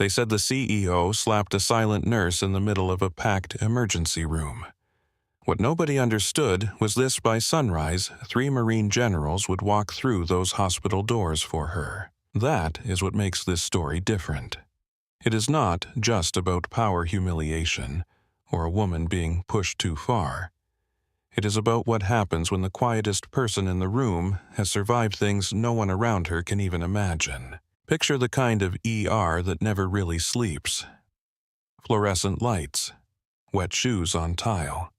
They said the CEO slapped a silent nurse in the middle of a packed emergency room. What nobody understood was this: by sunrise, 3 Marine generals would walk through those hospital doors for her. That is what makes this story different. It is not just about power humiliation or a woman being pushed too far. It is about what happens when the quietest person in the room has survived things no one around her can even imagine. Picture the kind of ER that never really sleeps. Fluorescent lights, wet shoes on tile,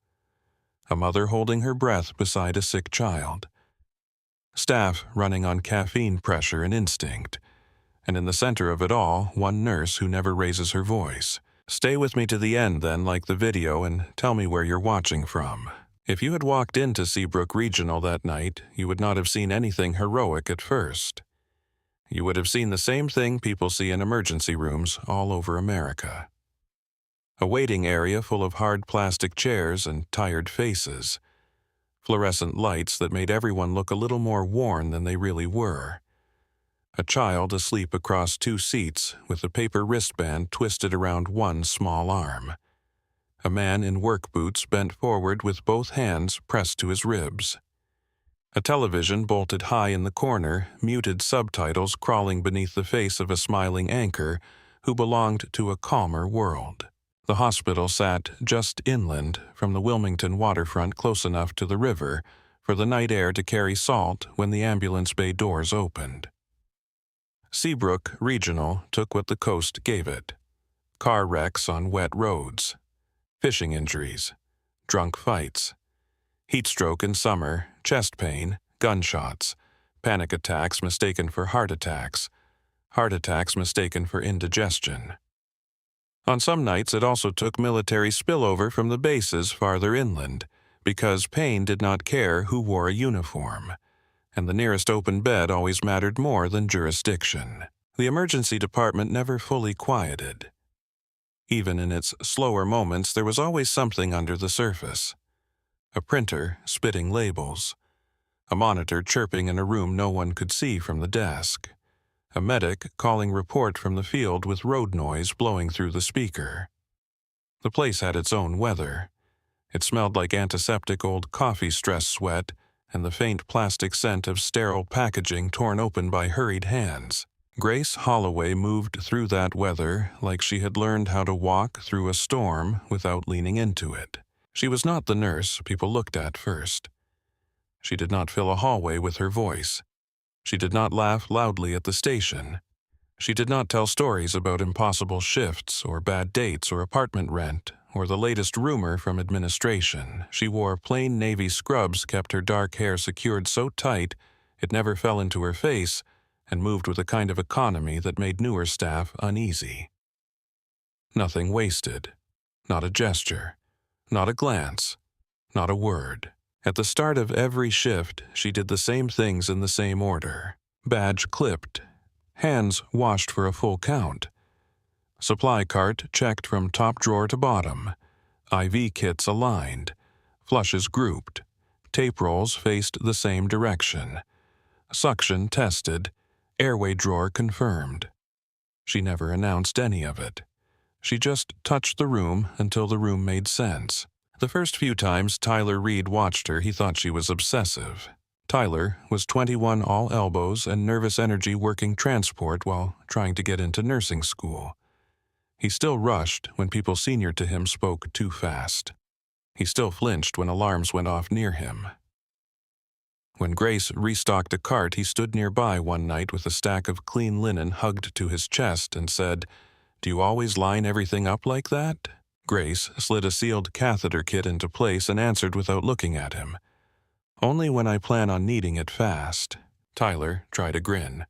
a mother holding her breath beside a sick child, staff running on caffeine pressure and instinct, and in the center of it all, one nurse who never raises her voice. Stay with me to the end then, like the video, and tell me where you're watching from. If you had walked into Seabrook Regional that night, you would not have seen anything heroic at first. You would have seen the same thing people see in emergency rooms all over America. A waiting area full of hard plastic chairs and tired faces. Fluorescent lights that made everyone look a little more worn than they really were. A child asleep across 2 seats with a paper wristband twisted around one small arm. A man in work boots bent forward with both hands pressed to his ribs. A television bolted high in the corner, muted subtitles crawling beneath the face of a smiling anchor who belonged to a calmer world. The hospital sat just inland from the Wilmington waterfront, close enough to the river for the night air to carry salt when the ambulance bay doors opened. Seabrook Regional took what the coast gave it. Car wrecks on wet roads, fishing injuries, drunk fights, heat stroke in summer, chest pain, gunshots, panic attacks mistaken for heart attacks mistaken for indigestion. On some nights it also took military spillover from the bases farther inland, because pain did not care who wore a uniform, and the nearest open bed always mattered more than jurisdiction. The emergency department never fully quieted. Even in its slower moments, there was always something under the surface. A printer spitting labels, a monitor chirping in a room no one could see from the desk, a medic calling report from the field with road noise blowing through the speaker. The place had its own weather. It smelled like antiseptic old coffee stress sweat and the faint plastic scent of sterile packaging torn open by hurried hands. Grace Holloway moved through that weather like she had learned how to walk through a storm without leaning into it. She was not the nurse people looked at first. She did not fill a hallway with her voice. She did not laugh loudly at the station. She did not tell stories about impossible shifts or bad dates or apartment rent or the latest rumor from administration. She wore plain navy scrubs, kept her dark hair secured so tight it never fell into her face, and moved with a kind of economy that made newer staff uneasy. Nothing wasted. Not a gesture. Not a glance. Not a word. At the start of every shift, she did the same things in the same order. Badge clipped. Hands washed for a full count. Supply cart checked from top drawer to bottom. IV kits aligned. Flushes grouped. Tape rolls faced the same direction. Suction tested. Airway drawer confirmed. She never announced any of it. She just touched the room until the room made sense. The first few times Tyler Reed watched her, he thought she was obsessive. Tyler was 21 all elbows and nervous energy working transport while trying to get into nursing school. He still rushed when people senior to him spoke too fast. He still flinched when alarms went off near him. When Grace restocked a cart, he stood nearby one night with a stack of clean linen hugged to his chest and said, "Do you always line everything up like that?" Grace slid a sealed catheter kit into place and answered without looking at him, "Only when I plan on needing it fast." Tyler tried a grin.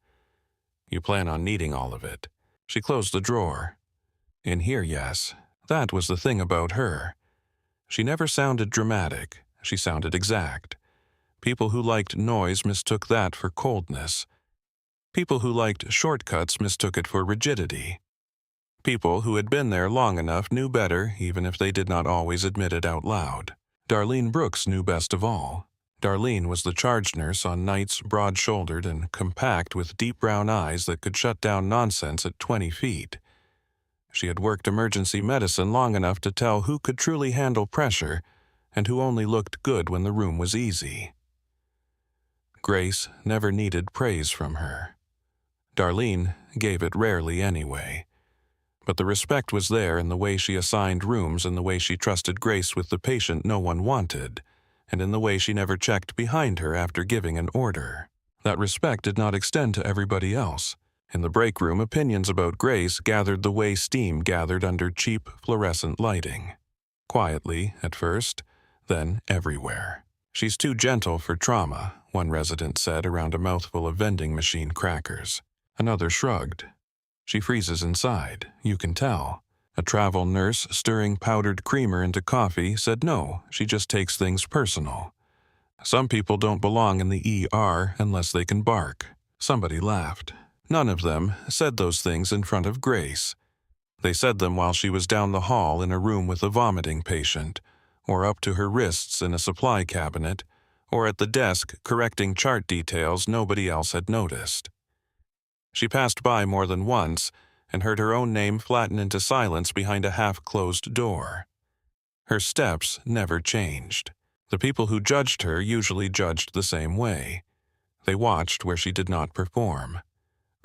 "You plan on needing all of it." She closed the drawer. "In here, yes." That was the thing about her. She never sounded dramatic. She sounded exact. People who liked noise mistook that for coldness. People who liked shortcuts mistook it for rigidity. People who had been there long enough knew better, even if they did not always admit it out loud. Darlene Brooks knew best of all. Darlene was the charge nurse on nights broad-shouldered and compact with deep brown eyes that could shut down nonsense at 20 feet. She had worked emergency medicine long enough to tell who could truly handle pressure and who only looked good when the room was easy. Grace never needed praise from her. Darlene gave it rarely anyway. But the respect was there in the way she assigned rooms and the way she trusted Grace with the patient no one wanted, and in the way she never checked behind her after giving an order. That respect did not extend to everybody else. In the break room, opinions about Grace gathered the way steam gathered under cheap fluorescent lighting. Quietly, at first, then everywhere. "She's too gentle for trauma," one resident said around a mouthful of vending machine crackers. Another shrugged. "She freezes inside, you can tell." A travel nurse stirring powdered creamer into coffee said no, she just takes things personal. "Some people don't belong in the ER unless they can bark." Somebody laughed. None of them said those things in front of Grace. They said them while she was down the hall in a room with a vomiting patient, or up to her wrists in a supply cabinet, or at the desk correcting chart details nobody else had noticed. She passed by more than once and heard her own name flatten into silence behind a half-closed door. Her steps never changed. The people who judged her usually judged the same way. They watched where she did not perform.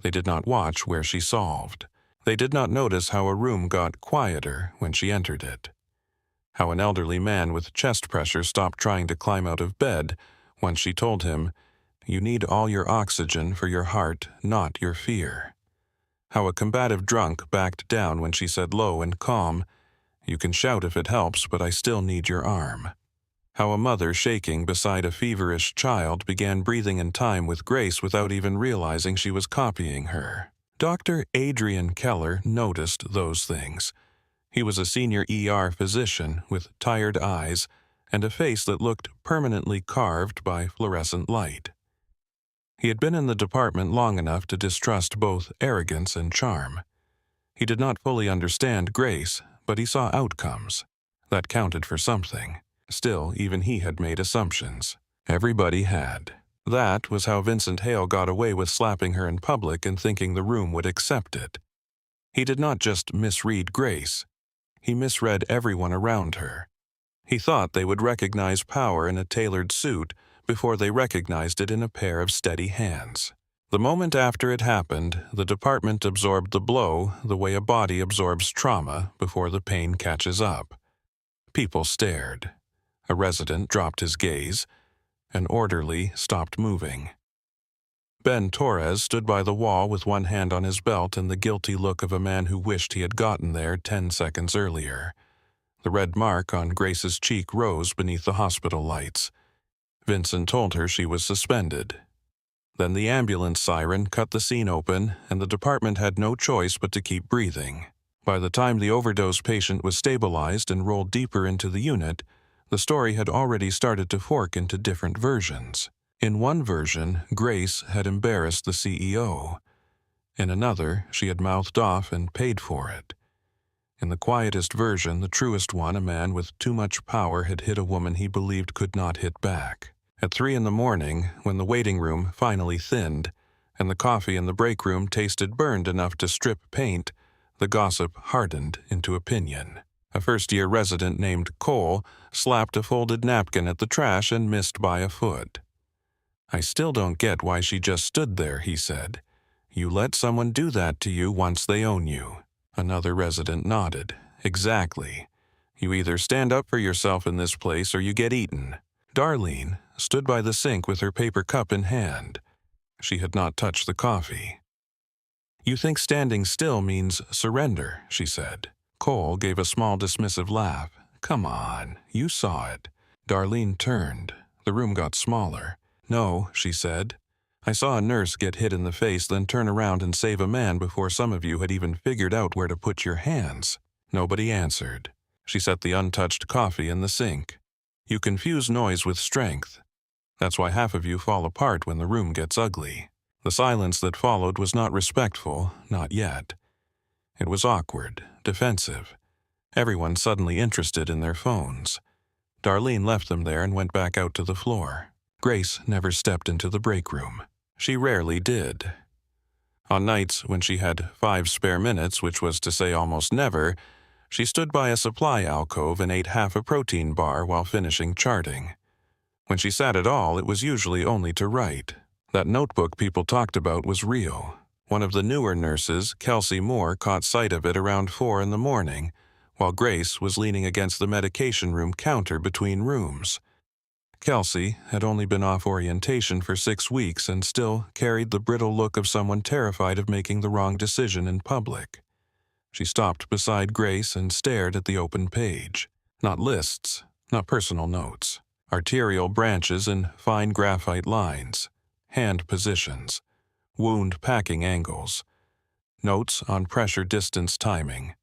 They did not watch where she solved. They did not notice how a room got quieter when she entered it. How an elderly man with chest pressure stopped trying to climb out of bed once she told him, "You need all your oxygen for your heart, not your fear." How a combative drunk backed down when she said low and calm, "You can shout if it helps, but I still need your arm." How a mother shaking beside a feverish child began breathing in time with Grace without even realizing she was copying her. Dr. Adrian Keller noticed those things. He was a senior ER physician with tired eyes and a face that looked permanently carved by fluorescent light. He had been in the department long enough to distrust both arrogance and charm. He did not fully understand Grace, but he saw outcomes. That counted for something. Still, even he had made assumptions. Everybody had. That was how Vincent Hale got away with slapping her in public and thinking the room would accept it. He did not just misread Grace. He misread everyone around her. He thought they would recognize power in a tailored suit before they recognized it in a pair of steady hands. The moment after it happened, the department absorbed the blow the way a body absorbs trauma before the pain catches up. People stared. A resident dropped his gaze. An orderly stopped moving. Ben Torres stood by the wall with one hand on his belt and the guilty look of a man who wished he had gotten there 10 seconds earlier. The red mark on Grace's cheek rose beneath the hospital lights. Vincent told her she was suspended. Then the ambulance siren cut the scene open, and the department had no choice but to keep breathing. By the time the overdose patient was stabilized and rolled deeper into the unit, the story had already started to fork into different versions. In one version, Grace had embarrassed the CEO. In another, she had mouthed off and paid for it. In the quietest version, the truest one, a man with too much power had hit a woman he believed could not hit back. At 3 a.m, when the waiting room finally thinned, and the coffee in the break room tasted burned enough to strip paint, the gossip hardened into opinion. A first-year resident named Cole slapped a folded napkin at the trash and missed by a foot. "I still don't get why she just stood there," he said. "You let someone do that to you once they own you." Another resident nodded. "Exactly. You either stand up for yourself in this place or you get eaten." Darlene stood by the sink with her paper cup in hand. She had not touched the coffee. "You think standing still means surrender," she said. Cole gave a small dismissive laugh. "Come on, you saw it." Darlene turned. The room got smaller. "No," she said. "I saw a nurse get hit in the face, then turn around and save a man before some of you had even figured out where to put your hands." Nobody answered. She set the untouched coffee in the sink. "You confuse noise with strength. That's why half of you fall apart when the room gets ugly." The silence that followed was not respectful, not yet. It was awkward, defensive. Everyone suddenly interested in their phones. Darlene left them there and went back out to the floor. Grace never stepped into the break room. She rarely did. On nights when she had 5 spare minutes, which was to say almost never, she stood by a supply alcove and ate half a protein bar while finishing charting. When she sat at all, it was usually only to write. That notebook people talked about was real. One of the newer nurses, Kelsey Moore, caught sight of it around 4 in the morning, while Grace was leaning against the medication room counter between rooms. Kelsey had only been off orientation for 6 weeks and still carried the brittle look of someone terrified of making the wrong decision in public. She stopped beside Grace and stared at the open page. Not lists, not personal notes. Arterial branches and fine graphite lines. Hand positions. Wound packing angles. Notes on pressure distance timing.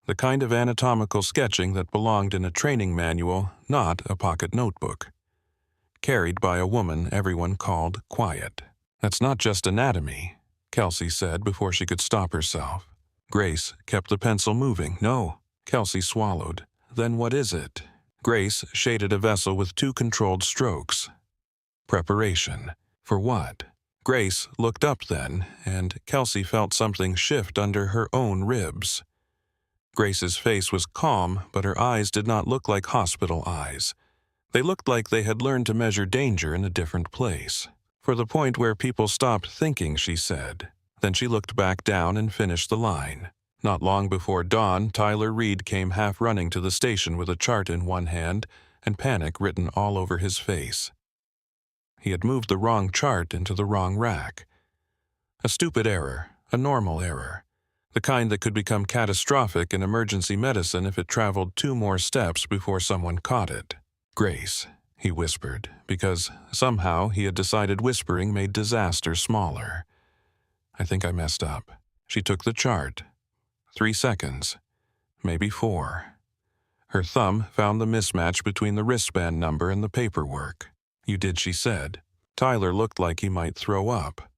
The kind of anatomical sketching that belonged in a training manual, not a pocket notebook. Carried by a woman everyone called quiet. "That's not just anatomy," Kelsey said before she could stop herself. Grace kept the pencil moving. "No," Kelsey swallowed. "Then what is it?" Grace shaded a vessel with 2 controlled strokes. Preparation. For what? Grace looked up then, and Kelsey felt something shift under her own ribs. Grace's face was calm, but her eyes did not look like hospital eyes. They looked like they had learned to measure danger in a different place. "For the point where people stopped thinking," she said. Then she looked back down and finished the line. Not long before dawn, Tyler Reed came half running to the station with a chart in one hand and panic written all over his face. He had moved the wrong chart into the wrong rack. A stupid error, a normal error, the kind that could become catastrophic in emergency medicine if it traveled 2 more steps before someone caught it. "Grace," he whispered, because somehow he had decided whispering made disaster smaller. "I think I messed up." She took the chart. 3 seconds. Maybe 4. Her thumb found the mismatch between the wristband number and the paperwork. "You did," she said. Tyler looked like he might throw up.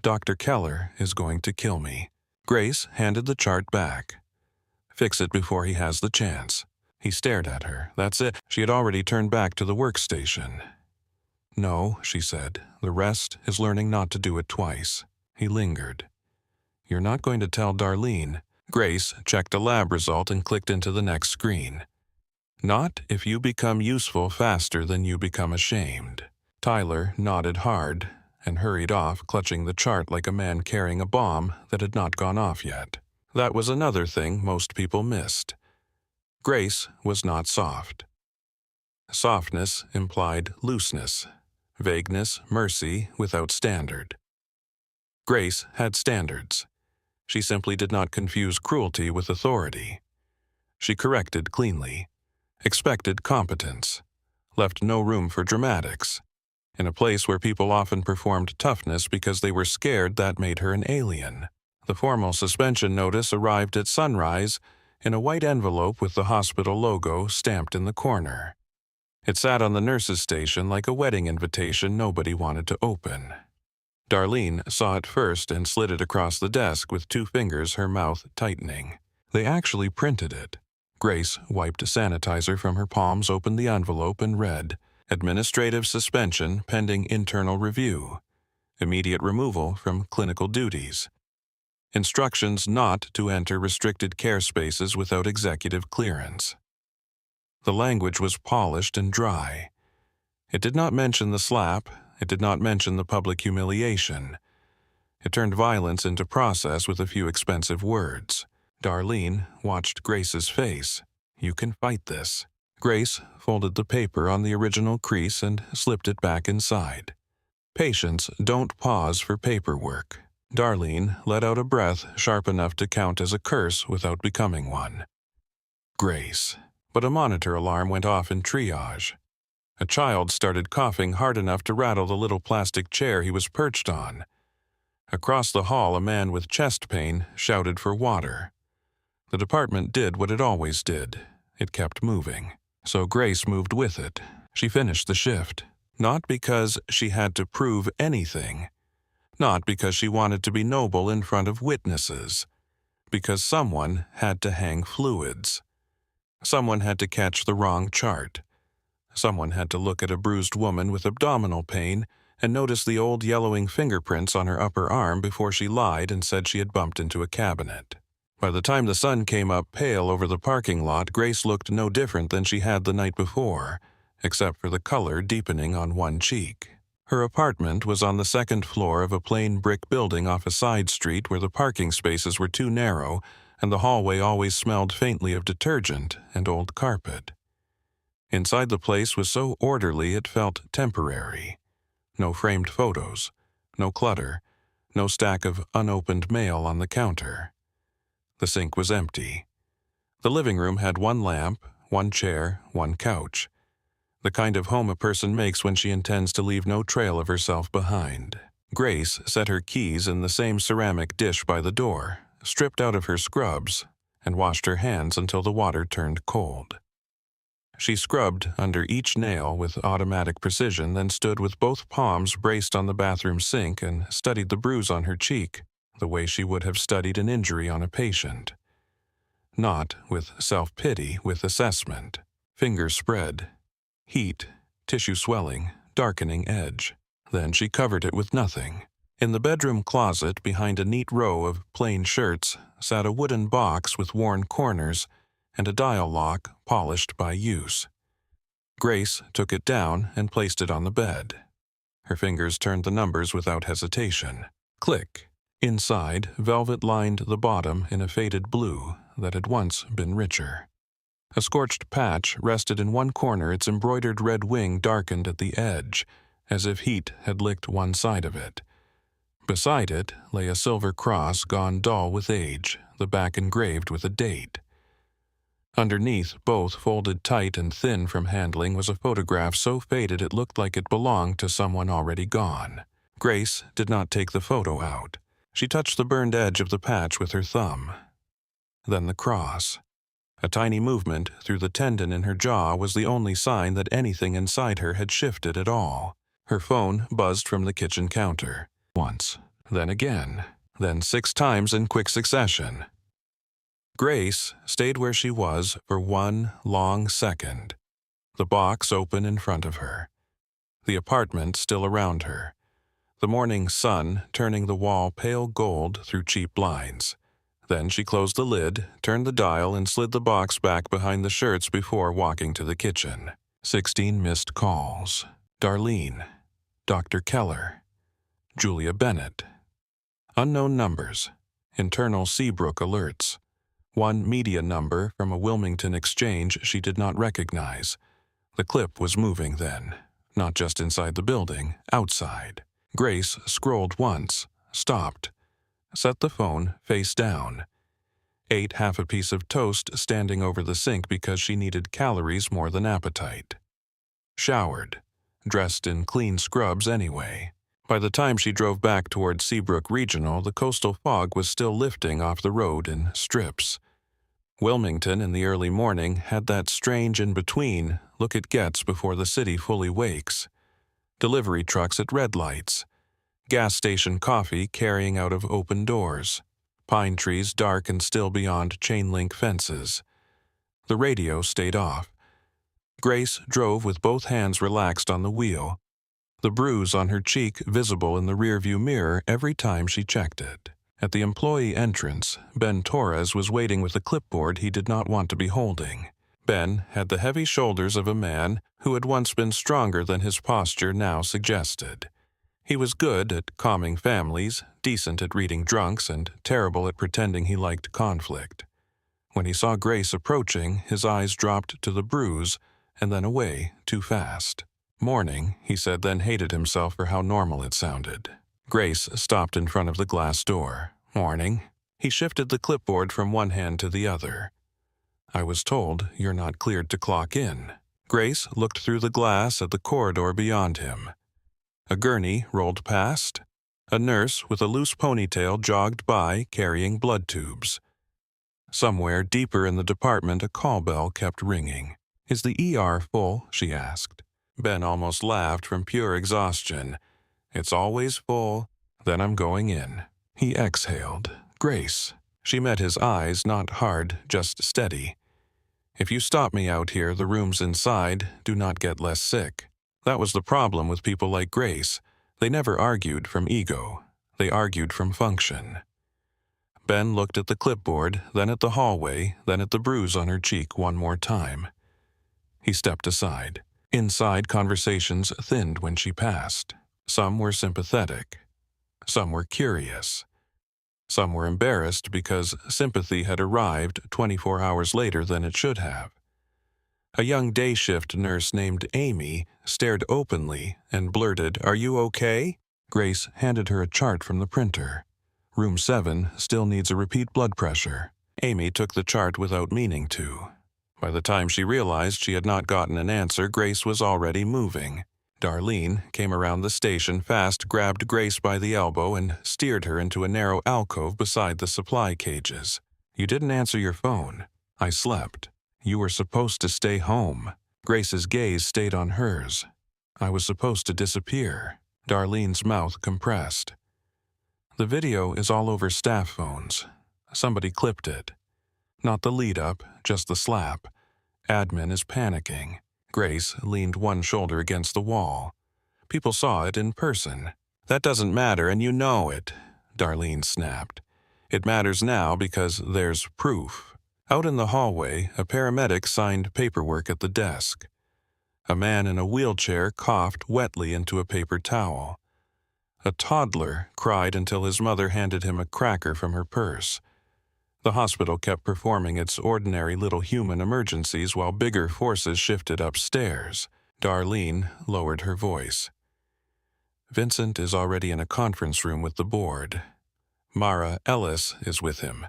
"Dr. Keller is going to kill me." Grace handed the chart back. "Fix it before he has the chance." He stared at her. "That's it." She had already turned back to the workstation. "No," she said. "The rest is learning not to do it twice." He lingered. "You're not going to tell Darlene." Grace checked a lab result and clicked into the next screen. "Not if you become useful faster than you become ashamed." Tyler nodded hard and hurried off, clutching the chart like a man carrying a bomb that had not gone off yet. That was another thing most people missed. Grace was not soft. Softness implied looseness, vagueness, mercy without standard. Grace had standards. She simply did not confuse cruelty with authority. She corrected cleanly, expected competence, left no room for dramatics. In a place where people often performed toughness because they were scared, that made her an alien. The formal suspension notice arrived at sunrise in a white envelope with the hospital logo stamped in the corner. It sat on the nurse's station like a wedding invitation nobody wanted to open. Darlene saw it first and slid it across the desk with 2 fingers, her mouth tightening. They actually printed it. Grace wiped sanitizer from her palms, opened the envelope, and read, "Administrative suspension pending internal review. Immediate removal from clinical duties. Instructions not to enter restricted care spaces without executive clearance." The language was polished and dry. It did not mention the slap. It did not mention the public humiliation. It turned violence into process with a few expensive words. Darlene watched Grace's face. "You can fight this." Grace folded the paper on the original crease and slipped it back inside. "Patients don't pause for paperwork." Darlene let out a breath sharp enough to count as a curse without becoming one. Grace. But a monitor alarm went off in triage. A child started coughing hard enough to rattle the little plastic chair he was perched on. Across the hall, a man with chest pain shouted for water. The department did what it always did. It kept moving. So Grace moved with it. She finished the shift. Not because she had to prove anything. Not because she wanted to be noble in front of witnesses. Because someone had to hang fluids. Someone had to catch the wrong chart. Someone had to look at a bruised woman with abdominal pain and noticed the old yellowing fingerprints on her upper arm before she lied and said she had bumped into a cabinet. By the time the sun came up pale over the parking lot, Grace looked no different than she had the night before, except for the color deepening on one cheek. Her apartment was on the second floor of a plain brick building off a side street where the parking spaces were too narrow and the hallway always smelled faintly of detergent and old carpet. Inside the place was so orderly it felt temporary. No framed photos, no clutter, no stack of unopened mail on the counter. The sink was empty. The living room had one lamp, one chair, one couch. The kind of home a person makes when she intends to leave no trail of herself behind. Grace set her keys in the same ceramic dish by the door, stripped out of her scrubs, and washed her hands until the water turned cold. She scrubbed under each nail with automatic precision, then stood with both palms braced on the bathroom sink and studied the bruise on her cheek, the way she would have studied an injury on a patient. Not with self-pity, with assessment. Fingers spread. Heat, tissue swelling, darkening edge. Then she covered it with nothing. In the bedroom closet, behind a neat row of plain shirts, sat a wooden box with worn corners and a dial lock polished by use. Grace took it down and placed it on the bed. Her fingers turned the numbers without hesitation. Click. Inside, velvet lined the bottom in a faded blue that had once been richer. A scorched patch rested in one corner, its embroidered red wing darkened at the edge, as if heat had licked one side of it. Beside it lay a silver cross gone dull with age, the back engraved with a date. Underneath, both folded tight and thin from handling, was a photograph so faded it looked like it belonged to someone already gone. Grace did not take the photo out. She touched the burned edge of the patch with her thumb. Then the cross. A tiny movement through the tendon in her jaw was the only sign that anything inside her had shifted at all. Her phone buzzed from the kitchen counter. Once, then again, then 6 times in quick succession. Grace stayed where she was for one long second, the box open in front of her, the apartment still around her, the morning sun turning the wall pale gold through cheap blinds. Then she closed the lid, turned the dial, and slid the box back behind the shirts before walking to the kitchen. 16 missed calls. Darlene. Dr. Keller. Julia Bennett. Unknown numbers. Internal Seabrook alerts. One media number from a Wilmington exchange she did not recognize. The clip was moving then, not just inside the building, outside. Grace scrolled once, stopped, set the phone face down, ate half a piece of toast standing over the sink because she needed calories more than appetite. Showered, dressed in clean scrubs anyway. By the time she drove back toward Seabrook Regional, the coastal fog was still lifting off the road in strips. Wilmington in the early morning had that strange in-between look it gets before the city fully wakes. Delivery trucks at red lights, gas station coffee carrying out of open doors, pine trees dark and still beyond chain-link fences. The radio stayed off. Grace drove with both hands relaxed on the wheel, the bruise on her cheek visible in the rearview mirror every time she checked it. At the employee entrance, Ben Torres was waiting with a clipboard he did not want to be holding. Ben had the heavy shoulders of a man who had once been stronger than his posture now suggested. He was good at calming families, decent at reading drunks, and terrible at pretending he liked conflict. When he saw Grace approaching, his eyes dropped to the bruise and then away too fast. Morning, he said, then hated himself for how normal it sounded. Grace stopped in front of the glass door. Morning. He shifted the clipboard from one hand to the other. I was told you're not cleared to clock in. Grace looked through the glass at the corridor beyond him. A gurney rolled past. A nurse with a loose ponytail jogged by, carrying blood tubes. Somewhere deeper in the department, a call bell kept ringing. Is the ER full? She asked. Ben almost laughed from pure exhaustion. It's always full. Then I'm going in. He exhaled. Grace. She met his eyes, not hard, just steady. If you stop me out here, the rooms inside do not get less sick. That was the problem with people like Grace. They never argued from ego. They argued from function. Ben looked at the clipboard, then at the hallway, then at the bruise on her cheek one more time. He stepped aside. Inside, conversations thinned when she passed. Some were sympathetic. Some were curious. Some were embarrassed because sympathy had arrived 24 hours later than it should have. A young day shift nurse named Amy stared openly and blurted, "Are you okay?" Grace handed her a chart from the printer. Room 7 still needs a repeat blood pressure. Amy took the chart without meaning to. By the time she realized she had not gotten an answer, Grace was already moving. Darlene came around the station fast, grabbed Grace by the elbow, and steered her into a narrow alcove beside the supply cages. "You didn't answer your phone." "I slept." "You were supposed to stay home." Grace's gaze stayed on hers. "I was supposed to disappear." Darlene's mouth compressed. The video is all over staff phones. Somebody clipped it. Not the lead-up, just the slap. Admin is panicking. Grace leaned one shoulder against the wall. People saw it in person. "That doesn't matter, and you know it," Darlene snapped. "It matters now because there's proof." Out in the hallway, a paramedic signed paperwork at the desk. A man in a wheelchair coughed wetly into a paper towel. A toddler cried until his mother handed him a cracker from her purse. The hospital kept performing its ordinary little human emergencies while bigger forces shifted upstairs. Darlene lowered her voice. "Vincent is already in a conference room with the board. Mara Ellis is with him.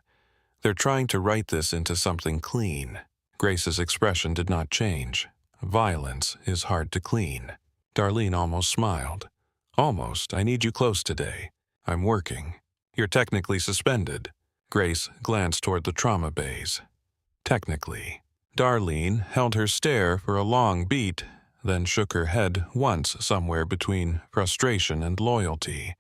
They're trying to write this into something clean." Grace's expression did not change. Violence is hard to clean. Darlene almost smiled. "Almost. I need you close today. I'm working. You're technically suspended." Grace glanced toward the trauma bays. "Technically." Darlene held her stare for a long beat, then shook her head once somewhere between frustration and loyalty.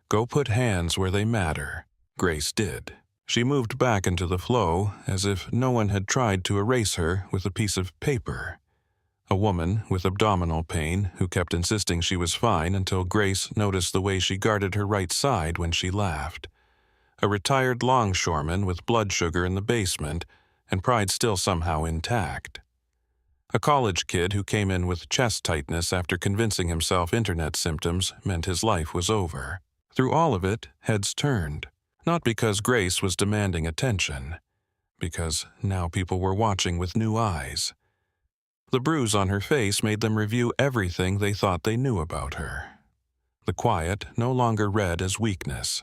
"Go put hands where they matter." Grace did. She moved back into the flow as if no one had tried to erase her with a piece of paper. A woman with abdominal pain who kept insisting she was fine until Grace noticed the way she guarded her right side when she laughed. A retired longshoreman with blood sugar in the basement and pride still somehow intact. A college kid who came in with chest tightness after convincing himself internet symptoms meant his life was over. Through all of it, heads turned. Not because Grace was demanding attention, because now people were watching with new eyes. The bruise on her face made them review everything they thought they knew about her. The quiet no longer read as weakness.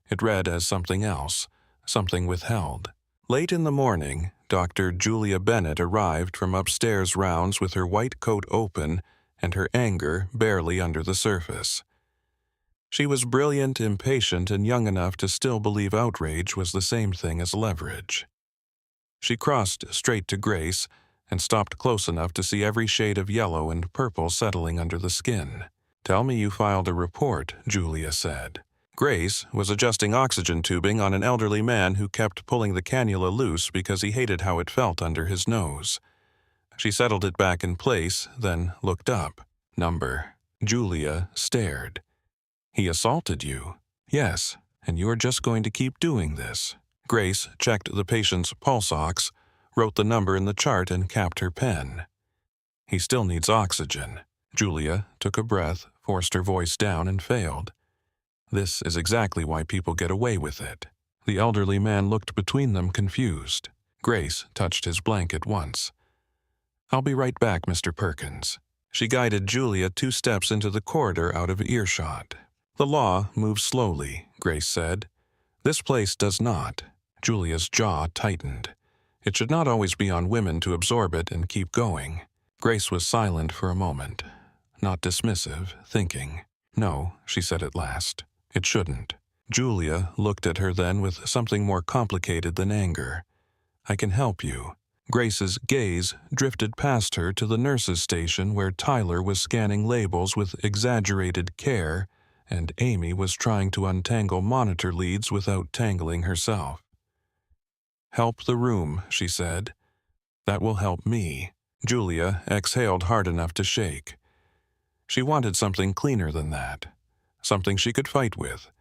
It read as something else, something withheld. Late in the morning, Dr. Julia Bennett arrived from upstairs rounds with her white coat open and her anger barely under the surface. She was brilliant, impatient, and young enough to still believe outrage was the same thing as leverage. She crossed straight to Grace and stopped close enough to see every shade of yellow and purple settling under the skin. "Tell me you filed a report," Julia said. Grace was adjusting oxygen tubing on an elderly man who kept pulling the cannula loose because he hated how it felt under his nose. She settled it back in place, then looked up. "Number." Julia stared. "He assaulted you." "Yes, and you're just going to keep doing this." Grace checked the patient's pulse ox, wrote the number in the chart, and capped her pen. "He still needs oxygen." Julia took a breath, forced her voice down, and failed. "This is exactly why people get away with it." The elderly man looked between them, confused. Grace touched his blanket once. "I'll be right back, Mr. Perkins." She guided Julia 2 steps into the corridor out of earshot. "The law moves slowly," Grace said. "This place does not." Julia's jaw tightened. It should not always be on women to absorb it and keep going. Grace was silent for a moment, not dismissive, thinking. "No," she said at last. "It shouldn't." Julia looked at her then with something more complicated than anger. "I can help you." Grace's gaze drifted past her to the nurse's station where Tyler was scanning labels with exaggerated care and Amy was trying to untangle monitor leads without tangling herself. "Help the room," she said. "That will help me." Julia exhaled hard enough to shake. She wanted something cleaner than that. something she could fight with.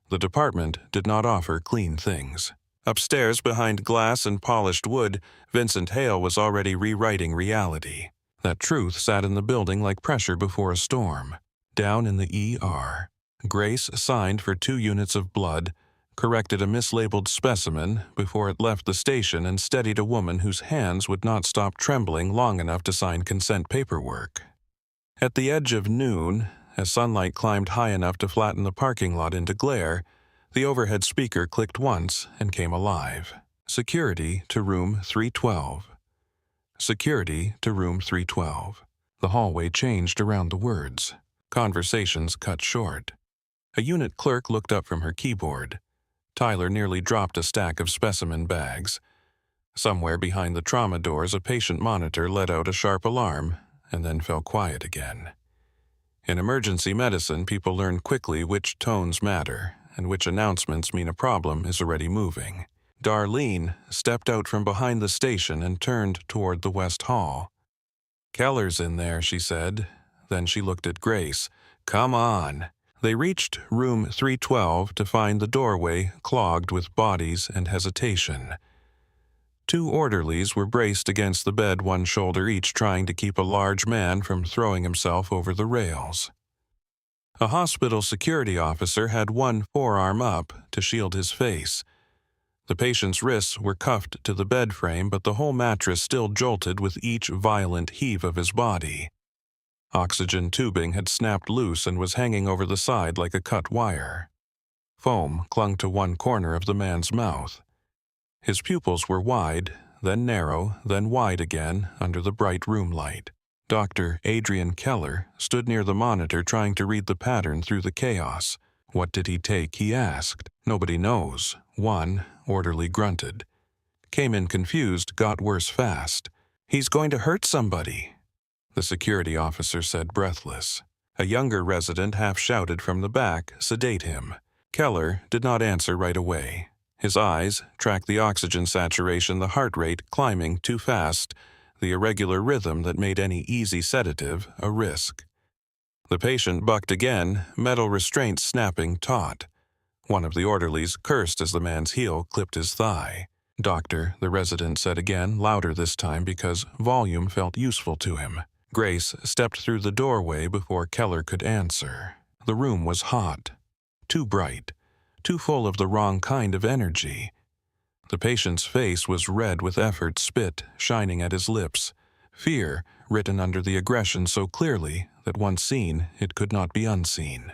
The department did not offer clean things. Upstairs, behind glass and polished wood, Vincent Hale was already rewriting reality. That truth sat in the building like pressure before a storm. Down in the ER, Grace signed for 2 units of blood, corrected a mislabeled specimen before it left the station, and steadied a woman whose hands would not stop trembling long enough to sign consent paperwork. At the edge of noon, as sunlight climbed high enough to flatten the parking lot into glare, the overhead speaker clicked once and came alive. Security to room 312. Security to room 312. The hallway changed around the words. Conversations cut short. A unit clerk looked up from her keyboard. Tyler nearly dropped a stack of specimen bags. Somewhere behind the trauma doors, a patient monitor let out a sharp alarm and then fell quiet again. In emergency medicine, people learn quickly which tones matter and which announcements mean a problem is already moving. Darlene stepped out from behind the station and turned toward the West Hall. "Keller's in there," she said. Then she looked at Grace. "Come on." They reached room 312 to find the doorway clogged with bodies and hesitation. 2 orderlies were braced against the bed, one shoulder each, trying to keep a large man from throwing himself over the rails. A hospital security officer had one forearm up to shield his face. The patient's wrists were cuffed to the bed frame, but the whole mattress still jolted with each violent heave of his body. Oxygen tubing had snapped loose and was hanging over the side like a cut wire. Foam clung to one corner of the man's mouth. His pupils were wide, then narrow, then wide again under the bright room light. Dr. Adrian Keller stood near the monitor trying to read the pattern through the chaos. "What did he take?" he asked. "Nobody knows." One orderly grunted. "Came in confused, got worse fast." "He's going to hurt somebody," the security officer said, breathless. A younger resident half shouted from the back, "Sedate him." Keller did not answer right away. His eyes tracked the oxygen saturation, the heart rate climbing too fast, the irregular rhythm that made any easy sedative a risk. The patient bucked again, metal restraints snapping taut. One of the orderlies cursed as the man's heel clipped his thigh. "Doctor," the resident said again, louder this time because volume felt useful to him. Grace stepped through the doorway before Keller could answer. The room was hot, too bright, too full of the wrong kind of energy. The patient's face was red with effort, spit shining at his lips, fear written under the aggression so clearly that once seen, it could not be unseen.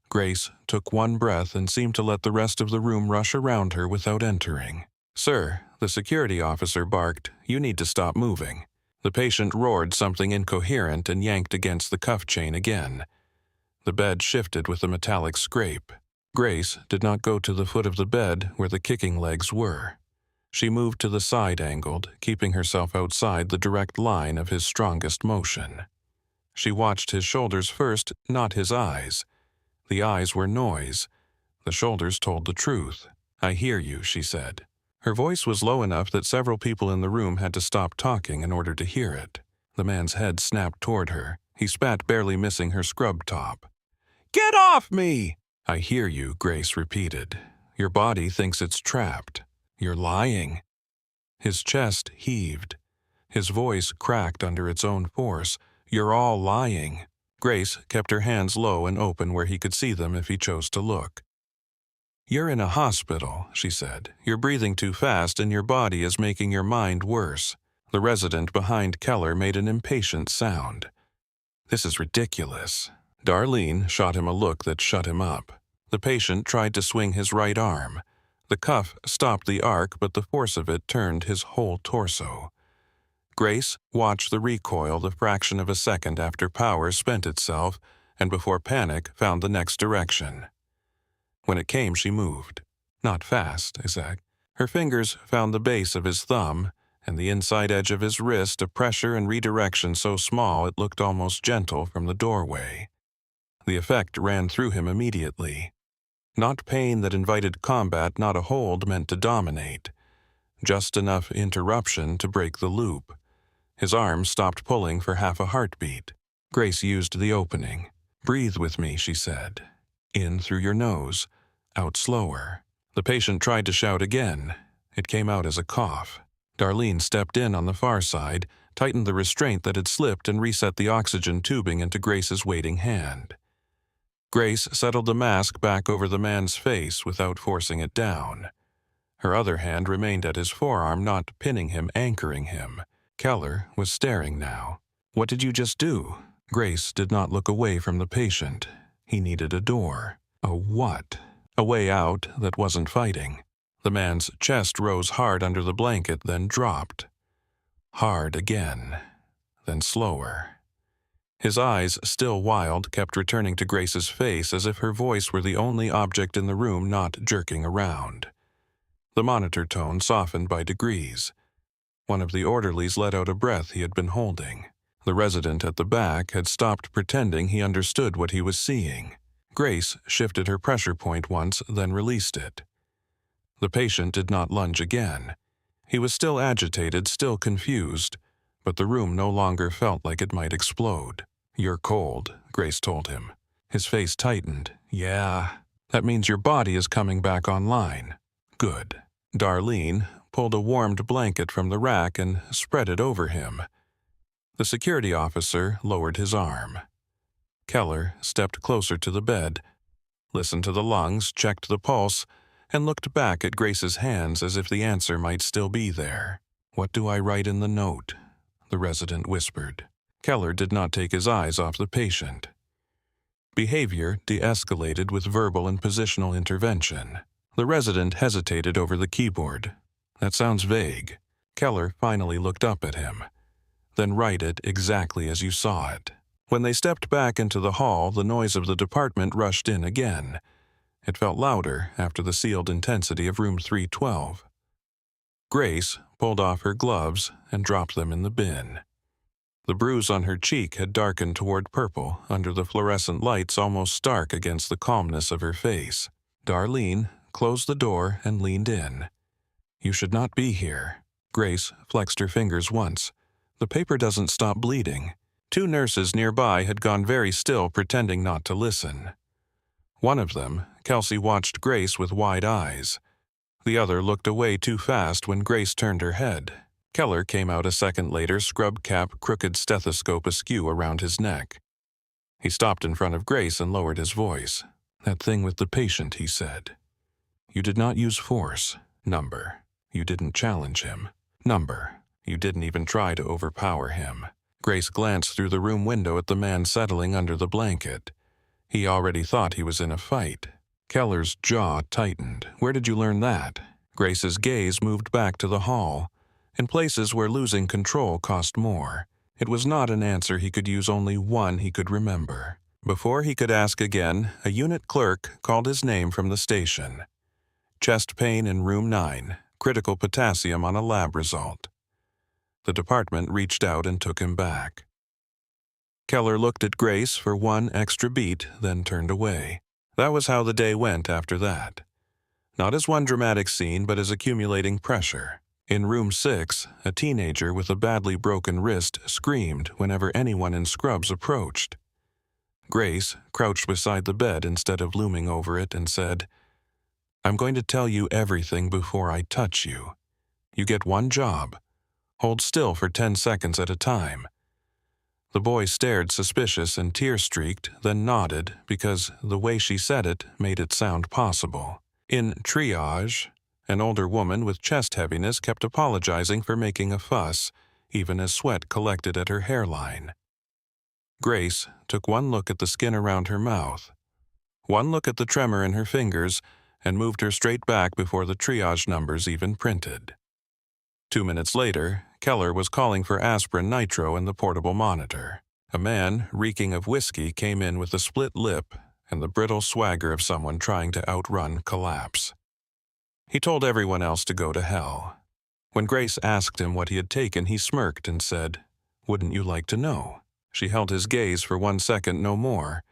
Grace took one breath and seemed to let the rest of the room rush around her without entering. "Sir," the security officer barked, "you need to stop moving." The patient roared something incoherent and yanked against the cuff chain again. The bed shifted with a metallic scrape. Grace did not go to the foot of the bed where the kicking legs were. She moved to the side angled, keeping herself outside the direct line of his strongest motion. She watched his shoulders first, not his eyes. The eyes were noise. The shoulders told the truth. "I hear you," she said. Her voice was low enough that several people in the room had to stop talking in order to hear it. The man's head snapped toward her. He spat, barely missing her scrub top. "Get off me!" "I hear you," Grace repeated. "Your body thinks it's trapped. You're lying." His chest heaved. His voice cracked under its own force. "You're all lying." Grace kept her hands low and open where he could see them if he chose to look. "You're in a hospital," she said. "You're breathing too fast and your body is making your mind worse." The resident behind Keller made an impatient sound. "This is ridiculous." Darlene shot him a look that shut him up. The patient tried to swing his right arm. The cuff stopped the arc, but the force of it turned his whole torso. Grace watched the recoil the fraction of a second after power spent itself and before panic found the next direction. When it came, she moved. Not fast, exact. Her fingers found the base of his thumb and the inside edge of his wrist, a pressure and redirection so small it looked almost gentle from the doorway. The effect ran through him immediately. Not pain that invited combat, not a hold meant to dominate. Just enough interruption to break the loop. His arm stopped pulling for half a heartbeat. Grace used the opening. "Breathe with me," she said. "In through your nose, out slower." The patient tried to shout again. It came out as a cough. Darlene stepped in on the far side, tightened the restraint that had slipped, and reset the oxygen tubing into Grace's waiting hand. Grace settled the mask back over the man's face without forcing it down. Her other hand remained at his forearm, not pinning him, anchoring him. Keller was staring now. "What did you just do?" Grace did not look away from the patient. He needed a door. A what? A way out that wasn't fighting. The man's chest rose hard under the blanket, then dropped. Hard again, then slower. His eyes, still wild, kept returning to Grace's face as if her voice were the only object in the room not jerking around. The monitor tone softened by degrees. One of the orderlies let out a breath he had been holding. The resident at the back had stopped pretending he understood what he was seeing. Grace shifted her pressure point once, then released it. The patient did not lunge again. He was still agitated, still confused, but the room no longer felt like it might explode. "You're cold," Grace told him. His face tightened. "Yeah, that means your body is coming back online." "Good." Darlene pulled a warmed blanket from the rack and spread it over him. The security officer lowered his arm. Keller stepped closer to the bed, listened to the lungs, checked the pulse, and looked back at Grace's hands as if the answer might still be there. "What do I write in the note?" the resident whispered. Keller did not take his eyes off the patient. Behavior de-escalated with verbal and positional intervention. The resident hesitated over the keyboard. "That sounds vague." Keller finally looked up at him. "Then write it exactly as you saw it." When they stepped back into the hall, the noise of the department rushed in again. It felt louder after the sealed intensity of room 312. Grace pulled off her gloves and dropped them in the bin. The bruise on her cheek had darkened toward purple under the fluorescent lights, almost stark against the calmness of her face. Darlene closed the door and leaned in. "You should not be here." Grace flexed her fingers once. "The paper doesn't stop bleeding." Two nurses nearby had gone very still, pretending not to listen. One of them, Kelsey, watched Grace with wide eyes. The other looked away too fast when Grace turned her head. Keller came out a second later, scrub cap, crooked stethoscope askew around his neck. He stopped in front of Grace and lowered his voice. "That thing with the patient," he said. "You did not use force. Number. You didn't challenge him. Number. You didn't even try to overpower him." Grace glanced through the room window at the man settling under the blanket. He already thought he was in a fight. Keller's jaw tightened. "Where did you learn that?" Grace's gaze moved back to the hall. In places where losing control cost more. It was not an answer he could use, only one he could remember. Before he could ask again, a unit clerk called his name from the station. "Chest pain in room 9. Critical potassium on a lab result." The department reached out and took him back. Keller looked at Grace for one extra beat, then turned away. That was how the day went after that. Not as one dramatic scene, but as accumulating pressure. In room 6, a teenager with a badly broken wrist screamed whenever anyone in scrubs approached. Grace crouched beside the bed instead of looming over it and said, "I'm going to tell you everything before I touch you. You get one job. Hold still for 10 seconds at a time." The boy stared suspicious and tear-streaked, then nodded because the way she said it made it sound possible. In triage, an older woman with chest heaviness kept apologizing for making a fuss, even as sweat collected at her hairline. Grace took one look at the skin around her mouth, one look at the tremor in her fingers, and moved her straight back before the triage numbers even printed. 2 minutes later, Keller was calling for aspirin nitro in the portable monitor. A man, reeking of whiskey, came in with a split lip and the brittle swagger of someone trying to outrun collapse. He told everyone else to go to hell. When Grace asked him what he had taken, he smirked and said, "Wouldn't you like to know?" She held his gaze for 1 second, no more.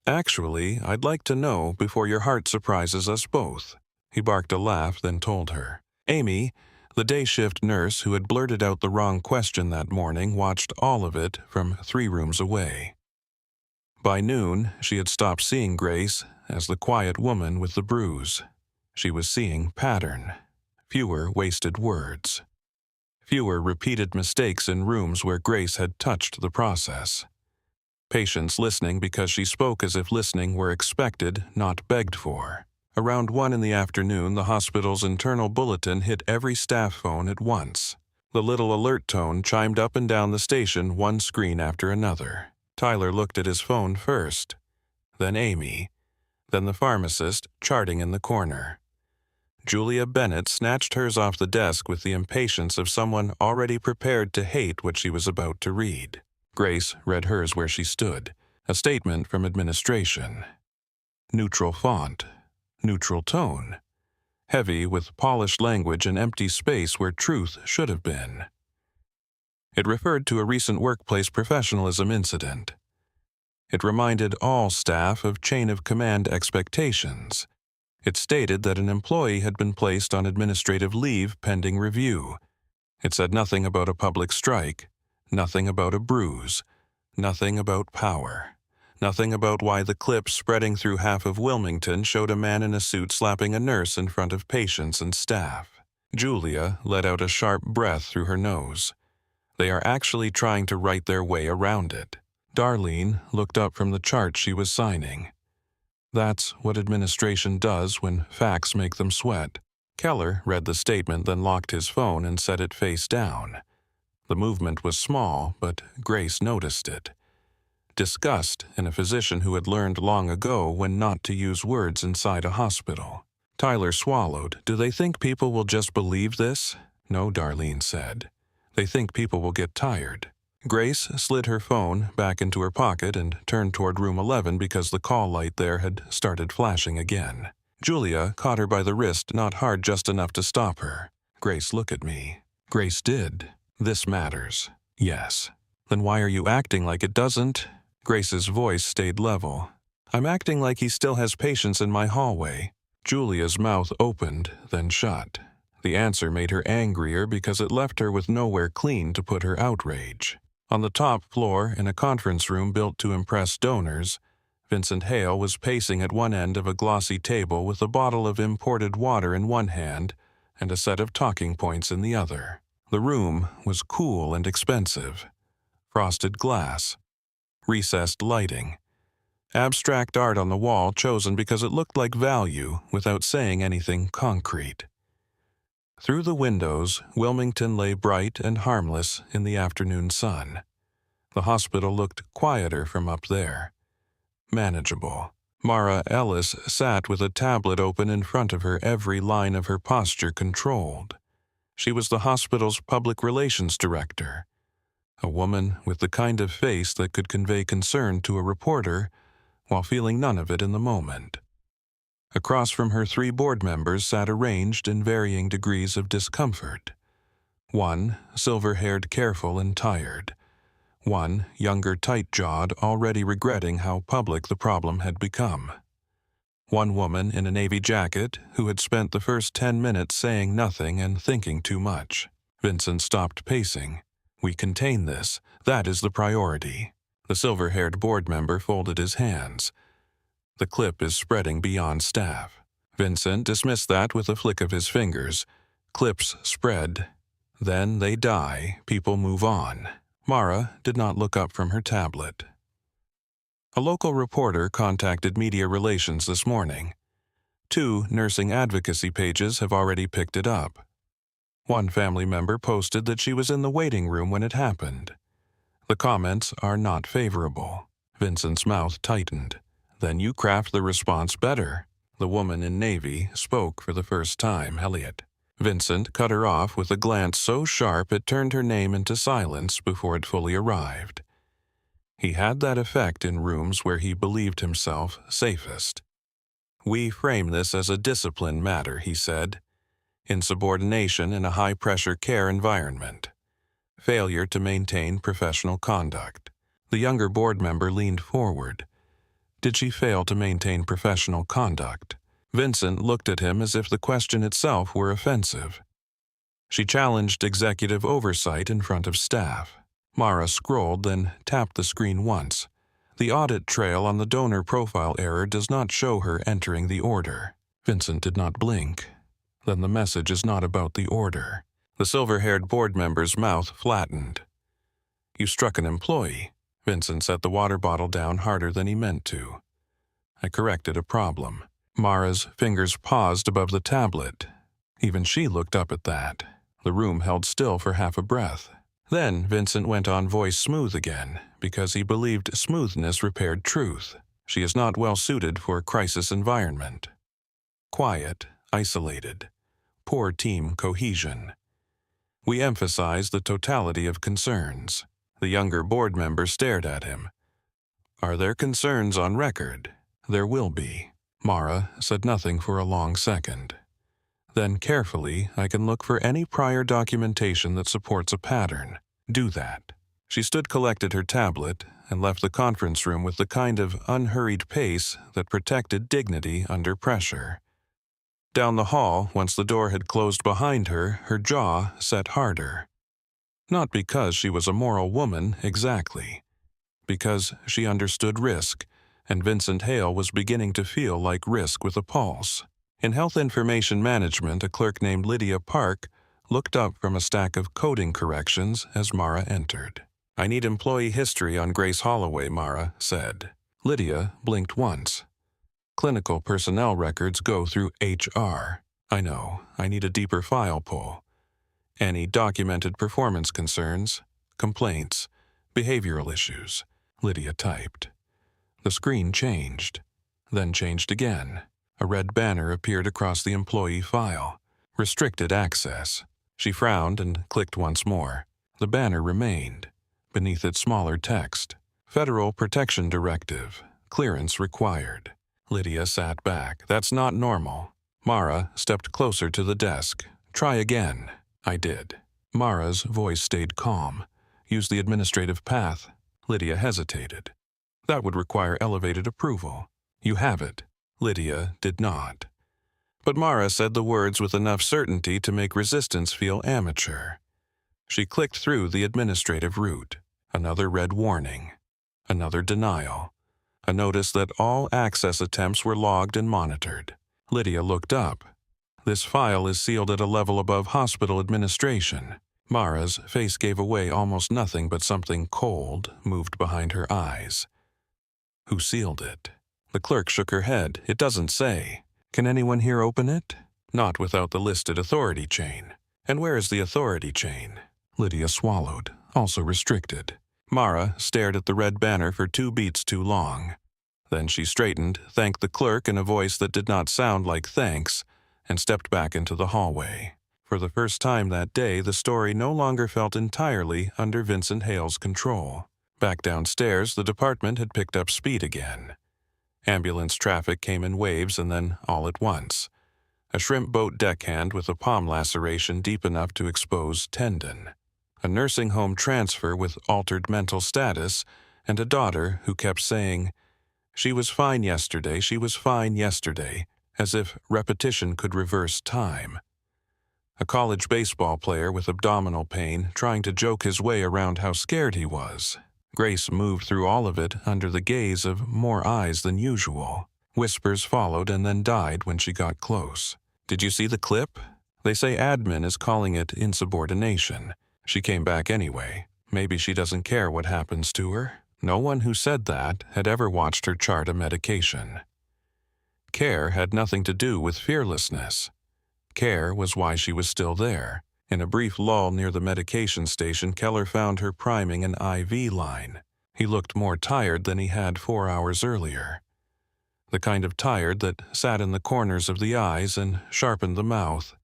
"Actually, I'd like to know before your heart surprises us both." He barked a laugh, then told her. Amy, the day shift nurse who had blurted out the wrong question that morning, watched all of it from 3 rooms away. By noon, she had stopped seeing Grace as the quiet woman with the bruise. She was seeing pattern, fewer wasted words, fewer repeated mistakes in rooms where Grace had touched the process. Patients listening because she spoke as if listening were expected, not begged for. Around 1 in the afternoon, the hospital's internal bulletin hit every staff phone at once. The little alert tone chimed up and down the station, one screen after another. Tyler looked at his phone first, then Amy, then the pharmacist charting in the corner. Julia Bennett snatched hers off the desk with the impatience of someone already prepared to hate what she was about to read. Grace read hers where she stood, a statement from administration. Neutral font, neutral tone, heavy with polished language and empty space where truth should have been. It referred to a recent workplace professionalism incident. It reminded all staff of chain of command expectations. It stated that an employee had been placed on administrative leave pending review. It said nothing about a public strike, nothing about a bruise, nothing about power, nothing about why the clip spreading through half of Wilmington showed a man in a suit slapping a nurse in front of patients and staff. Julia let out a sharp breath through her nose. They are actually trying to write their way around it. Darlene looked up from the chart she was signing. That's what administration does when facts make them sweat. Keller read the statement, then locked his phone and set it face down. The movement was small, but Grace noticed it. Disgust in a physician who had learned long ago when not to use words inside a hospital. Tyler swallowed. Do they think people will just believe this? No, Darlene said. They think people will get tired. Grace slid her phone back into her pocket and turned toward room 11 because the call light there had started flashing again. Julia caught her by the wrist, not hard, just enough to stop her. Grace, look at me. Grace did. This matters. Yes. Then why are you acting like it doesn't? Grace's voice stayed level. I'm acting like he still has patients in my hallway. Julia's mouth opened, then shut. The answer made her angrier because it left her with nowhere clean to put her outrage. On the top floor, in a conference room built to impress donors, Vincent Hale was pacing at one end of a glossy table with a bottle of imported water in one hand and a set of talking points in the other. The room was cool and expensive. Frosted glass, recessed lighting, abstract art on the wall chosen because it looked like value without saying anything concrete. Through the windows, Wilmington lay bright and harmless in the afternoon sun. The hospital looked quieter from up there. Manageable. Mara Ellis sat with a tablet open in front of her, every line of her posture controlled. She was the hospital's public relations director, a woman with the kind of face that could convey concern to a reporter while feeling none of it in the moment. Across from her 3 board members sat arranged in varying degrees of discomfort. One, silver-haired, careful and tired. One, younger, tight-jawed, already regretting how public the problem had become. One woman in a navy jacket who had spent the first 10 minutes saying nothing and thinking too much. Vincent stopped pacing. We contain this. That is the priority. The silver-haired board member folded his hands. The clip is spreading beyond staff. Vincent dismissed that with a flick of his fingers. Clips spread. Then they die. People move on. Mara did not look up from her tablet. A local reporter contacted media relations this morning. 2 nursing advocacy pages have already picked it up. One family member posted that she was in the waiting room when it happened. The comments are not favorable. Vincent's mouth tightened. Then you craft the response better. The woman in navy spoke for the first time, Elliot. Vincent cut her off with a glance so sharp it turned her name into silence before it fully arrived. He had that effect in rooms where he believed himself safest. We frame this as a discipline matter, he said. Insubordination in a high-pressure care environment. Failure to maintain professional conduct. The younger board member leaned forward. Did she fail to maintain professional conduct? Vincent looked at him as if the question itself were offensive. She challenged executive oversight in front of staff. Mara scrolled, then tapped the screen once. The audit trail on the donor profile error does not show her entering the order. Vincent did not blink. Then the message is not about the order. The silver-haired board member's mouth flattened. You struck an employee. Vincent set the water bottle down harder than he meant to. I corrected a problem. Mara's fingers paused above the tablet. Even she looked up at that. The room held still for half a breath. Then Vincent went on voice smooth again, because he believed smoothness repaired truth. She is not well suited for a crisis environment. Quiet, isolated, poor team cohesion. We emphasize the totality of concerns. The younger board member stared at him. Are there concerns on record? There will be. Mara said nothing for a long second. Then carefully, I can look for any prior documentation that supports a pattern. Do that. She collected her tablet and left the conference room with the kind of unhurried pace that protected dignity under pressure. Down the hall, once the door had closed behind her, her jaw set harder. Not because she was a moral woman, exactly. Because she understood risk, and Vincent Hale was beginning to feel like risk with a pulse. In health information management, a clerk named Lydia Park looked up from a stack of coding corrections as Mara entered. I need employee history on Grace Holloway, Mara said. Lydia blinked once. Clinical personnel records go through HR. I know, I need a deeper file pull. Any documented performance concerns, complaints, behavioral issues, Lydia typed. The screen changed, then changed again. A red banner appeared across the employee file. Restricted access. She frowned and clicked once more. The banner remained. Beneath it, smaller text. Federal Protection Directive. Clearance required. Lydia sat back. That's not normal. Mara stepped closer to the desk. Try again. I did. Mara's voice stayed calm. Use the administrative path. Lydia hesitated. That would require elevated approval. You have it. Lydia did not. But Mara said the words with enough certainty to make resistance feel amateur. She clicked through the administrative route. Another red warning. Another denial. A notice that all access attempts were logged and monitored. Lydia looked up. This file is sealed at a level above hospital administration. Mara's face gave away almost nothing but something cold moved behind her eyes. Who sealed it? The clerk shook her head. It doesn't say. Can anyone here open it? Not without the listed authority chain. And where is the authority chain? Lydia swallowed, also restricted. Mara stared at the red banner for 2 beats too long. Then she straightened, thanked the clerk in a voice that did not sound like thanks, and stepped back into the hallway. For the first time that day, the story no longer felt entirely under Vincent Hale's control. Back downstairs, the department had picked up speed again. Ambulance traffic came in waves and then all at once. A shrimp boat deckhand with a palm laceration deep enough to expose tendon. A nursing home transfer with altered mental status, and a daughter who kept saying, "She was fine yesterday, she was fine yesterday," as if repetition could reverse time. A college baseball player with abdominal pain trying to joke his way around how scared he was. Grace moved through all of it under the gaze of more eyes than usual. Whispers followed and then died when she got close. Did you see the clip? They say admin is calling it insubordination. She came back anyway. Maybe she doesn't care what happens to her. No one who said that had ever watched her chart a medication. Care had nothing to do with fearlessness. Care was why she was still there. In a brief lull near the medication station, Keller found her priming an IV line. He looked more tired than he had 4 hours earlier. The kind of tired that sat in the corners of the eyes and sharpened the mouth.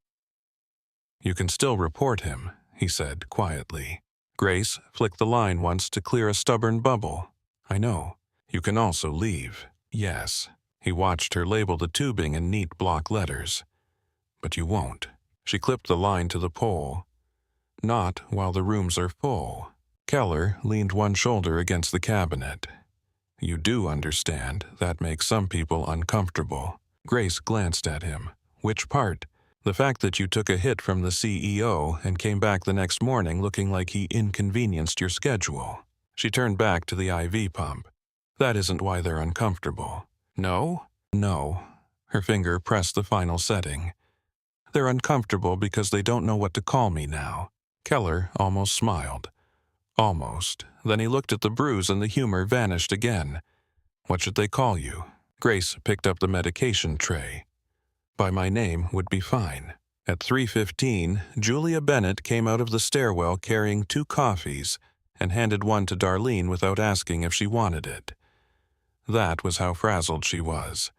You can still report him, he said quietly. Grace flicked the line once to clear a stubborn bubble. I know. You can also leave. Yes. He watched her label the tubing in neat block letters. But you won't. She clipped the line to the pole. Not while the rooms are full. Keller leaned one shoulder against the cabinet. You do understand that makes some people uncomfortable. Grace glanced at him. Which part? The fact that you took a hit from the CEO and came back the next morning looking like he inconvenienced your schedule. She turned back to the IV pump. That isn't why they're uncomfortable. No? No. Her finger pressed the final setting. They're uncomfortable because they don't know what to call me now. Keller almost smiled. Almost. Then he looked at the bruise and the humor vanished again. What should they call you? Grace picked up the medication tray. By my name would be fine. At 3:15, Julia Bennett came out of the stairwell carrying 2 coffees and handed one to Darlene without asking if she wanted it. That was how frazzled she was.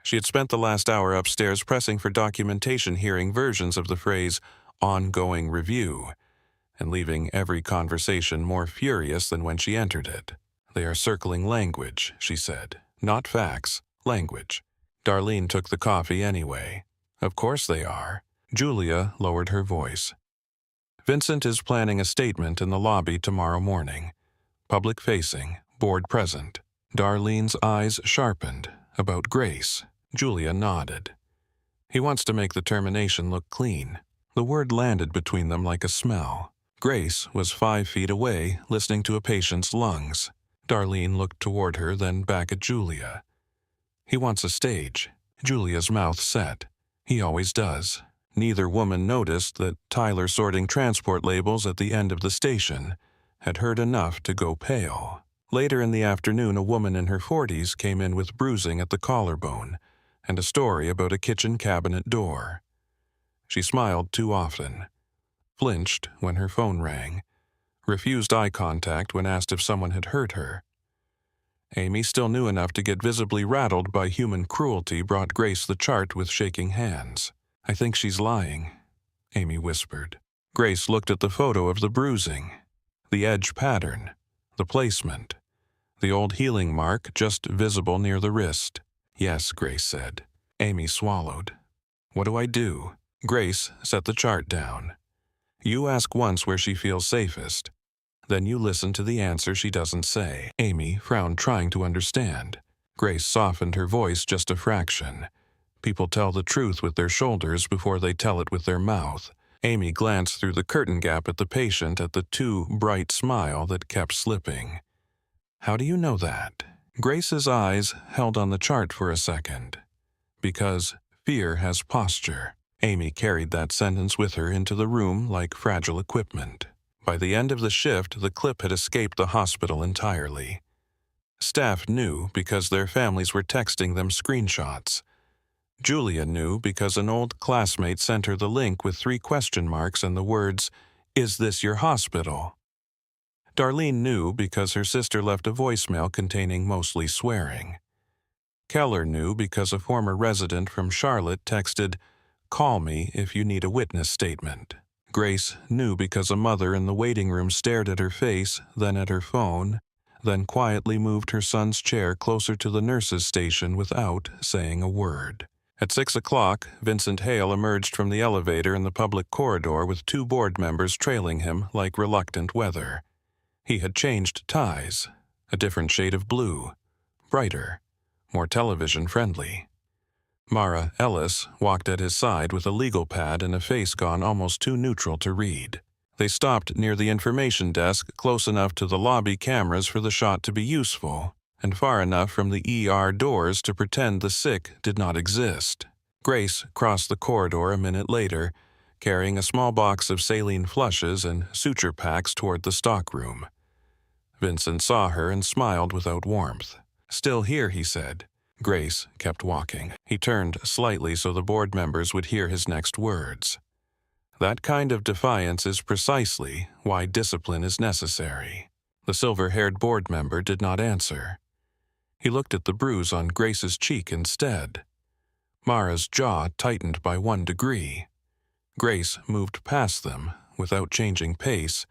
She had spent the last hour upstairs pressing for documentation hearing versions of the phrase ongoing review, and leaving every conversation more furious than when she entered it. They are circling language, she said. Not facts, language. Darlene took the coffee anyway. Of course they are. Julia lowered her voice. Vincent is planning a statement in the lobby tomorrow morning. Public facing, board present. Darlene's eyes sharpened. About Grace. Julia nodded. He wants to make the termination look clean. The word landed between them like a smell. Grace was 5 feet away, listening to a patient's lungs. Darlene looked toward her, then back at Julia. He wants a stage. Julia's mouth set. He always does. Neither woman noticed that Tyler sorting transport labels at the end of the station had heard enough to go pale. Later in the afternoon, a woman in her 40s came in with bruising at the collarbone and a story about a kitchen cabinet door. She smiled too often, flinched when her phone rang, refused eye contact when asked if someone had hurt her. Amy, still new enough to get visibly rattled by human cruelty, brought Grace the chart with shaking hands. I think she's lying, Amy whispered. Grace looked at the photo of the bruising, the edge pattern, the placement, the old healing mark just visible near the wrist. Yes, Grace said. Amy swallowed. What do I do? Grace set the chart down. You ask once where she feels safest. Then you listen to the answer she doesn't say. Amy frowned, trying to understand. Grace softened her voice just a fraction. People tell the truth with their shoulders before they tell it with their mouth. Amy glanced through the curtain gap at the patient, at the too bright smile that kept slipping. How do you know that? Grace's eyes held on the chart for a second. Because fear has posture. Amy carried that sentence with her into the room like fragile equipment. By the end of the shift, the clip had escaped the hospital entirely. Staff knew because their families were texting them screenshots. Julia knew because an old classmate sent her the link with 3 question marks and the words, "Is this your hospital?" Darlene knew because her sister left a voicemail containing mostly swearing. Keller knew because a former resident from Charlotte texted, "Call me if you need a witness statement." Grace knew because a mother in the waiting room stared at her face, then at her phone, then quietly moved her son's chair closer to the nurse's station without saying a word. At 6 o'clock, Vincent Hale emerged from the elevator in the public corridor with 2 board members trailing him like reluctant weather. He had changed ties, a different shade of blue, brighter, more television-friendly. Mara Ellis walked at his side with a legal pad and a face gone almost too neutral to read. They stopped near the information desk, close enough to the lobby cameras for the shot to be useful, and far enough from the ER doors to pretend the sick did not exist. Grace crossed the corridor a minute later, carrying a small box of saline flushes and suture packs toward the stockroom. Vincent saw her and smiled without warmth. "Still here," he said. Grace kept walking. He turned slightly so the board members would hear his next words. That kind of defiance is precisely why discipline is necessary. The silver-haired board member did not answer. He looked at the bruise on Grace's cheek instead. Mara's jaw tightened by 1 degree. Grace moved past them, without changing pace,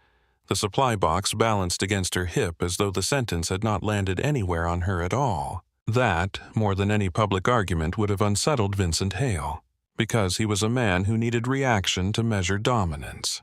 the supply box balanced against her hip as though the sentence had not landed anywhere on her at all. That, more than any public argument, would have unsettled Vincent Hale, because he was a man who needed reaction to measure dominance.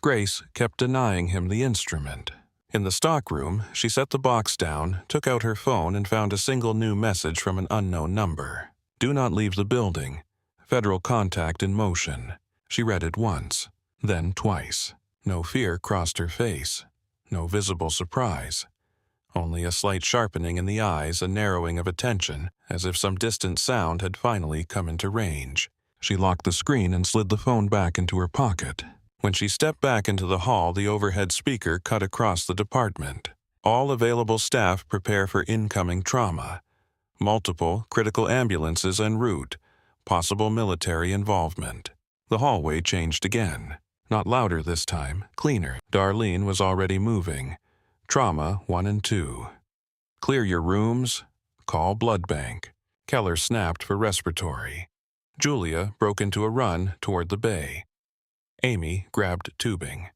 Grace kept denying him the instrument. In the stockroom, she set the box down, took out her phone, and found a single new message from an unknown number. "Do not leave the building. Federal contact in motion." She read it once, then twice. No fear crossed her face, no visible surprise. only a slight sharpening in the eyes and narrowing of attention, as if some distant sound had finally come into range. She locked the screen and slid the phone back into her pocket. When she stepped back into the hall, the overhead speaker cut across the department. All available staff prepare for incoming trauma. Multiple critical ambulances en route. Possible military involvement. The hallway changed again. Not louder this time, cleaner. Darlene was already moving. Trauma 1 and 2. Clear your rooms. Call blood bank. Keller snapped for respiratory. Julia broke into a run toward the bay. Amy grabbed tubing.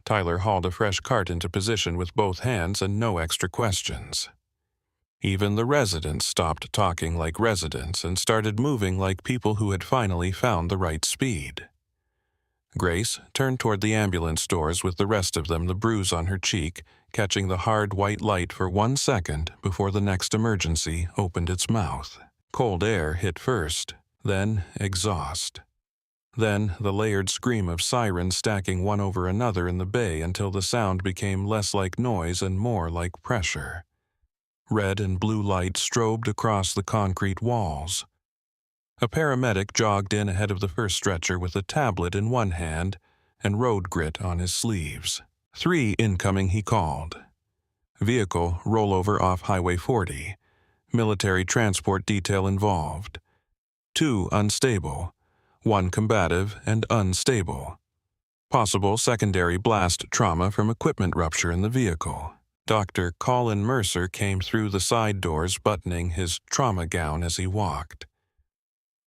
Tyler hauled a fresh cart into position with both hands and no extra questions. Even the residents stopped talking like residents and started moving like people who had finally found the right speed. Grace turned toward the ambulance doors with the rest of them, the bruise on her cheek, catching the hard white light for 1 second before the next emergency opened its mouth. Cold air hit first, then exhaust. Then the layered scream of sirens stacking one over another in the bay until the sound became less like noise and more like pressure. Red and blue light strobed across the concrete walls. A paramedic jogged in ahead of the first stretcher with a tablet in one hand and road grit on his sleeves. 3 incoming, he called. Vehicle rollover off Highway 40. Military transport detail involved. 2 unstable. 1 combative and unstable. Possible secondary blast trauma from equipment rupture in the vehicle. Dr. Colin Mercer came through the side doors, buttoning his trauma gown as he walked.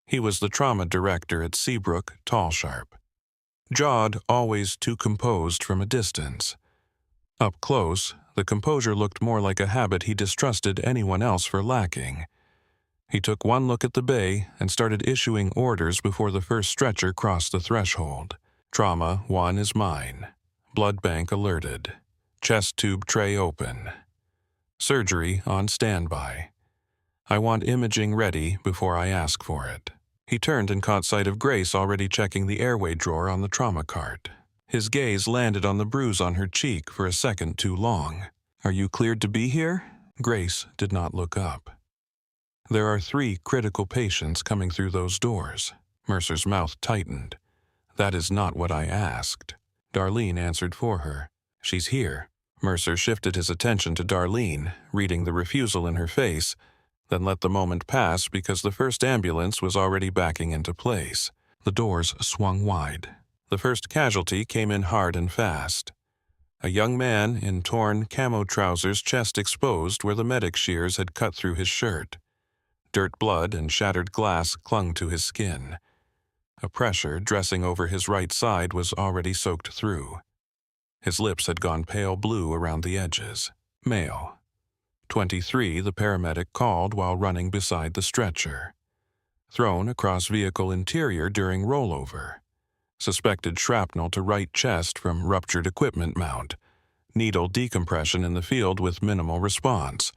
He was the trauma director at Seabrook, tall sharp. Jawed, always too composed from a distance. Up close, the composure looked more like a habit he distrusted anyone else for lacking. He took one look at the bay and started issuing orders before the first stretcher crossed the threshold. Trauma 1 is mine. Blood bank alerted. Chest tube tray open. Surgery on standby. I want imaging ready before I ask for it. He turned and caught sight of Grace already checking the airway drawer on the trauma cart. His gaze landed on the bruise on her cheek for a second too long. Are you cleared to be here? Grace did not look up. There are 3 critical patients coming through those doors. Mercer's mouth tightened. That is not what I asked. Darlene answered for her. She's here. Mercer shifted his attention to Darlene, reading the refusal in her face, then let the moment pass because the first ambulance was already backing into place. The doors swung wide. The first casualty came in hard and fast. A young man in torn camo trousers, chest exposed where the medic shears had cut through his shirt. Dirt blood and shattered glass clung to his skin. A pressure dressing over his right side was already soaked through. His lips had gone pale blue around the edges. Male. 23, the paramedic called while running beside the stretcher. Thrown across vehicle interior during rollover. Suspected shrapnel to right chest from ruptured equipment mount. Needle decompression in the field with minimal response.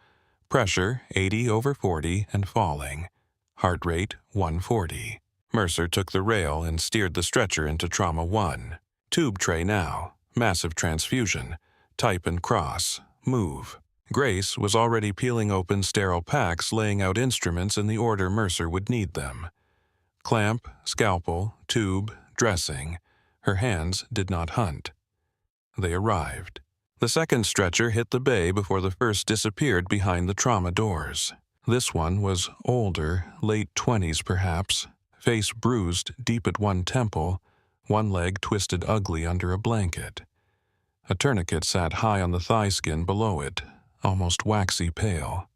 Pressure 80/40 and falling. Heart rate 140. Mercer took the rail and steered the stretcher into trauma 1. Tube tray now. Massive transfusion. Type and cross. Move. Grace was already peeling open sterile packs, laying out instruments in the order Mercer would need them. Clamp, scalpel, tube, dressing. Her hands did not hunt. They arrived. The second stretcher hit the bay before the first disappeared behind the trauma doors. This one was older, late 20s perhaps, face bruised deep at one temple, one leg twisted ugly under a blanket. A tourniquet sat high on the thigh skin below it, almost waxy pale.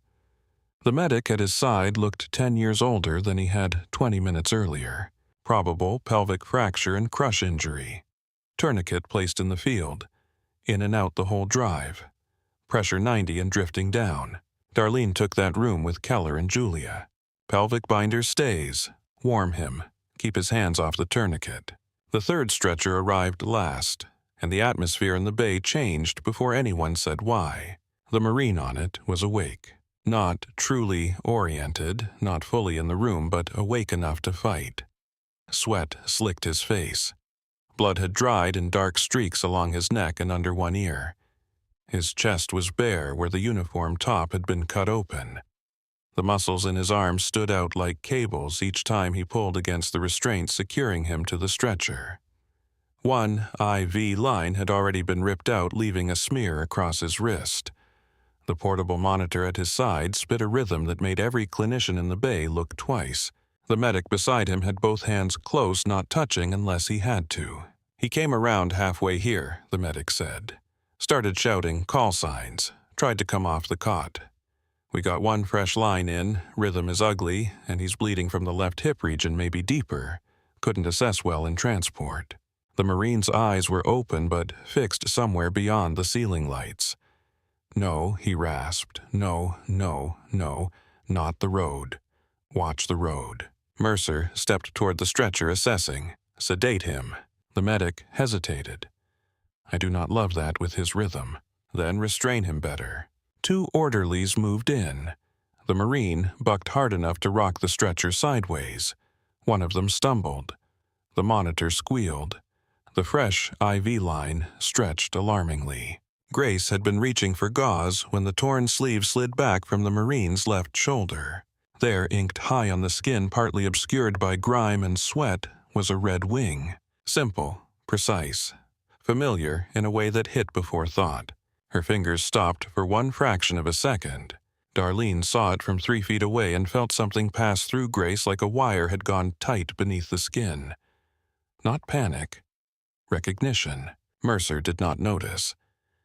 The medic at his side looked 10 years older than he had 20 minutes earlier. Probable pelvic fracture and crush injury. Tourniquet placed in the field. In and out the whole drive. Pressure 90 and drifting down. Darlene took that room with Keller and Julia. Pelvic binder stays. Warm him. Keep his hands off the tourniquet. The third stretcher arrived last, and the atmosphere in the bay changed before anyone said why. The Marine on it was awake. Not truly oriented, not fully in the room, but awake enough to fight. Sweat slicked his face. Blood had dried in dark streaks along his neck and under one ear. His chest was bare where the uniform top had been cut open. The muscles in his arms stood out like cables each time he pulled against the restraint securing him to the stretcher. One IV line had already been ripped out, leaving a smear across his wrist. The portable monitor at his side spit a rhythm that made every clinician in the bay look twice. The medic beside him had both hands close, not touching unless he had to. He came around halfway here, the medic said. Started shouting call signs, tried to come off the cot. We got one fresh line in, rhythm is ugly, and he's bleeding from the left hip region, maybe deeper. Couldn't assess well in transport. The Marine's eyes were open but fixed somewhere beyond the ceiling lights. No, he rasped. No, no, no, not the road. Watch the road. Mercer stepped toward the stretcher, assessing. Sedate him. The medic hesitated. I do not love that with his rhythm. Then restrain him better. 2 orderlies moved in. The Marine bucked hard enough to rock the stretcher sideways. One of them stumbled. The monitor squealed. The fresh IV line stretched alarmingly. Grace had been reaching for gauze when the torn sleeve slid back from the Marine's left shoulder. There, inked high on the skin, partly obscured by grime and sweat, was a red wing. Simple, precise, familiar in a way that hit before thought. Her fingers stopped for one fraction of a second. Darlene saw it from 3 feet away and felt something pass through Grace like a wire had gone tight beneath the skin. Not panic. Recognition. Mercer did not notice.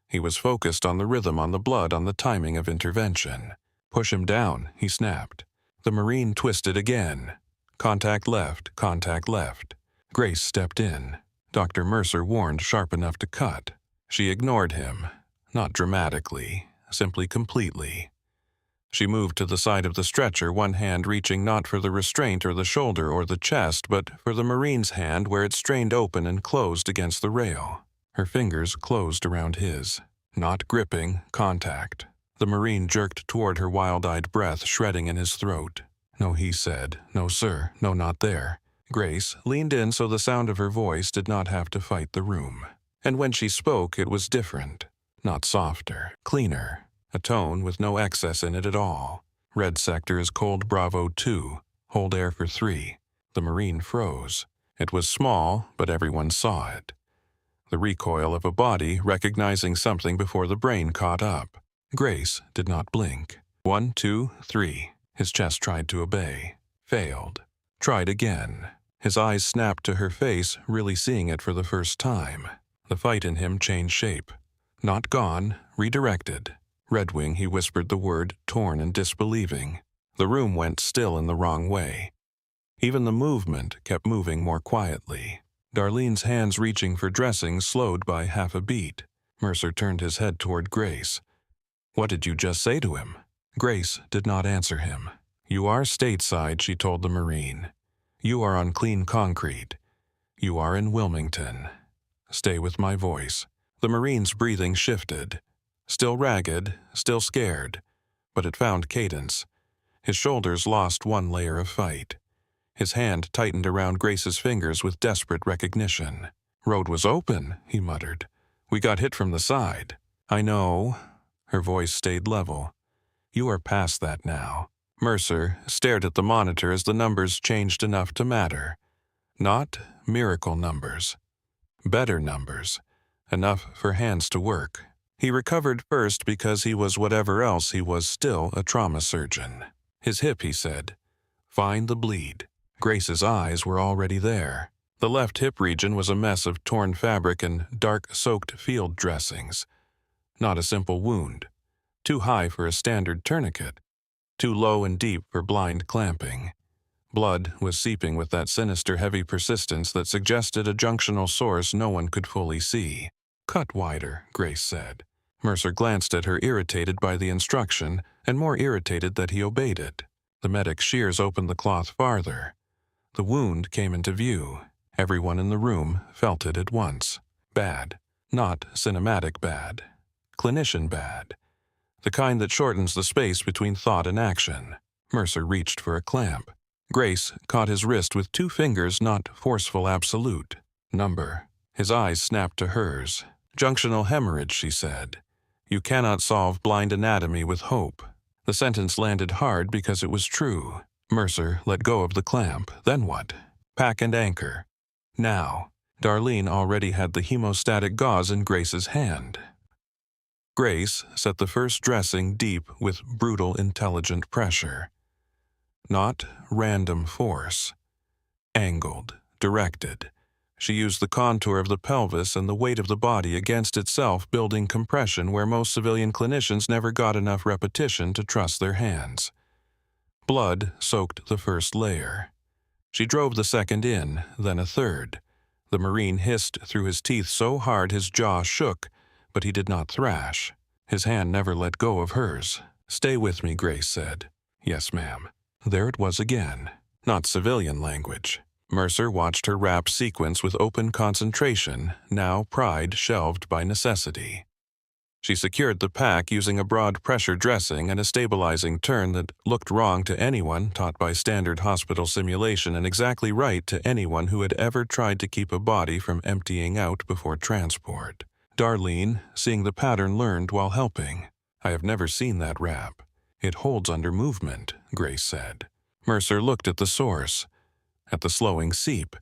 He was focused on the rhythm, on the blood, on the timing of intervention. Push him down, he snapped. The Marine twisted again. Contact left, contact left. Grace stepped in. Dr. Mercer warned sharp enough to cut. She ignored him. Not dramatically, simply completely. She moved to the side of the stretcher, one hand reaching not for the restraint or the shoulder or the chest, but for the Marine's hand where it strained open and closed against the rail. Her fingers closed around his. Not gripping, contact. The Marine jerked toward her, wild-eyed breath shredding in his throat. No, he said. No, sir. No, not there. Grace leaned in so the sound of her voice did not have to fight the room. And when she spoke, it was different. Not softer, cleaner. A tone with no excess in it at all. Red sector is cold Bravo 2. Hold air for 3. The Marine froze. It was small, but everyone saw it. The recoil of a body recognizing something before the brain caught up. Grace did not blink. 1, 2, 3. His chest tried to obey. Failed. Tried again. His eyes snapped to her face, really seeing it for the first time. The fight in him changed shape. Not gone, redirected. Red Wing, he whispered the word, torn and disbelieving. The room went still in the wrong way. Even the movement kept moving more quietly. Darlene's hands reaching for dressing slowed by half a beat. Mercer turned his head toward Grace. What did you just say to him? Grace did not answer him. You are stateside, she told the Marine. You are on clean concrete. You are in Wilmington. Stay with my voice. The Marine's breathing shifted. Still ragged, still scared, but it found cadence. His shoulders lost one layer of fight. His hand tightened around Grace's fingers with desperate recognition. Road was open, he muttered. We got hit from the side. I know. Her voice stayed level. You are past that now. Mercer stared at the monitor as the numbers changed enough to matter. Not miracle numbers. Better numbers. Enough for hands to work. He recovered first because he was whatever else he was, still a trauma surgeon. His hip, he said. Find the bleed. Grace's eyes were already there. The left hip region was a mess of torn fabric and dark-soaked field dressings. Not a simple wound. Too high for a standard tourniquet. Too low and deep for blind clamping. Blood was seeping with that sinister heavy persistence that suggested a junctional source no one could fully see. Cut wider, Grace said. Mercer glanced at her, irritated by the instruction, and more irritated that he obeyed it. The medic's shears opened the cloth farther. The wound came into view. Everyone in the room felt it at once. Bad. Not cinematic bad. Clinician bad. The kind that shortens the space between thought and action. Mercer reached for a clamp. Grace caught his wrist with 2 fingers, not forceful absolute. Number. His eyes snapped to hers. Junctional hemorrhage, she said. You cannot solve blind anatomy with hope. The sentence landed hard because it was true. Mercer let go of the clamp. Then what? Pack and anchor. Now. Darlene already had the hemostatic gauze in Grace's hand. Grace set the first dressing deep with brutal, intelligent pressure. Not random force. Angled, directed. She used the contour of the pelvis and the weight of the body against itself, building compression where most civilian clinicians never got enough repetition to trust their hands. Blood soaked the first layer. She drove the second in, then a third. The Marine hissed through his teeth so hard his jaw shook, but he did not thrash. His hand never let go of hers. "Stay with me," Grace said. "Yes, ma'am." There it was again. Not civilian language. Mercer watched her rap sequence with open concentration, now pride shelved by necessity. She secured the pack using a broad pressure dressing and a stabilizing turn that looked wrong to anyone taught by standard hospital simulation and exactly right to anyone who had ever tried to keep a body from emptying out before transport. Darlene, seeing the pattern, learned while helping. "I have never seen that rap. It holds under movement," Grace said. Mercer looked at the source, at the slowing seep,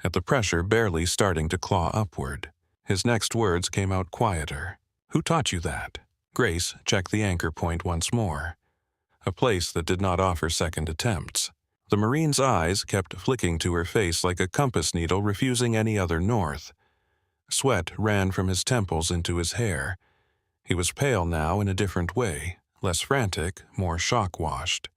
at the pressure barely starting to claw upward. His next words came out quieter. "Who taught you that?" Grace checked the anchor point once more, a place that did not offer second attempts. The Marine's eyes kept flicking to her face like a compass needle refusing any other north. Sweat ran from his temples into his hair. He was pale now in a different way, less frantic, more shock-washed.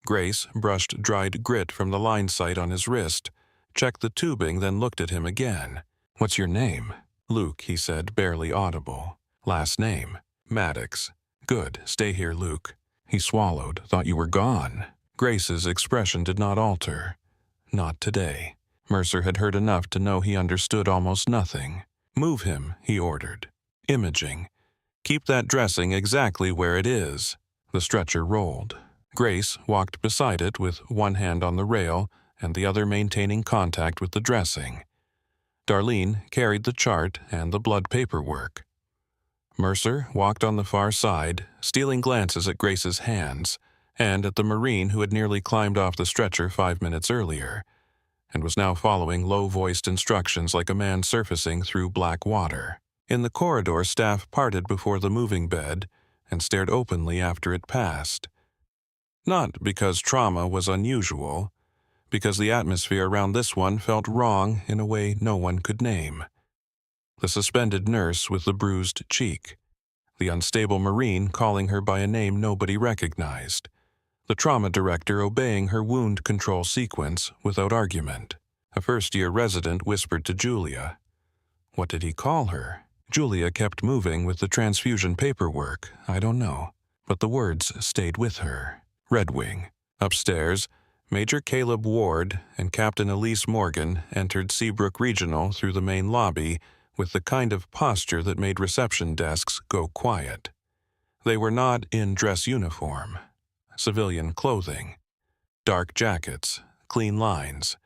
Grace brushed dried grit from the line sight on his wrist, checked the tubing, then looked at him again. "What's your name?" "Luke," he said, barely audible. "Last name?" "Maddox." "Good. Stay here, Luke." He swallowed. "Thought you were gone." Grace's expression did not alter. Not today. Mercer had heard enough to know he understood almost nothing. "Move him," he ordered. "Imaging. Keep that dressing exactly where it is." The stretcher rolled. Grace walked beside it with one hand on the rail and the other maintaining contact with the dressing. Darlene carried the chart and the blood paperwork. Mercer walked on the far side, stealing glances at Grace's hands and at the Marine who had nearly climbed off the stretcher 5 minutes earlier and was now following low-voiced instructions like a man surfacing through black water. In the corridor, staff parted before the moving bed and stared openly after it passed. Not because trauma was unusual, because the atmosphere around this one felt wrong in a way no one could name. The suspended nurse with the bruised cheek, the unstable Marine calling her by a name nobody recognized, the trauma director obeying her wound control sequence without argument. A first-year resident whispered to Julia. What did he call her? Julia kept moving with the transfusion paperwork. I don't know, but the words stayed with her. Red Wing. Upstairs, Major Caleb Ward and Captain Elise Morgan entered Seabrook Regional through the main lobby with the kind of posture that made reception desks go quiet. They were not in dress uniform. Civilian clothing. Dark jackets, clean lines.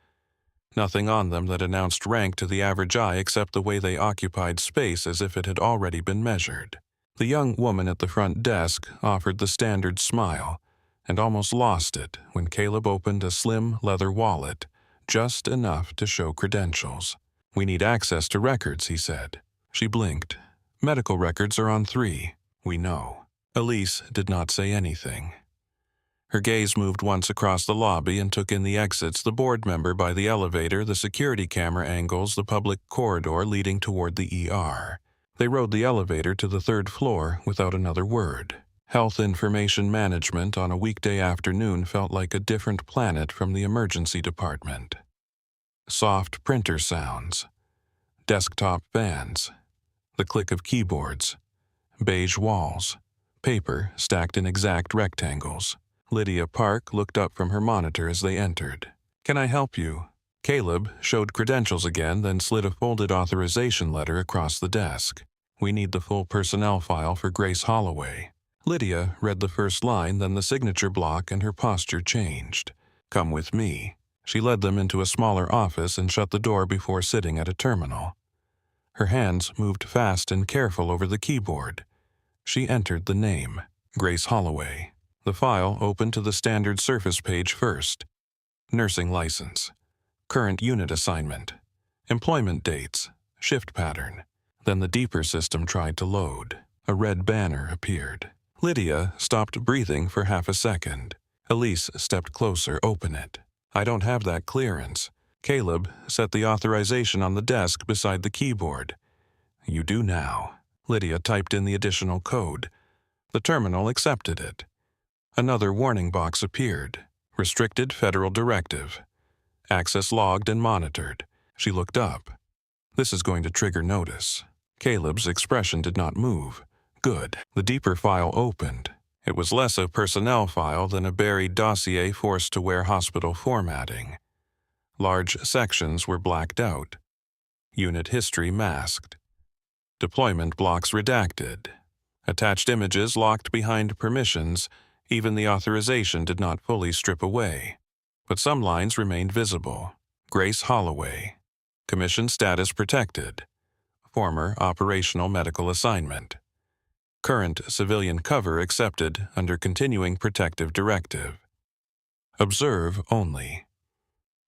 Nothing on them that announced rank to the average eye except the way they occupied space as if it had already been measured. The young woman at the front desk offered the standard smile, and almost lost it when Caleb opened a slim leather wallet, just enough to show credentials. We need access to records, he said. She blinked. Medical records are on 3. We know. Elise did not say anything. Her gaze moved once across the lobby and took in the exits, the board member by the elevator, the security camera angles, the public corridor leading toward the ER. They rode the elevator to the 3rd floor without another word. Health information management on a weekday afternoon felt like a different planet from the emergency department. Soft printer sounds. Desktop fans. The click of keyboards. Beige walls. Paper stacked in exact rectangles. Lydia Park looked up from her monitor as they entered. Can I help you? Caleb showed credentials again, then slid a folded authorization letter across the desk. We need the full personnel file for Grace Holloway. Lydia read the first line, then the signature block, and her posture changed. Come with me. She led them into a smaller office and shut the door before sitting at a terminal. Her hands moved fast and careful over the keyboard. She entered the name, Grace Holloway. The file opened to the standard Surface page first. Nursing license, current unit assignment, employment dates, shift pattern. Then the deeper system tried to load. A red banner appeared. Lydia stopped breathing for half a second. Elise stepped closer. Open it. I don't have that clearance. Caleb set the authorization on the desk beside the keyboard. You do now. Lydia typed in the additional code. The terminal accepted it. Another warning box appeared. Restricted Federal Directive. Access logged and monitored. She looked up. This is going to trigger notice. Caleb's expression did not move. Good. The deeper file opened. It was less a personnel file than a buried dossier forced to wear hospital formatting. Large sections were blacked out. Unit history masked. Deployment blocks redacted. Attached images locked behind permissions. Even the authorization did not fully strip away. But some lines remained visible. Grace Holloway. Commission status protected. Former operational medical assignment. Current civilian cover accepted under continuing protective directive. Observe only.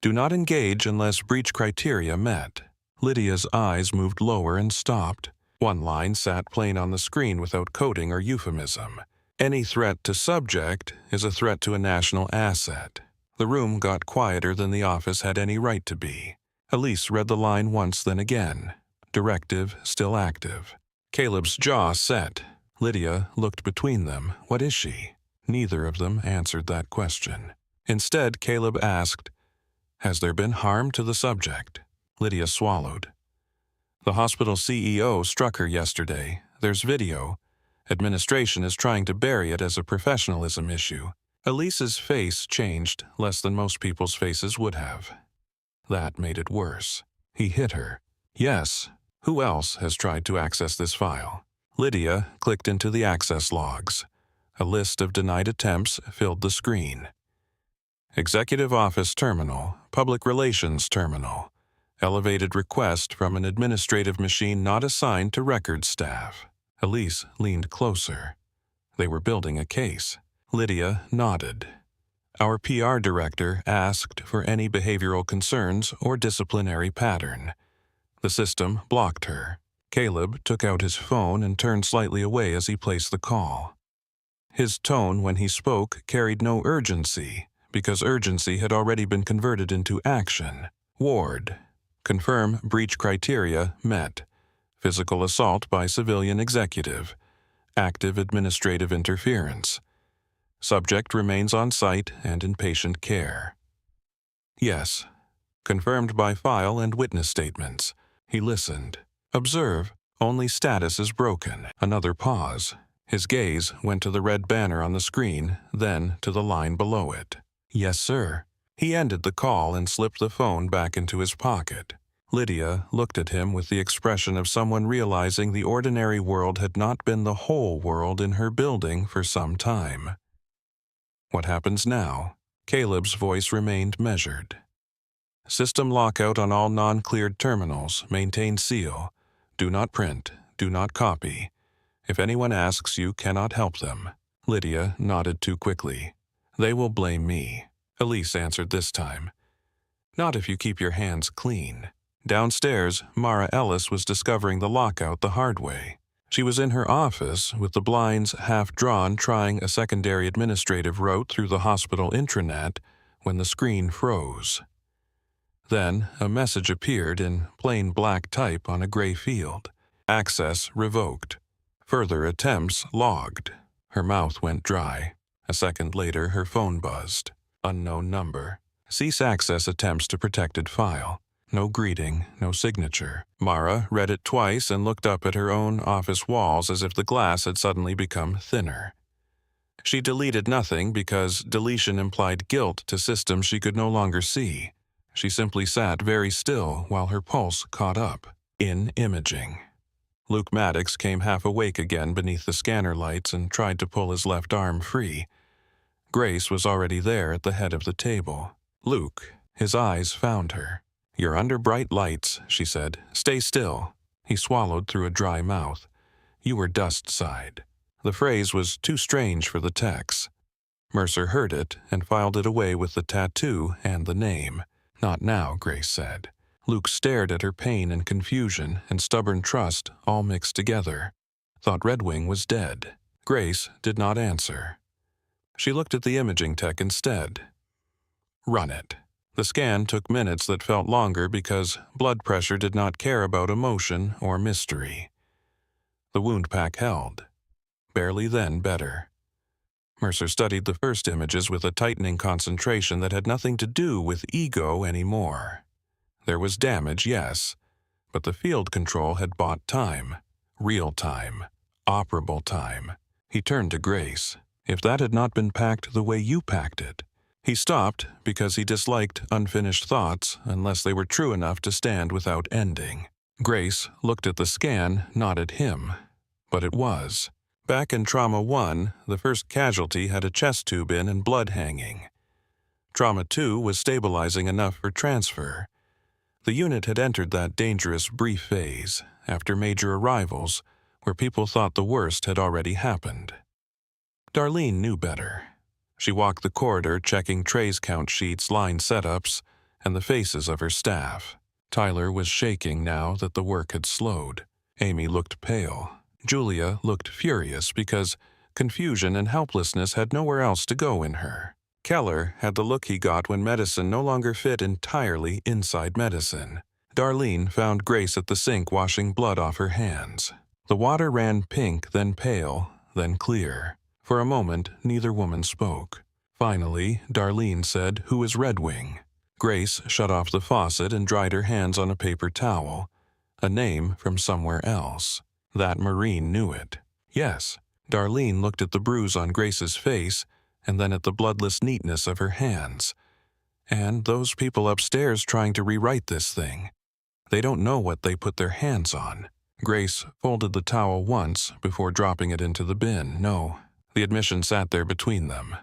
Do not engage unless breach criteria met. Lydia's eyes moved lower and stopped. One line sat plain on the screen without coding or euphemism. Any threat to subject is a threat to a national asset. The room got quieter than the office had any right to be. Elise read the line once, then again. Directive still active. Caleb's jaw set. Lydia looked between them. What is she? Neither of them answered that question. Instead, Caleb asked, Has there been harm to the subject? Lydia swallowed. The hospital CEO struck her yesterday. There's video. Administration is trying to bury it as a professionalism issue. Elise's face changed less than most people's faces would have. That made it worse. He hit her. Yes. Who else has tried to access this file? Lydia clicked into the access logs. A list of denied attempts filled the screen. Executive Office Terminal, Public Relations Terminal. Elevated request from an administrative machine not assigned to records staff. Elise leaned closer. They were building a case. Lydia nodded. Our PR director asked for any behavioral concerns or disciplinary pattern. The system blocked her. Caleb took out his phone and turned slightly away as he placed the call. His tone when he spoke carried no urgency, because urgency had already been converted into action. Ward. Confirm breach criteria met. Physical assault by civilian executive. Active administrative interference. Subject remains on site and in patient care. Yes. Confirmed by file and witness statements. He listened. Observe, only status is broken. Another pause. His gaze went to the red banner on the screen, then to the line below it. Yes, sir. He ended the call and slipped the phone back into his pocket. Lydia looked at him with the expression of someone realizing the ordinary world had not been the whole world in her building for some time. What happens now? Caleb's voice remained measured. System lockout on all non-cleared terminals. Maintain seal. Do not print. Do not copy. If anyone asks, you cannot help them. Lydia nodded too quickly. They will blame me. Elise answered this time. Not if you keep your hands clean. Downstairs, Mara Ellis was discovering the lockout the hard way. She was in her office, with the blinds half drawn, trying a secondary administrative route through the hospital intranet, when the screen froze. Then, a message appeared in plain black type on a gray field. Access revoked. Further attempts logged. Her mouth went dry. A second later, her phone buzzed. Unknown number. Cease access attempts to protected file. No greeting, no signature. Mara read it twice and looked up at her own office walls as if the glass had suddenly become thinner. She deleted nothing because deletion implied guilt to systems she could no longer see. She simply sat very still while her pulse caught up. In imaging. Luke Maddox came half awake again beneath the scanner lights and tried to pull his left arm free. Grace was already there at the head of the table. Luke, his eyes found her. You're under bright lights, she said. Stay still. He swallowed through a dry mouth. You were dust side. The phrase was too strange for the techs. Mercer heard it and filed it away with the tattoo and the name. Not now, Grace said. Luke stared at her pain and confusion and stubborn trust all mixed together. Thought Red Wing was dead. Grace did not answer. She looked at the imaging tech instead. Run it. The scan took minutes that felt longer because blood pressure did not care about emotion or mystery. The wound pack held. Barely then better. Mercer studied the first images with a tightening concentration that had nothing to do with ego anymore. There was damage, yes, but the field control had bought time. Real time. Operable time. He turned to Grace. If that had not been packed the way you packed it. He stopped because he disliked unfinished thoughts unless they were true enough to stand without ending. Grace looked at the scan, not at him. But it was. Back in Trauma 1, the first casualty had a chest tube in and blood hanging. Trauma 2 was stabilizing enough for transfer. The unit had entered that dangerous brief phase, after major arrivals, where people thought the worst had already happened. Darlene knew better. She walked the corridor checking trays count sheets, line setups, and the faces of her staff. Tyler was shaking now that the work had slowed. Amy looked pale. Julia looked furious because confusion and helplessness had nowhere else to go in her. Keller had the look he got when medicine no longer fit entirely inside medicine. Darlene found Grace at the sink washing blood off her hands. The water ran pink, then pale, then clear. For a moment, neither woman spoke. Finally, Darlene said, "Who is Red Wing?" Grace shut off the faucet and dried her hands on a paper towel. A name from somewhere else. That Marine knew it. Yes. Darlene looked at the bruise on Grace's face and then at the bloodless neatness of her hands. And those people upstairs trying to rewrite this thing. They don't know what they put their hands on. Grace folded the towel once before dropping it into the bin. No. The admission sat there between them.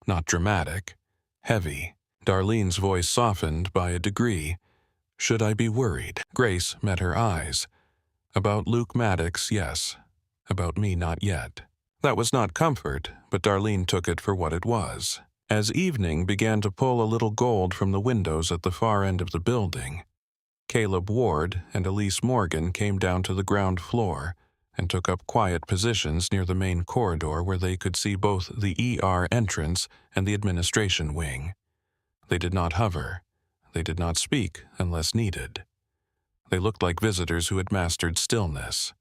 Not dramatic. Heavy. Darlene's voice softened by a degree. Should I be worried? Grace met her eyes. About Luke Maddox, yes. About me, not yet. That was not comfort, but Darlene took it for what it was. As evening began to pull a little gold from the windows at the far end of the building, Caleb Ward and Elise Morgan came down to the ground floor and took up quiet positions near the main corridor where they could see both the ER entrance and the administration wing. They did not hover. They did not speak unless needed. They looked like visitors who had mastered stillness.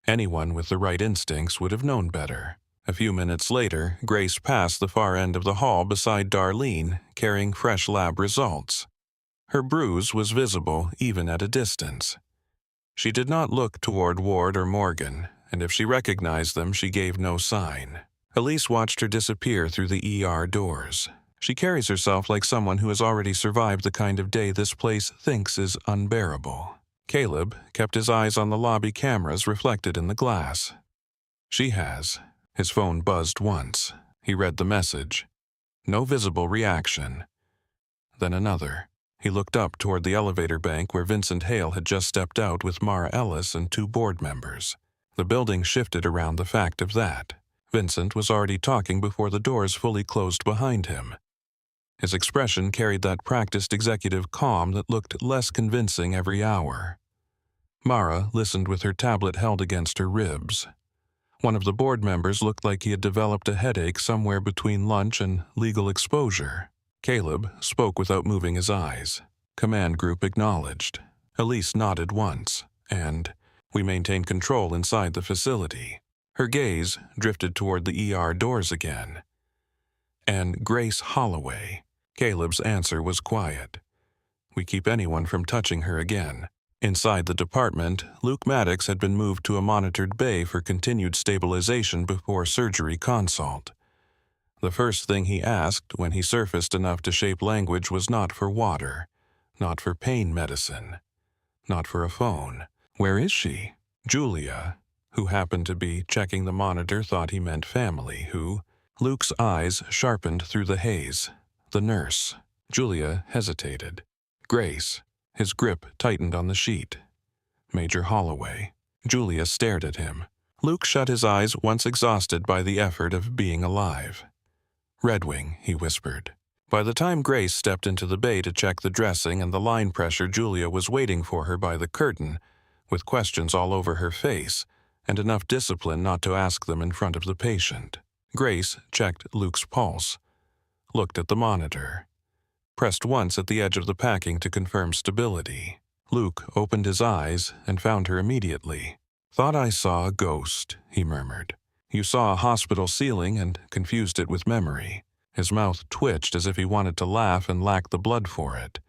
Anyone with the right instincts would have known better. A few minutes later, Grace passed the far end of the hall beside Darlene, carrying fresh lab results. Her bruise was visible even at a distance. She did not look toward Ward or Morgan, and if she recognized them, she gave no sign. Elise watched her disappear through the ER doors. She carries herself like someone who has already survived the kind of day this place thinks is unbearable. Caleb kept his eyes on the lobby cameras reflected in the glass. She has. His phone buzzed once. He read the message. No visible reaction. Then another. He looked up toward the elevator bank where Vincent Hale had just stepped out with Mara Ellis and 2 board members. The building shifted around the fact of that. Vincent was already talking before the doors fully closed behind him. His expression carried that practiced executive calm that looked less convincing every hour. Mara listened with her tablet held against her ribs. One of the board members looked like he had developed a headache somewhere between lunch and legal exposure. Caleb spoke without moving his eyes. Command group acknowledged. Elise nodded once, and we maintain control inside the facility. Her gaze drifted toward the ER doors again. And Grace Holloway. Caleb's answer was quiet. We keep anyone from touching her again. Inside the department, Luke Maddox had been moved to a monitored bay for continued stabilization before surgery consult. The first thing he asked when he surfaced enough to shape language was not for water, not for pain medicine, not for a phone. Where is she? Julia, who happened to be checking the monitor, thought he meant family, who... Luke's eyes sharpened through the haze. The nurse. Julia hesitated. Grace. His grip tightened on the sheet. Major Holloway. Julia stared at him. Luke shut his eyes, once exhausted by the effort of being alive. "Red Wing," he whispered. By the time Grace stepped into the bay to check the dressing and the line pressure, Julia was waiting for her by the curtain, with questions all over her face, and enough discipline not to ask them in front of the patient. Grace checked Luke's pulse, looked at the monitor, pressed once at the edge of the packing to confirm stability. Luke opened his eyes and found her immediately. "Thought I saw a ghost," he murmured. "You saw a hospital ceiling and confused it with memory." His mouth twitched as if he wanted to laugh and lacked the blood for it.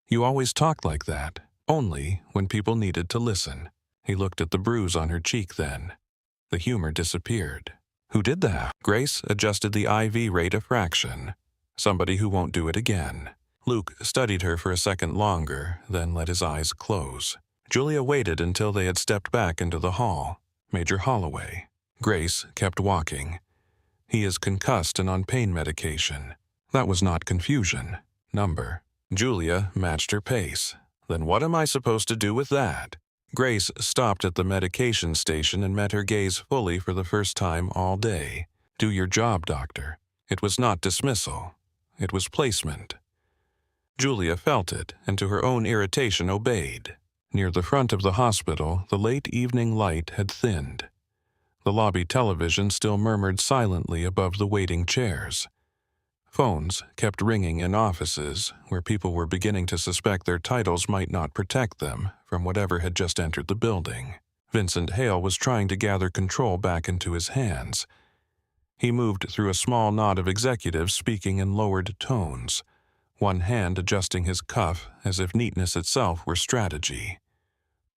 "You always talked like that, only when people needed to listen." He looked at the bruise on her cheek then. The humor disappeared. "Who did that?" Grace adjusted the IV rate a fraction. "Somebody who won't do it again." Luke studied her for a second longer, then let his eyes close. Julia waited until they had stepped back into the hall. Major Holloway. Grace kept walking. "He is concussed and on pain medication." That was not confusion. Number. Julia matched her pace. "Then what am I supposed to do with that?" Grace stopped at the medication station and met her gaze fully for the first time all day. "Do your job, doctor." It was not dismissal. It was placement. Julia felt it, and to her own irritation obeyed. Near the front of the hospital, the late evening light had thinned. The lobby television still murmured silently above the waiting chairs. Phones kept ringing in offices, where people were beginning to suspect their titles might not protect them from whatever had just entered the building. Vincent Hale was trying to gather control back into his hands. He moved through a small knot of executives speaking in lowered tones, one hand adjusting his cuff as if neatness itself were strategy.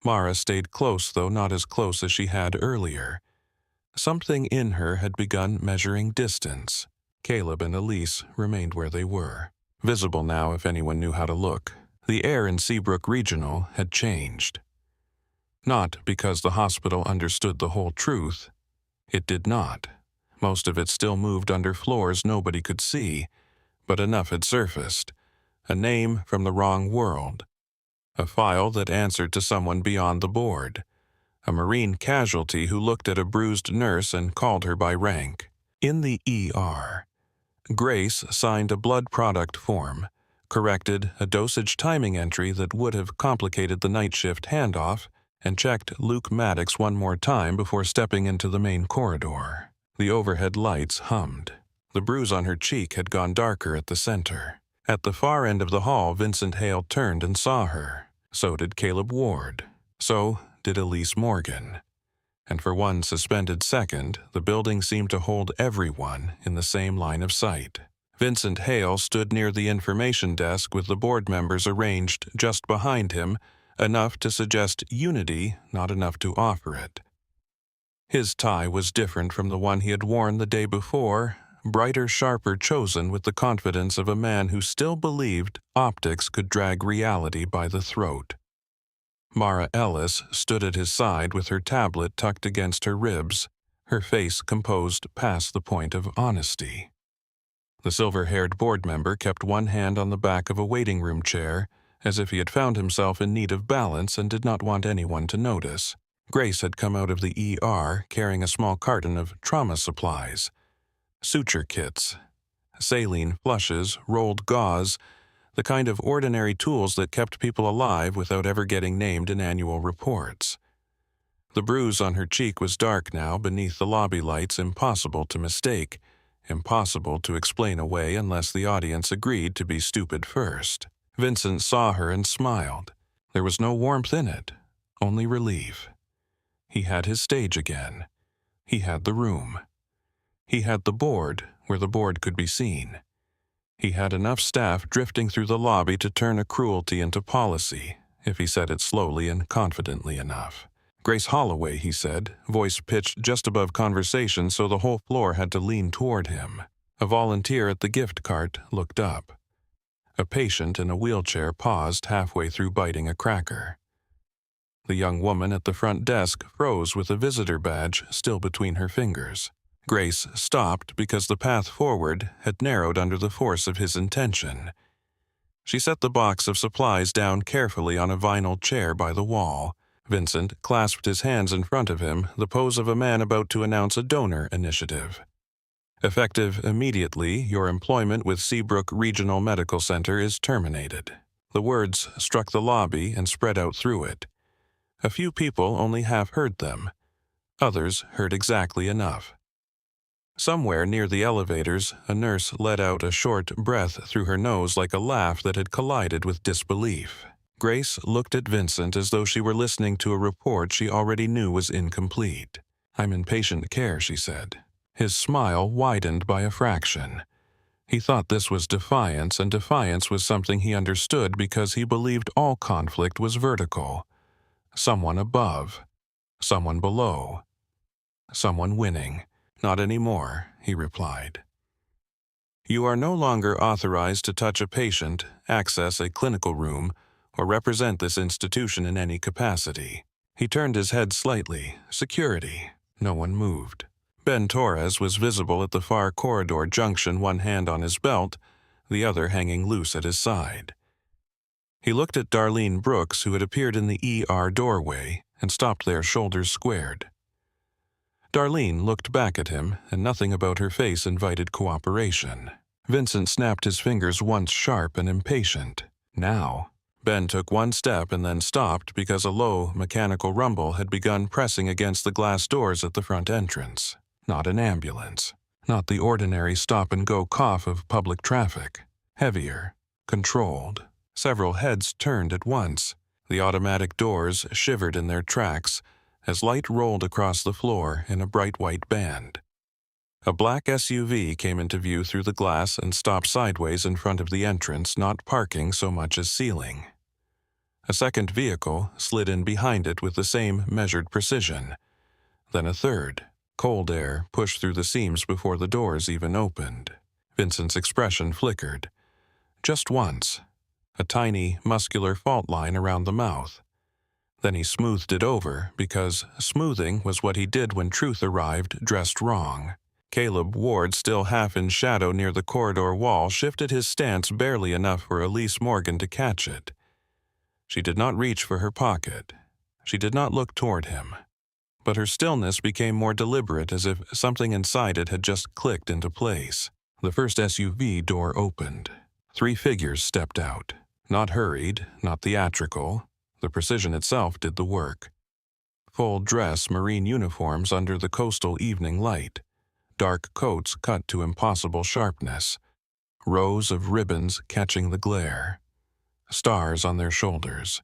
Mara stayed close, though not as close as she had earlier. Something in her had begun measuring distance. Caleb and Elise remained where they were. Visible now if anyone knew how to look. The air in Seabrook Regional had changed. Not because the hospital understood the whole truth. It did not. Most of it still moved under floors nobody could see, but enough had surfaced. A name from the wrong world. A file that answered to someone beyond the board. A Marine casualty who looked at a bruised nurse and called her by rank. In the ER, Grace signed a blood product form, corrected a dosage timing entry that would have complicated the night shift handoff, and checked Luke Maddox one more time before stepping into the main corridor. The overhead lights hummed. The bruise on her cheek had gone darker at the center. At the far end of the hall, Vincent Hale turned and saw her. So did Caleb Ward. So did Elise Morgan. And for one suspended second, the building seemed to hold everyone in the same line of sight. Vincent Hale stood near the information desk with the board members arranged just behind him, enough to suggest unity, not enough to offer it. His tie was different from the one he had worn the day before, brighter, sharper, chosen with the confidence of a man who still believed optics could drag reality by the throat. Mara Ellis stood at his side with her tablet tucked against her ribs, her face composed past the point of honesty. The silver-haired board member kept one hand on the back of a waiting room chair, as if he had found himself in need of balance and did not want anyone to notice. Grace had come out of the ER carrying a small carton of trauma supplies, suture kits, saline flushes, rolled gauze, the kind of ordinary tools that kept people alive without ever getting named in annual reports. The bruise on her cheek was dark now beneath the lobby lights, impossible to mistake, impossible to explain away unless the audience agreed to be stupid first. Vincent saw her and smiled. There was no warmth in it, only relief. He had his stage again. He had the room. He had the board where the board could be seen. He had enough staff drifting through the lobby to turn a cruelty into policy, if he said it slowly and confidently enough. "Grace Holloway," he said, voice pitched just above conversation so the whole floor had to lean toward him. A volunteer at the gift cart looked up. A patient in a wheelchair paused halfway through biting a cracker. The young woman at the front desk froze with a visitor badge still between her fingers. Grace stopped because the path forward had narrowed under the force of his intention. She set the box of supplies down carefully on a vinyl chair by the wall. Vincent clasped his hands in front of him, the pose of a man about to announce a donor initiative. Effective immediately, your employment with Seabrook Regional Medical Center is terminated. The words struck the lobby and spread out through it. A few people only half heard them. Others heard exactly enough. Somewhere near the elevators, a nurse let out a short breath through her nose like a laugh that had collided with disbelief. Grace looked at Vincent as though she were listening to a report she already knew was incomplete. "I'm in patient care," she said. His smile widened by a fraction. He thought this was defiance, and defiance was something he understood because he believed all conflict was vertical. Someone above, someone below, someone winning. "Not anymore," he replied. "You are no longer authorized to touch a patient, access a clinical room, or represent this institution in any capacity." He turned his head slightly. Security. No one moved. Ben Torres was visible at the far corridor junction, one hand on his belt, the other hanging loose at his side. He looked at Darlene Brooks, who had appeared in the ER doorway, and stopped there, shoulders squared. Darlene looked back at him, and nothing about her face invited cooperation. Vincent snapped his fingers, once sharp and impatient. Now. Ben took one step and then stopped because a low, mechanical rumble had begun pressing against the glass doors at the front entrance. Not an ambulance. Not the ordinary stop-and-go cough of public traffic. Heavier. Controlled. Several heads turned at once. The automatic doors shivered in their tracks as light rolled across the floor in a bright white band. A black SUV came into view through the glass and stopped sideways in front of the entrance, not parking so much as sealing. A second vehicle slid in behind it with the same measured precision. Then a third. Cold air pushed through the seams before the doors even opened. Vincent's expression flickered. Just once. A tiny, muscular fault line around the mouth. Then he smoothed it over, because smoothing was what he did when truth arrived dressed wrong. Caleb Ward, still half in shadow near the corridor wall, shifted his stance barely enough for Elise Morgan to catch it. She did not reach for her pocket. She did not look toward him. But her stillness became more deliberate, as if something inside it had just clicked into place. The first SUV door opened. 3 figures stepped out. Not hurried, not theatrical. The precision itself did the work. Full dress marine uniforms under the coastal evening light. Dark coats cut to impossible sharpness. Rows of ribbons catching the glare. Stars on their shoulders.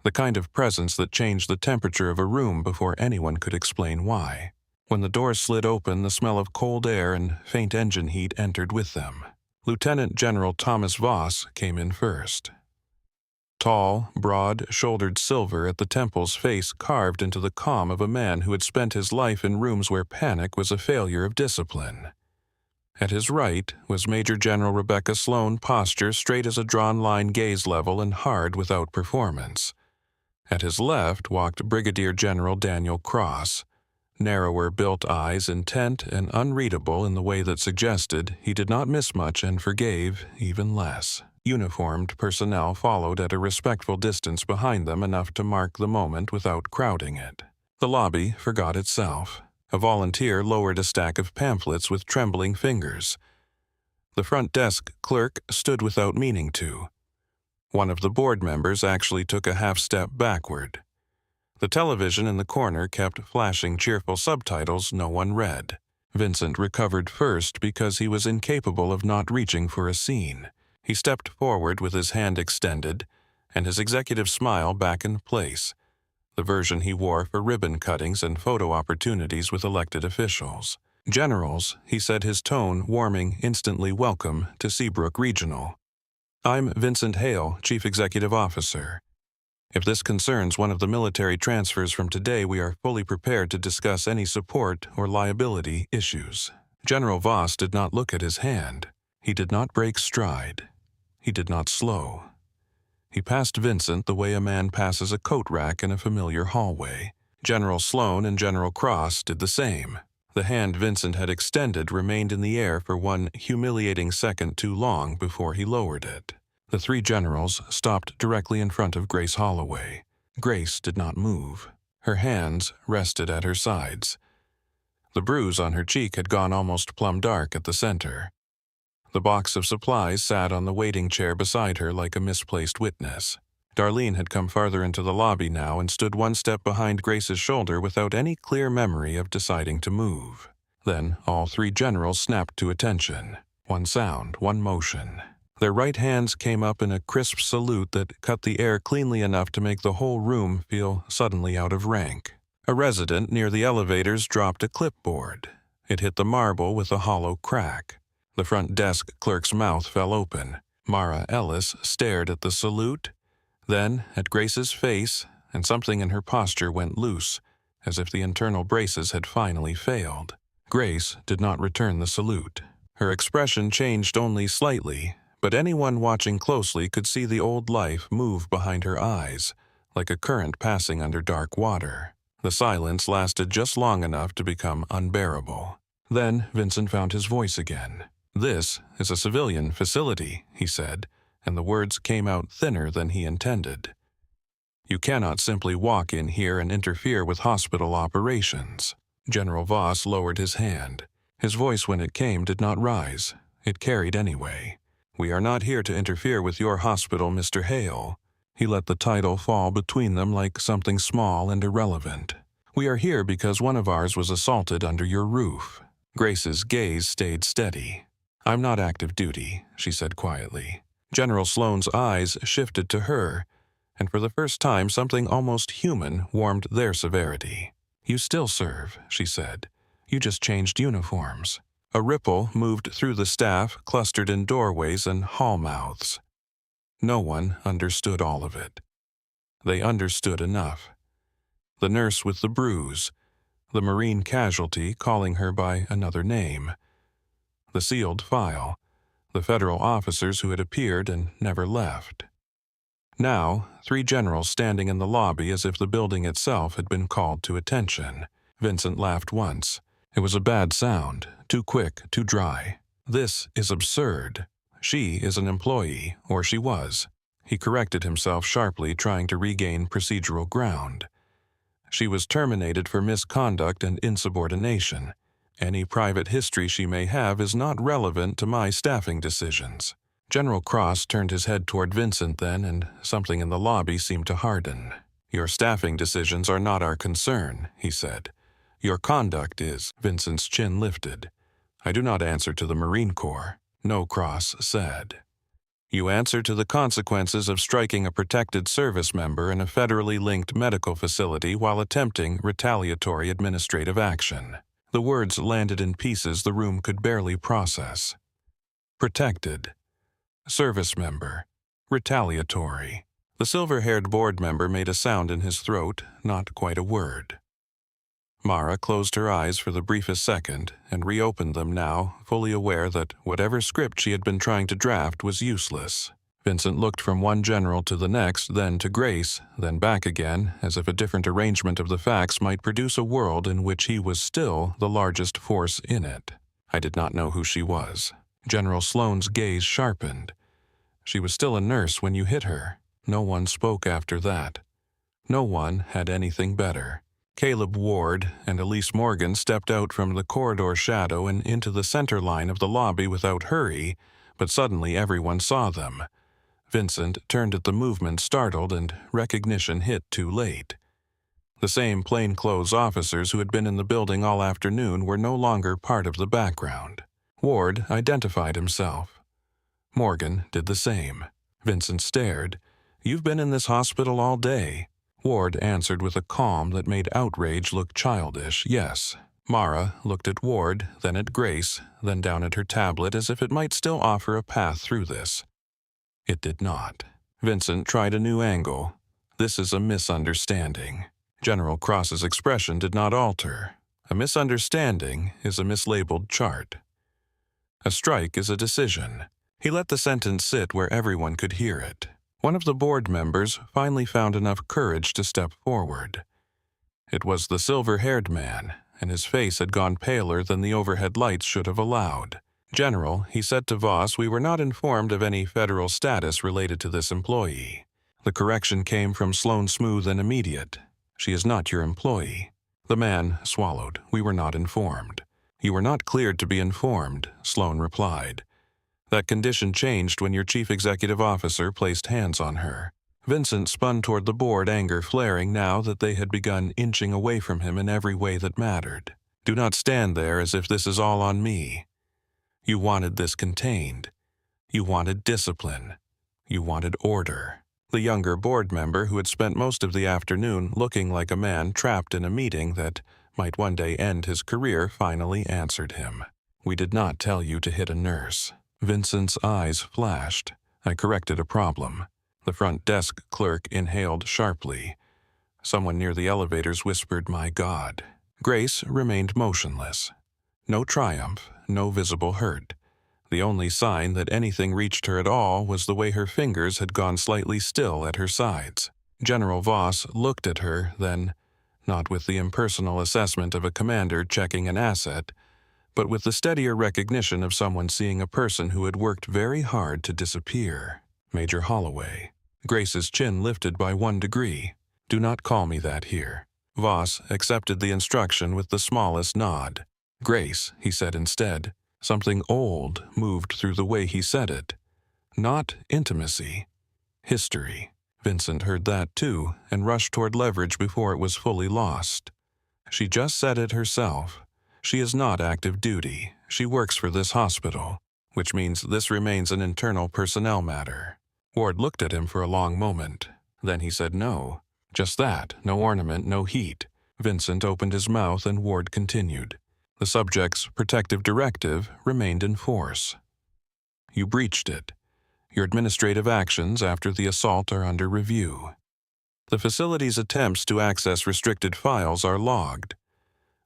The kind of presence that changed the temperature of a room before anyone could explain why. When the doors slid open, the smell of cold air and faint engine heat entered with them. Lieutenant General Thomas Voss came in first. Tall, broad-shouldered silver at the temples, face carved into the calm of a man who had spent his life in rooms where panic was a failure of discipline. At his right was Major General Rebecca Sloan, posture straight as a drawn line, gaze level and hard without performance. At his left walked Brigadier General Daniel Cross, narrower-built eyes, intent and unreadable in the way that suggested he did not miss much and forgave even less. Uniformed personnel followed at a respectful distance behind them, enough to mark the moment without crowding it. The lobby forgot itself. A volunteer lowered a stack of pamphlets with trembling fingers. The front desk clerk stood without meaning to. One of the board members actually took a half-step backward. The television in the corner kept flashing cheerful subtitles no one read. Vincent recovered first because he was incapable of not reaching for a scene. He stepped forward with his hand extended, and his executive smile back in place, the version he wore for ribbon cuttings and photo opportunities with elected officials. "Generals," he said, his tone warming instantly, "welcome to Seabrook Regional. I'm Vincent Hale, Chief Executive Officer. If this concerns one of the military transfers from today, we are fully prepared to discuss any support or liability issues." General Voss did not look at his hand. He did not break stride. He did not slow. He passed Vincent the way a man passes a coat rack in a familiar hallway. General Sloan and General Cross did the same. The hand Vincent had extended remained in the air for one humiliating second too long before he lowered it. The 3 generals stopped directly in front of Grace Holloway. Grace did not move. Her hands rested at her sides. The bruise on her cheek had gone almost plum dark at the center. The box of supplies sat on the waiting chair beside her like a misplaced witness. Darlene had come farther into the lobby now and stood one step behind Grace's shoulder without any clear memory of deciding to move. Then all three generals snapped to attention. One sound, one motion. Their right hands came up in a crisp salute that cut the air cleanly enough to make the whole room feel suddenly out of rank. A resident near the elevators dropped a clipboard. It hit the marble with a hollow crack. The front desk clerk's mouth fell open. Mara Ellis stared at the salute, then at Grace's face, and something in her posture went loose, as if the internal braces had finally failed. Grace did not return the salute. Her expression changed only slightly, but anyone watching closely could see the old life move behind her eyes, like a current passing under dark water. The silence lasted just long enough to become unbearable. Then Vincent found his voice again. "This is a civilian facility," he said, and the words came out thinner than he intended. "You cannot simply walk in here and interfere with hospital operations." General Voss lowered his hand. His voice, when it came, did not rise. It carried anyway. "We are not here to interfere with your hospital, Mr. Hale." He let the title fall between them like something small and irrelevant. "We are here because one of ours was assaulted under your roof." Grace's gaze stayed steady. "I'm not active duty," she said quietly. General Sloane's eyes shifted to her, and for the first time something almost human warmed their severity. "You still serve," she said. "You just changed uniforms." A ripple moved through the staff, clustered in doorways and hall mouths. No one understood all of it. They understood enough. The nurse with the bruise, the Marine casualty calling her by another name, the sealed file, the federal officers who had appeared and never left. Now, three generals standing in the lobby as if the building itself had been called to attention. Vincent laughed once. It was a bad sound, too quick, too dry. "This is absurd. She is an employee, or she was." He corrected himself sharply, trying to regain procedural ground. "She was terminated for misconduct and insubordination. Any private history she may have is not relevant to my staffing decisions." General Cross turned his head toward Vincent then, and something in the lobby seemed to harden. "Your staffing decisions are not our concern," he said. "Your conduct is." Vincent's chin lifted. "I do not answer to the Marine Corps." "No," Cross said. "You answer to the consequences of striking a protected service member in a federally linked medical facility while attempting retaliatory administrative action." The words landed in pieces the room could barely process. Protected. Service member. Retaliatory. The silver-haired board member made a sound in his throat, not quite a word. Mara closed her eyes for the briefest second and reopened them now, fully aware that whatever script she had been trying to draft was useless. Vincent looked from one general to the next, then to Grace, then back again, as if a different arrangement of the facts might produce a world in which he was still the largest force in it. "I did not know who she was." General Sloane's gaze sharpened. "She was still a nurse when you hit her." No one spoke after that. No one had anything better. Caleb Ward and Elise Morgan stepped out from the corridor shadow and into the center line of the lobby without hurry, but suddenly everyone saw them. Vincent turned at the movement startled, and recognition hit too late. The same plainclothes officers who had been in the building all afternoon were no longer part of the background. Ward identified himself. Morgan did the same. Vincent stared. "You've been in this hospital all day." Ward answered with a calm that made outrage look childish. "Yes." Mara looked at Ward, then at Grace, then down at her tablet as if it might still offer a path through this. It did not. Vincent tried a new angle. "This is a misunderstanding." General Cross's expression did not alter. "A misunderstanding is a mislabeled chart. A strike is a decision." He let the sentence sit where everyone could hear it. One of the board members finally found enough courage to step forward. It was the silver-haired man, and his face had gone paler than the overhead lights should have allowed. "General," he said to Voss, "we were not informed of any federal status related to this employee." The correction came from Sloan, smooth and immediate. "She is not your employee." The man swallowed. "We were not informed." "You were not cleared to be informed," Sloan replied. "That condition changed when your chief executive officer placed hands on her." Vincent spun toward the board, anger flaring now that they had begun inching away from him in every way that mattered. "Do not stand there as if this is all on me. You wanted this contained. You wanted discipline. You wanted order." The younger board member, who had spent most of the afternoon looking like a man trapped in a meeting that might one day end his career, finally answered him. "We did not tell you to hit a nurse." Vincent's eyes flashed. "I corrected a problem." The front desk clerk inhaled sharply. Someone near the elevators whispered, "My God." Grace remained motionless. No triumph, no visible hurt. The only sign that anything reached her at all was the way her fingers had gone slightly still at her sides. General Voss looked at her, then, not with the impersonal assessment of a commander checking an asset, but with the steadier recognition of someone seeing a person who had worked very hard to disappear. "Major Holloway." Grace's chin lifted by 1 degree. "Do not call me that here." Voss accepted the instruction with the smallest nod. "Grace," he said instead. Something old moved through the way he said it. Not intimacy. History. Vincent heard that too, and rushed toward leverage before it was fully lost. "She just said it herself. She is not active duty. She works for this hospital, which means this remains an internal personnel matter." Ward looked at him for a long moment. Then he said no. Just that, no ornament, no heat. Vincent opened his mouth and Ward continued. The subject's protective directive remained in force. "You breached it. Your administrative actions after the assault are under review. The facility's attempts to access restricted files are logged.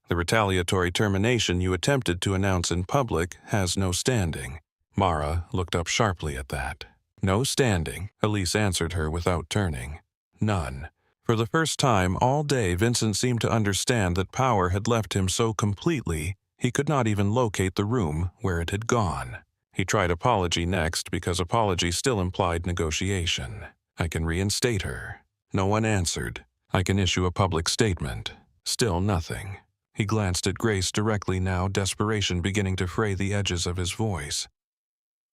The retaliatory termination you attempted to announce in public has no standing." Mara looked up sharply at that. "No standing," Elise answered her without turning. "None." For the first time all day, Vincent seemed to understand that power had left him so completely he could not even locate the room where it had gone. He tried apology next because apology still implied negotiation. "I can reinstate her." No one answered. "I can issue a public statement." Still nothing. He glanced at Grace directly now, desperation beginning to fray the edges of his voice.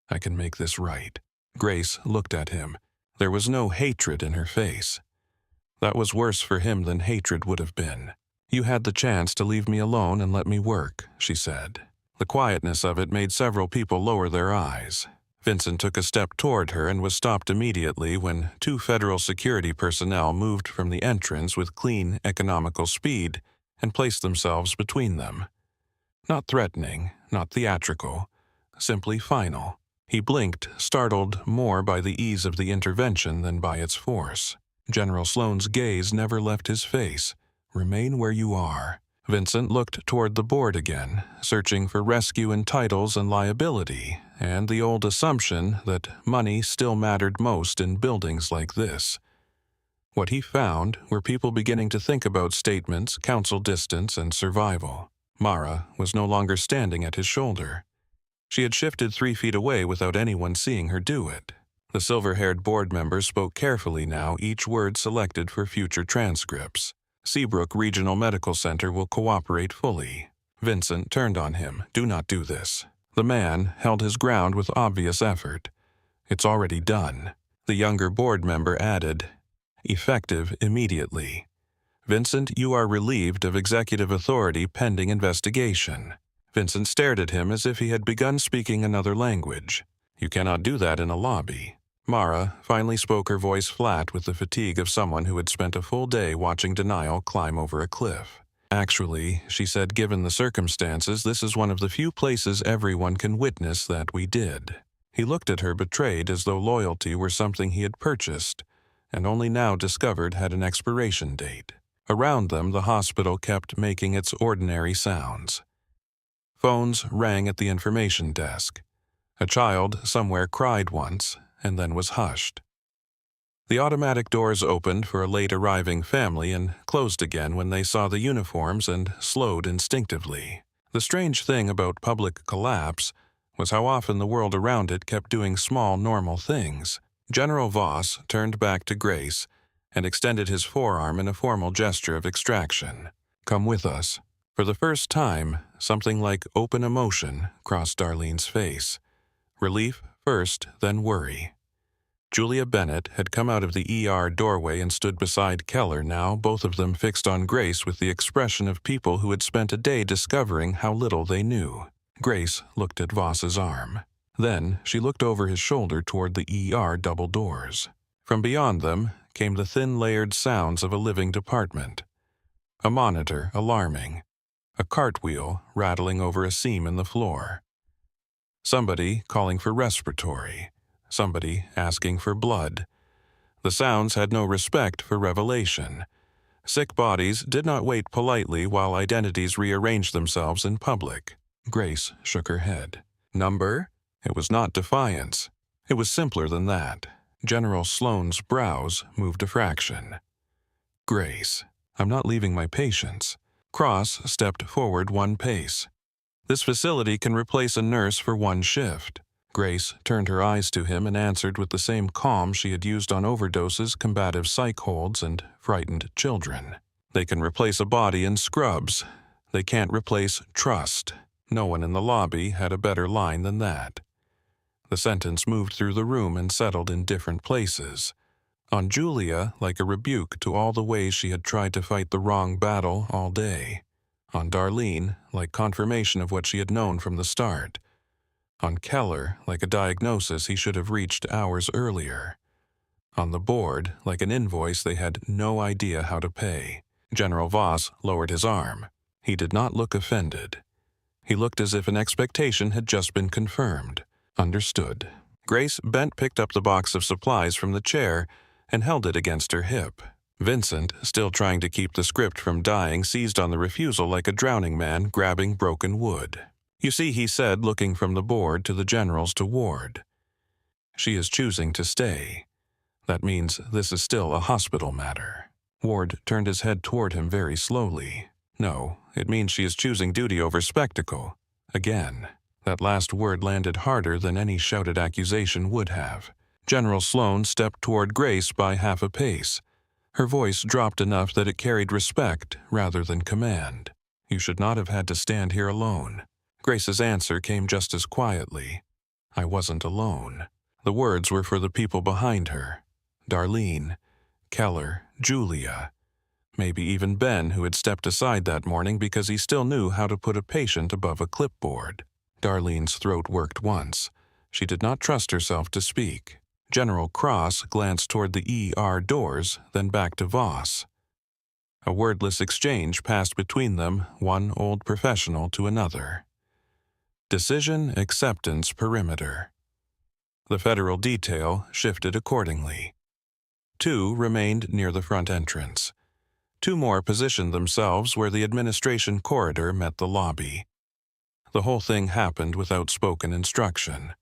"I can make this right." Grace looked at him. There was no hatred in her face. That was worse for him than hatred would have been. "You had the chance to leave me alone and let me work," she said. The quietness of it made several people lower their eyes. Vincent took a step toward her and was stopped immediately when 2 federal security personnel moved from the entrance with clean, economical speed and placed themselves between them. Not threatening, not theatrical, simply final. He blinked, startled more by the ease of the intervention than by its force. General Sloan's gaze never left his face. "Remain where you are." Vincent looked toward the board again, searching for rescue in titles and liability, and the old assumption that money still mattered most in buildings like this. What he found were people beginning to think about statements, counsel distance, and survival. Mara was no longer standing at his shoulder. She had shifted 3 feet away without anyone seeing her do it. The silver-haired board member spoke carefully now, each word selected for future transcripts. "Seabrook Regional Medical Center will cooperate fully." Vincent turned on him. "Do not do this." The man held his ground with obvious effort. "It's already done." The younger board member added, "Effective immediately." "Vincent, you are relieved of executive authority pending investigation." Vincent stared at him as if he had begun speaking another language. "You cannot do that in a lobby." Mara finally spoke, her voice flat with the fatigue of someone who had spent a full day watching denial climb over a cliff. "Actually," she said, "given the circumstances, this is one of the few places everyone can witness that we did." He looked at her, betrayed, as though loyalty were something he had purchased, and only now discovered had an expiration date. Around them, the hospital kept making its ordinary sounds. Phones rang at the information desk. A child somewhere cried once, and then was hushed. The automatic doors opened for a late-arriving family and closed again when they saw the uniforms and slowed instinctively. The strange thing about public collapse was how often the world around it kept doing small, normal things. General Voss turned back to Grace and extended his forearm in a formal gesture of extraction. "Come with us." For the first time, something like open emotion crossed Darlene's face. Relief first, then worry. Julia Bennett had come out of the ER doorway and stood beside Keller now, both of them fixed on Grace with the expression of people who had spent a day discovering how little they knew. Grace looked at Voss's arm. Then she looked over his shoulder toward the ER double doors. From beyond them came the thin layered sounds of a living department. A monitor alarming. A cartwheel rattling over a seam in the floor. Somebody calling for respiratory. Somebody asking for blood. The sounds had no respect for revelation. Sick bodies did not wait politely while identities rearranged themselves in public. Grace shook her head. Number? It was not defiance. It was simpler than that. General Sloane's brows moved a fraction. Grace, I'm not leaving my patients. Cross stepped forward one pace. This facility can replace a nurse for one shift. Grace turned her eyes to him and answered with the same calm she had used on overdoses, combative psych holds, and frightened children. They can replace a body in scrubs. They can't replace trust. No one in the lobby had a better line than that. The sentence moved through the room and settled in different places. On Julia, like a rebuke to all the ways she had tried to fight the wrong battle all day. On Darlene, like confirmation of what she had known from the start. On Keller, like a diagnosis he should have reached hours earlier. On the board, like an invoice they had no idea how to pay. General Voss lowered his arm. He did not look offended. He looked as if an expectation had just been confirmed. Understood. Grace bent picked up the box of supplies from the chair and held it against her hip. Vincent, still trying to keep the script from dying, seized on the refusal like a drowning man grabbing broken wood. "You see," he said, looking from the board to the generals to Ward. "She is choosing to stay. That means this is still a hospital matter." Ward turned his head toward him very slowly. "No, it means she is choosing duty over spectacle. Again." That last word landed harder than any shouted accusation would have. General Sloane stepped toward Grace by half a pace. Her voice dropped enough that it carried respect rather than command. "You should not have had to stand here alone." Grace's answer came just as quietly. "I wasn't alone." The words were for the people behind her. Darlene, Keller, Julia. Maybe even Ben, who had stepped aside that morning because he still knew how to put a patient above a clipboard. Darlene's throat worked once. She did not trust herself to speak. General Cross glanced toward the ER doors, then back to Voss. A wordless exchange passed between them, one old professional to another. Decision acceptance perimeter. The federal detail shifted accordingly. 2 remained near the front entrance. 2 more positioned themselves where the administration corridor met the lobby. The whole thing happened without spoken instruction.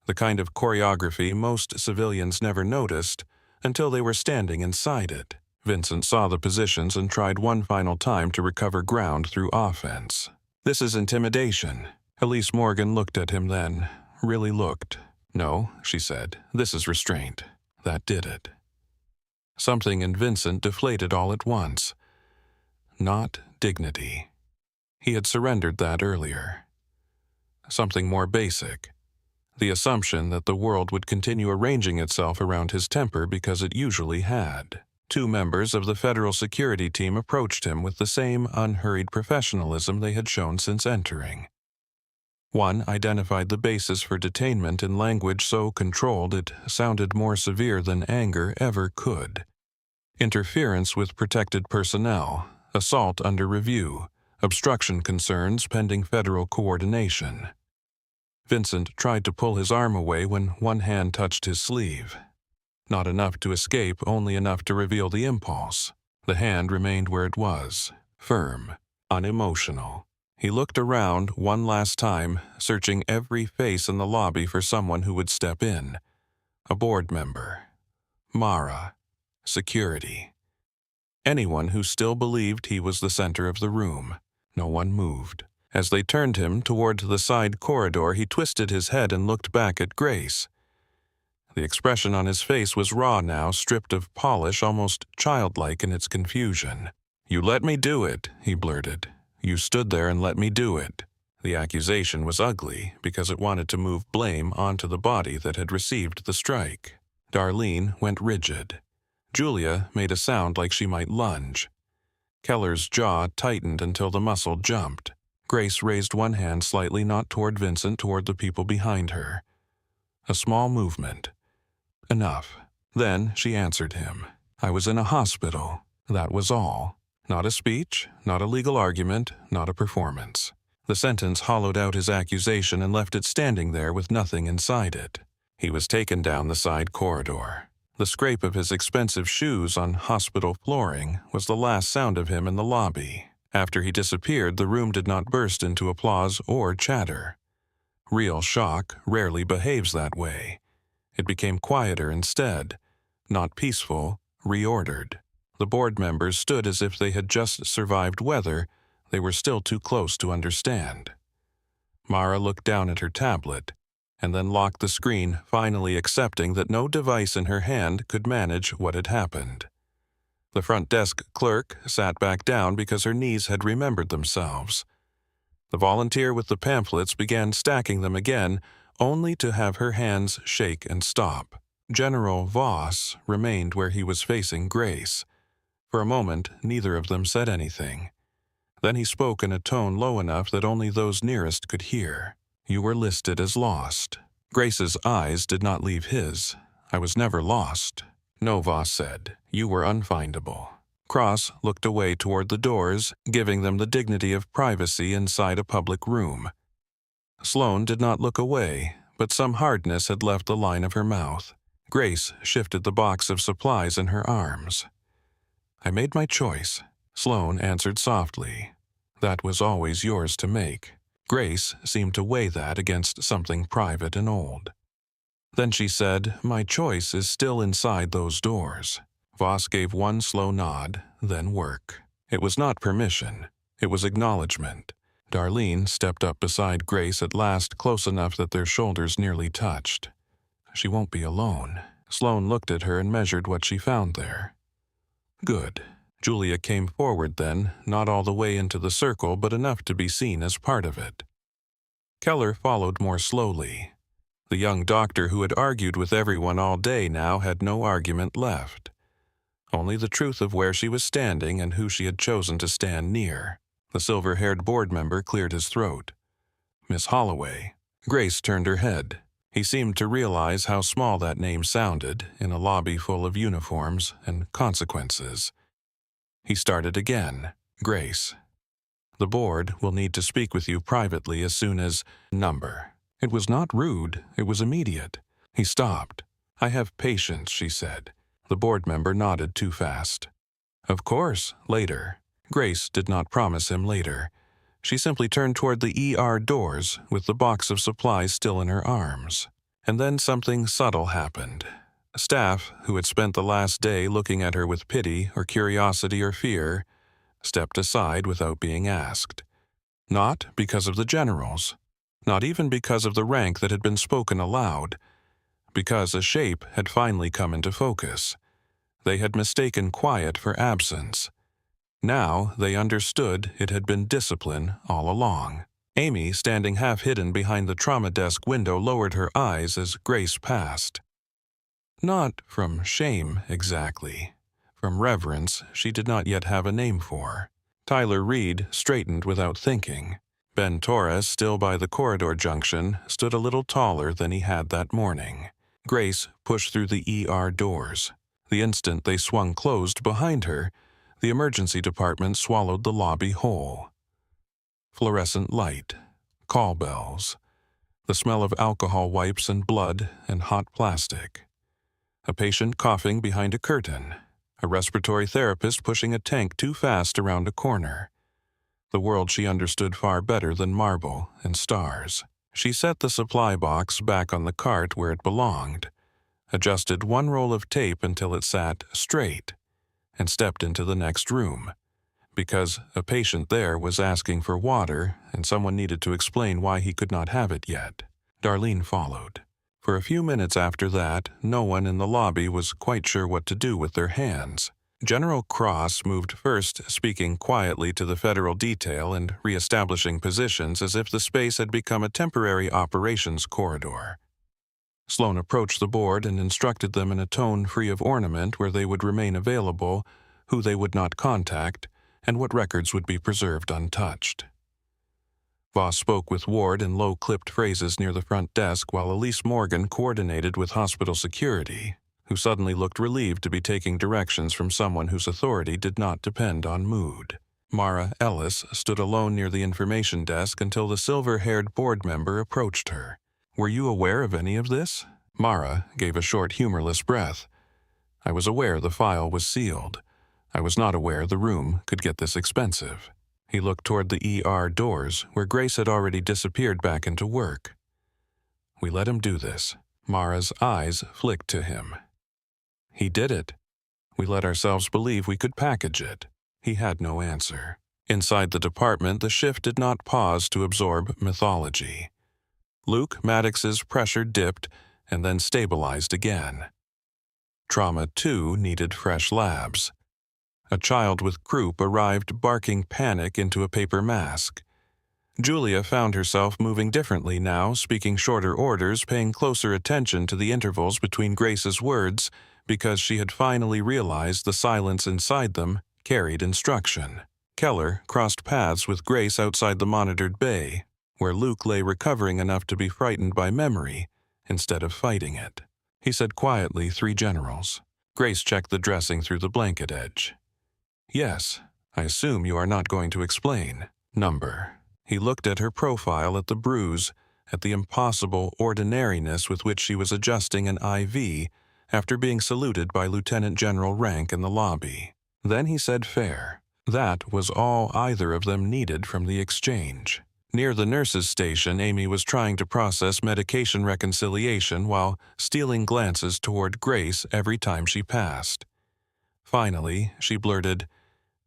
The kind of choreography most civilians never noticed until they were standing inside it. Vincent saw the positions and tried one final time to recover ground through offense. "This is intimidation." Elise Morgan looked at him then, really looked. "No," she said, "this is restraint." That did it. Something in Vincent deflated all at once. Not dignity. He had surrendered that earlier. Something more basic. The assumption that the world would continue arranging itself around his temper because it usually had. 2 members of the federal security team approached him with the same unhurried professionalism they had shown since entering. One identified the basis for detainment in language so controlled it sounded more severe than anger ever could. Interference with protected personnel, assault under review, obstruction concerns pending federal coordination. Vincent tried to pull his arm away when one hand touched his sleeve. Not enough to escape, only enough to reveal the impulse. The hand remained where it was, firm, unemotional. He looked around one last time, searching every face in the lobby for someone who would step in. A board member. Mara. Security. Anyone who still believed he was the center of the room. No one moved. As they turned him toward the side corridor, he twisted his head and looked back at Grace. The expression on his face was raw now, stripped of polish, almost childlike in its confusion. "You let me do it," he blurted. "You stood there and let me do it." The accusation was ugly because it wanted to move blame onto the body that had received the strike. Darlene went rigid. Julia made a sound like she might lunge. Keller's jaw tightened until the muscle jumped. Grace raised one hand slightly, not toward Vincent, toward the people behind her. A small movement. Enough. Then she answered him. "I was in a hospital. That was all. Not a speech, not a legal argument, not a performance." The sentence hollowed out his accusation and left it standing there with nothing inside it. He was taken down the side corridor. The scrape of his expensive shoes on hospital flooring was the last sound of him in the lobby. After he disappeared, the room did not burst into applause or chatter. Real shock rarely behaves that way. It became quieter instead, not peaceful, reordered. The board members stood as if they had just survived weather they were still too close to understand. Mara looked down at her tablet, and then locked the screen, finally accepting that no device in her hand could manage what had happened. The front desk clerk sat back down because her knees had remembered themselves. The volunteer with the pamphlets began stacking them again, only to have her hands shake and stop. General Voss remained where he was facing Grace. For a moment, neither of them said anything. Then he spoke in a tone low enough that only those nearest could hear. "You were listed as lost." Grace's eyes did not leave his. "I was never lost." "No," Voss said. "You were unfindable." Cross looked away toward the doors, giving them the dignity of privacy inside a public room. Sloane did not look away, but some hardness had left the line of her mouth. Grace shifted the box of supplies in her arms. "I made my choice," Sloane answered softly. "That was always yours to make." Grace seemed to weigh that against something private and old. Then she said, "My choice is still inside those doors." Voss gave one slow nod, then work. It was not permission. It was acknowledgement. Darlene stepped up beside Grace at last, close enough that their shoulders nearly touched. "She won't be alone." Sloane looked at her and measured what she found there. "Good." Julia came forward then, not all the way into the circle, but enough to be seen as part of it. Keller followed more slowly. The young doctor who had argued with everyone all day now had no argument left. Only the truth of where she was standing and who she had chosen to stand near. The silver-haired board member cleared his throat. "Miss Holloway." Grace turned her head. He seemed to realize how small that name sounded in a lobby full of uniforms and consequences. He started again. "Grace, the board will need to speak with you privately as soon as number." It was not rude, it was immediate. He stopped. "I have patience," she said. The board member nodded too fast. "Of course, later." Grace did not promise him later. She simply turned toward the ER doors with the box of supplies still in her arms. And then something subtle happened. Staff, who had spent the last day looking at her with pity or curiosity or fear, stepped aside without being asked. Not because of the generals, not even because of the rank that had been spoken aloud, because a shape had finally come into focus. They had mistaken quiet for absence. Now they understood it had been discipline all along. Amy, standing half-hidden behind the trauma desk window, lowered her eyes as Grace passed. Not from shame, exactly. From reverence she did not yet have a name for. Tyler Reed straightened without thinking. Ben Torres, still by the corridor junction, stood a little taller than he had that morning. Grace pushed through the ER doors. The instant they swung closed behind her, the emergency department swallowed the lobby whole. Fluorescent light, call bells, the smell of alcohol wipes and blood and hot plastic. A patient coughing behind a curtain, a respiratory therapist pushing a tank too fast around a corner. The world she understood far better than marble and stars. She set the supply box back on the cart where it belonged, adjusted one roll of tape until it sat straight, and stepped into the next room, because a patient there was asking for water and someone needed to explain why he could not have it yet. Darlene followed. For a few minutes after that, no one in the lobby was quite sure what to do with their hands. General Cross moved first, speaking quietly to the federal detail and re-establishing positions as if the space had become a temporary operations corridor. Sloan approached the board and instructed them in a tone free of ornament where they would remain available, who they would not contact, and what records would be preserved untouched. Voss spoke with Ward in low-clipped phrases near the front desk while Elise Morgan coordinated with hospital security, who suddenly looked relieved to be taking directions from someone whose authority did not depend on mood. Mara Ellis stood alone near the information desk until the silver-haired board member approached her. "Were you aware of any of this?" Mara gave a short, humorless breath. "I was aware the file was sealed. I was not aware the room could get this expensive." He looked toward the ER doors, where Grace had already disappeared back into work. "We let him do this." Mara's eyes flicked to him. "He did it. We let ourselves believe we could package it." He had no answer. Inside the department, the shift did not pause to absorb mythology. Luke Maddox's pressure dipped and then stabilized again. Trauma 2 needed fresh labs. A child with croup arrived barking panic into a paper mask. Julia found herself moving differently now, speaking shorter orders, paying closer attention to the intervals between Grace's words, because she had finally realized the silence inside them carried instruction. Keller crossed paths with Grace outside the monitored bay, where Luke lay recovering enough to be frightened by memory instead of fighting it. He said quietly 3 generals. Grace checked the dressing through the blanket edge. "Yes, I assume you are not going to explain." "Number." He looked at her profile, at the bruise, at the impossible ordinariness with which she was adjusting an IV after being saluted by Lieutenant General rank in the lobby. Then he said fair. That was all either of them needed from the exchange. Near the nurse's station, Amy was trying to process medication reconciliation while stealing glances toward Grace every time she passed. Finally, she blurted,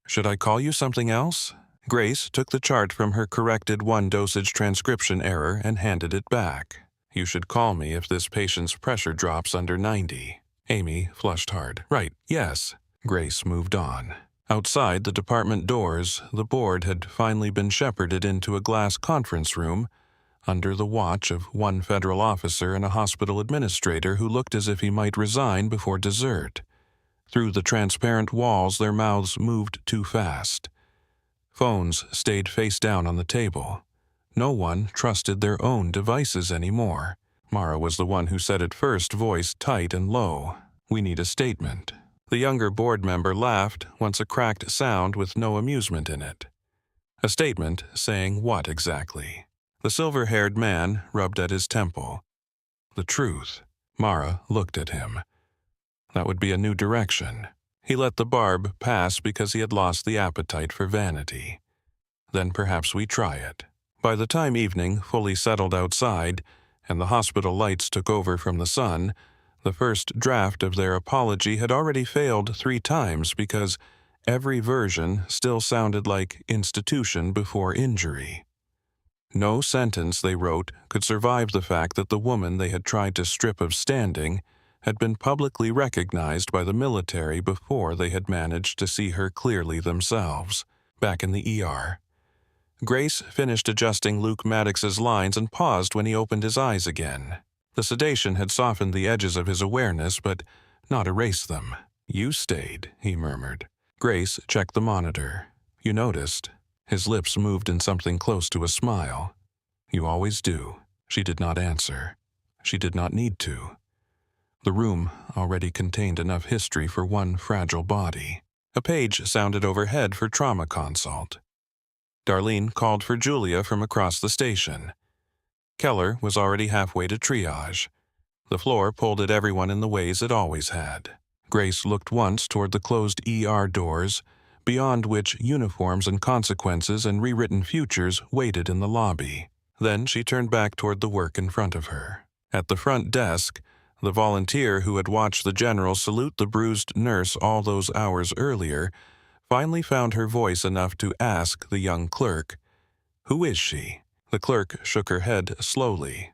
"Should I call you something else?" Grace took the chart from her corrected 1-dosage transcription error and handed it back. "You should call me if this patient's pressure drops under 90. Amy flushed hard. "Right, yes." Grace moved on. Outside the department doors, the board had finally been shepherded into a glass conference room under the watch of one federal officer and a hospital administrator who looked as if he might resign before dessert. Through the transparent walls, their mouths moved too fast. Phones stayed face down on the table. No one trusted their own devices anymore. Mara was the one who said it first, voice tight and low. "We need a statement." The younger board member laughed, once a cracked sound with no amusement in it. A statement saying what exactly? The silver-haired man rubbed at his temple. "The truth." Mara looked at him. That would be a new direction. He let the barb pass because he had lost the appetite for vanity. "Then perhaps we try it." By the time evening fully settled outside, and the hospital lights took over from the sun, the first draft of their apology had already failed 3 times because every version still sounded like institution before injury. No sentence, they wrote, could survive the fact that the woman they had tried to strip of standing had been publicly recognized by the military before they had managed to see her clearly themselves, back in the ER. Grace finished adjusting Luke Maddox's lines and paused when he opened his eyes again. The sedation had softened the edges of his awareness, but not erased them. "You stayed," he murmured. Grace checked the monitor. "You noticed?" His lips moved in something close to a smile. "You always do." She did not answer. She did not need to. The room already contained enough history for one fragile body. A page sounded overhead for trauma consult. Darlene called for Julia from across the station. Keller was already halfway to triage. The floor pulled at everyone in the ways it always had. Grace looked once toward the closed ER doors, beyond which uniforms and consequences and rewritten futures waited in the lobby. Then she turned back toward the work in front of her. At the front desk, the volunteer who had watched the general salute the bruised nurse all those hours earlier finally found her voice enough to ask the young clerk, "Who is she?" The clerk shook her head slowly.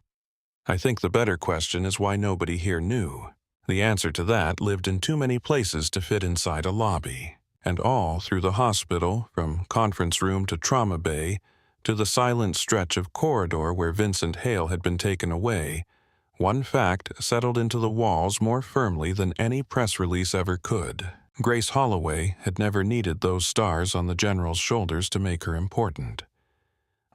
I think the better question is why nobody here knew. The answer to that lived in too many places to fit inside a lobby, and all through the hospital, from conference room to trauma bay, to the silent stretch of corridor where Vincent Hale had been taken away, one fact settled into the walls more firmly than any press release ever could. Grace Holloway had never needed those stars on the general's shoulders to make her important.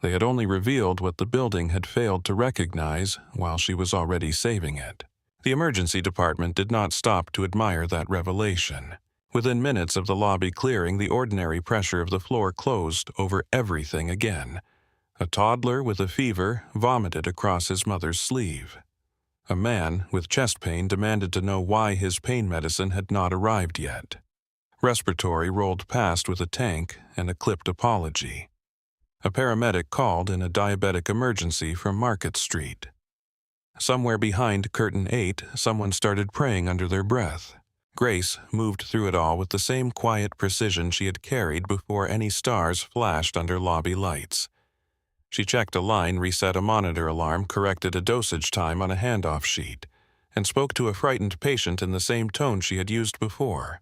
They had only revealed what the building had failed to recognize while she was already saving it. The emergency department did not stop to admire that revelation. Within minutes of the lobby clearing, the ordinary pressure of the floor closed over everything again. A toddler with a fever vomited across his mother's sleeve. A man with chest pain demanded to know why his pain medicine had not arrived yet. Respiratory rolled past with a tank and a clipped apology. A paramedic called in a diabetic emergency from Market Street. Somewhere behind Curtain 8, someone started praying under their breath. Grace moved through it all with the same quiet precision she had carried before any stars flashed under lobby lights. She checked a line, reset a monitor alarm, corrected a dosage time on a handoff sheet, and spoke to a frightened patient in the same tone she had used before.